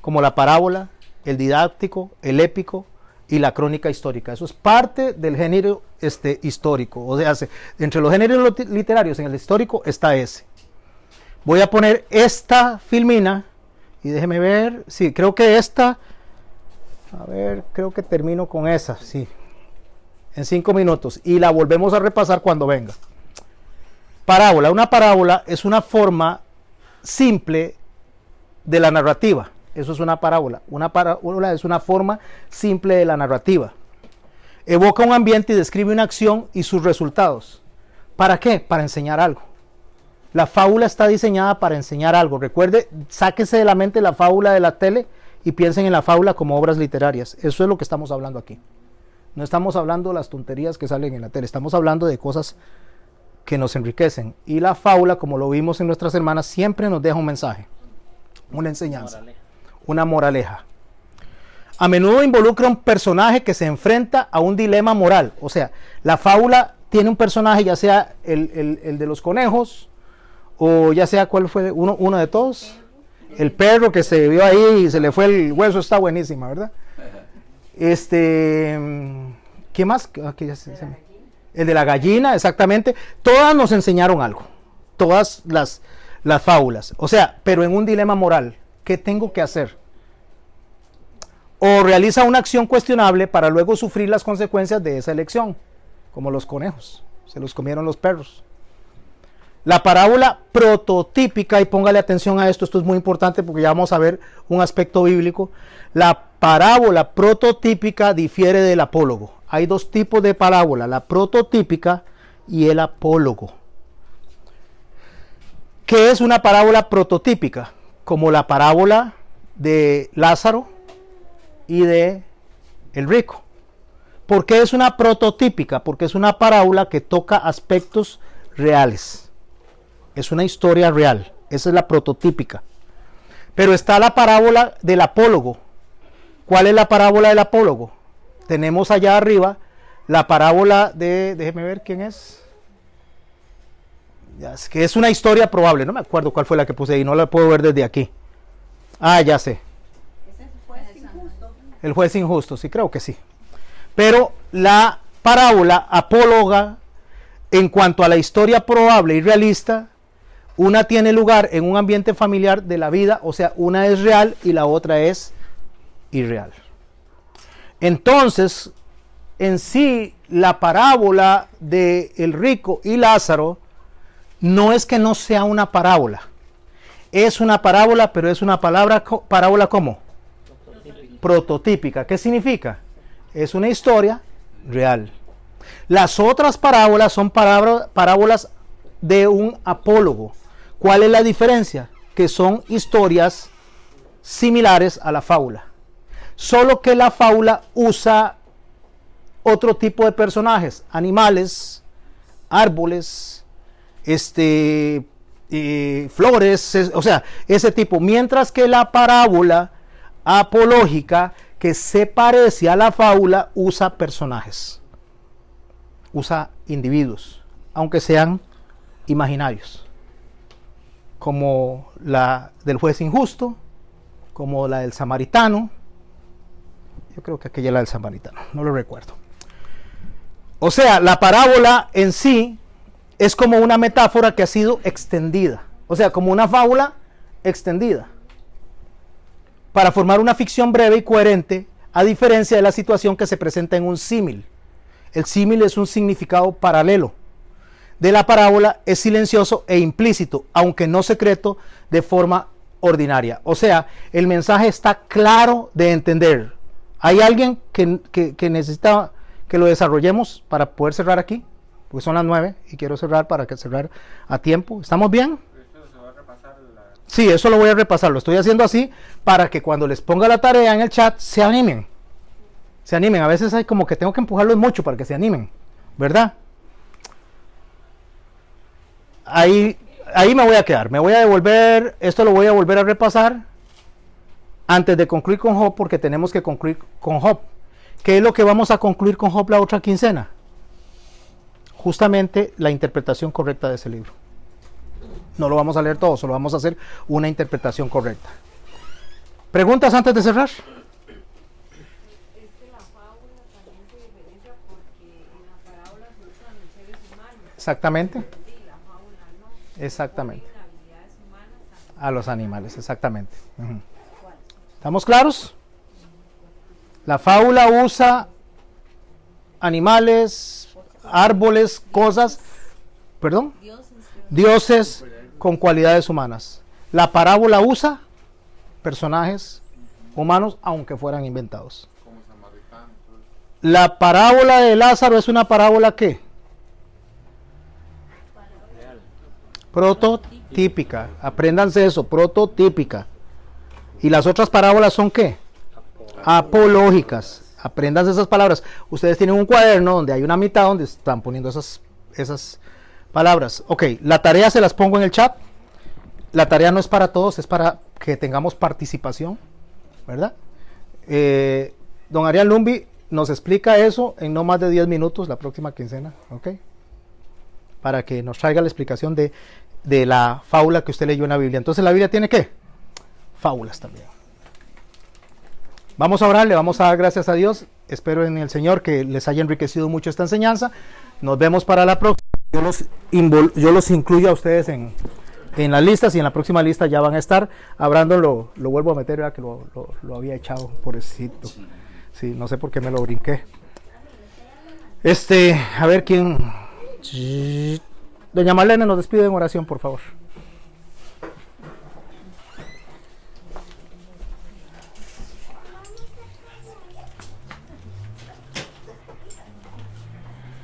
como la parábola, el didáctico, el épico y la crónica histórica. Eso es parte del género histórico. O sea, entre los géneros literarios en el histórico está ese. Voy a poner esta filmina y déjeme ver. Sí, creo que esta. A ver, creo que termino con esa. Sí, en 5 minutos. Y la volvemos a repasar cuando venga. Parábola. Una parábola es una forma simple de la narrativa. Eso es una parábola. Una parábola es una forma simple de la narrativa. Evoca un ambiente y describe una acción y sus resultados. ¿Para qué? Para enseñar algo. La fábula está diseñada para enseñar algo. Recuerde, sáquese de la mente la fábula de la tele y piensen en la fábula como obras literarias. Eso es lo que estamos hablando aquí. No estamos hablando de las tonterías que salen en la tele. Estamos hablando de cosas que nos enriquecen. Y la fábula, como lo vimos en nuestras hermanas, siempre nos deja un mensaje, una enseñanza, una moraleja. A menudo involucra un personaje que se enfrenta a un dilema moral. O sea, la fábula tiene un personaje, ya sea el de los conejos, o ya sea cuál fue uno de todos. El perro que se vio ahí y se le fue el hueso, está buenísima, ¿verdad? ¿Qué más? El de la gallina, exactamente. Todas nos enseñaron algo. Todas las fábulas. O sea, pero en un dilema moral. ¿Qué tengo que hacer? O realiza una acción cuestionable para luego sufrir las consecuencias de esa elección. Como los conejos. Se los comieron los perros. La parábola prototípica, y póngale atención a esto, esto es muy importante porque ya vamos a ver un aspecto bíblico. La parábola prototípica difiere del apólogo. Hay 2 tipos de parábola, la prototípica y el apólogo. ¿Qué es una parábola prototípica? Como la parábola de Lázaro y de el rico. ¿Por qué es una prototípica? Porque es una parábola que toca aspectos reales. Es una historia real. Esa es la prototípica. Pero está la parábola del apólogo. ¿Cuál es la parábola del apólogo? Tenemos allá arriba la parábola de... Déjeme ver quién es. Ya, es que es una historia probable. No me acuerdo cuál fue la que puse ahí. No la puedo ver desde aquí. Ah, ya sé. ¿Ese juez injusto? El juez injusto, sí, creo que sí. Pero la parábola apóloga, en cuanto a la historia probable y realista, una tiene lugar en un ambiente familiar de la vida, o sea, una es real y la otra es irreal. Entonces, en sí, la parábola de el rico y Lázaro no es que no sea una parábola. Es una parábola, pero es una parábola ¿cómo? Prototípica. ¿Qué significa? Es una historia real. Las otras parábolas son parábolas de un apólogo. ¿Cuál es la diferencia? Que son historias similares a la fábula. Solo que la fábula usa otro tipo de personajes, animales, árboles, flores, o sea, ese tipo. Mientras que la parábola apológica, que se parece a la fábula, usa personajes, usa individuos, aunque sean imaginarios, como la del juez injusto, como la del samaritano. Yo creo que aquella es la del samaritano, no lo recuerdo. O sea, la parábola en sí es como una metáfora que ha sido extendida, o sea, como una fábula extendida, para formar una ficción breve y coherente, a diferencia de la situación que se presenta en un símil. El símil es un significado paralelo. De la parábola es silencioso e implícito, aunque no secreto de forma ordinaria. O sea, el mensaje está claro de entender. ¿Hay alguien que necesita que lo desarrollemos para poder cerrar aquí? Porque son las 9 y quiero cerrar para que cerrar a tiempo. ¿Estamos bien? Sí, eso lo voy a repasar. Lo estoy haciendo así para que cuando les ponga la tarea en el chat se animen. Se animen. A veces hay como que tengo que empujarlos mucho para que se animen, ¿verdad? Ahí me voy a quedar. Me voy a devolver. Esto lo voy a volver a repasar antes de concluir con Job, porque tenemos que concluir con Job. ¿Qué es lo que vamos a concluir con Job la otra quincena? Justamente la interpretación correcta de ese libro. No lo vamos a leer todo, solo vamos a hacer una interpretación correcta. ¿Preguntas antes de cerrar? Es que la fábula también se diferencia porque en la parábola se usan los seres humanos. Exactamente. Y la fábula no. Exactamente. Ponen habilidades humanas A los animales, exactamente. Ujú. ¿Estamos claros? La fábula usa animales, árboles, cosas, perdón, dioses con cualidades humanas. La parábola usa personajes humanos, aunque fueran inventados. La parábola de Lázaro es una parábola ¿qué? Prototípica. Apréndanse eso, prototípica. ¿Y las otras parábolas son qué? Apológicas. Apréndanse esas palabras. Ustedes tienen un cuaderno donde hay una mitad donde están poniendo esas palabras. Ok, la tarea se las pongo en el chat. La tarea no es para todos, es para que tengamos participación, ¿verdad? Don Ariel Lumbi nos explica eso en no más de 10 minutos la próxima quincena, ¿ok? Para que nos traiga la explicación de la fábula que usted leyó en la Biblia. Entonces, ¿la Biblia tiene qué? Fábulas también. Vamos a orar, le vamos a dar gracias a Dios. Espero en el Señor que les haya enriquecido mucho esta enseñanza. Nos vemos para la próxima. Yo los incluyo a ustedes en las listas, y en la próxima lista ya van a estar. A Brandon lo vuelvo a meter, ¿verdad? Que lo había echado, pobrecito. Sí, no sé por qué me lo brinqué. A ver quién. Doña Marlene nos despide en oración, por favor.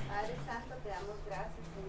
Padre Santo, te damos gracias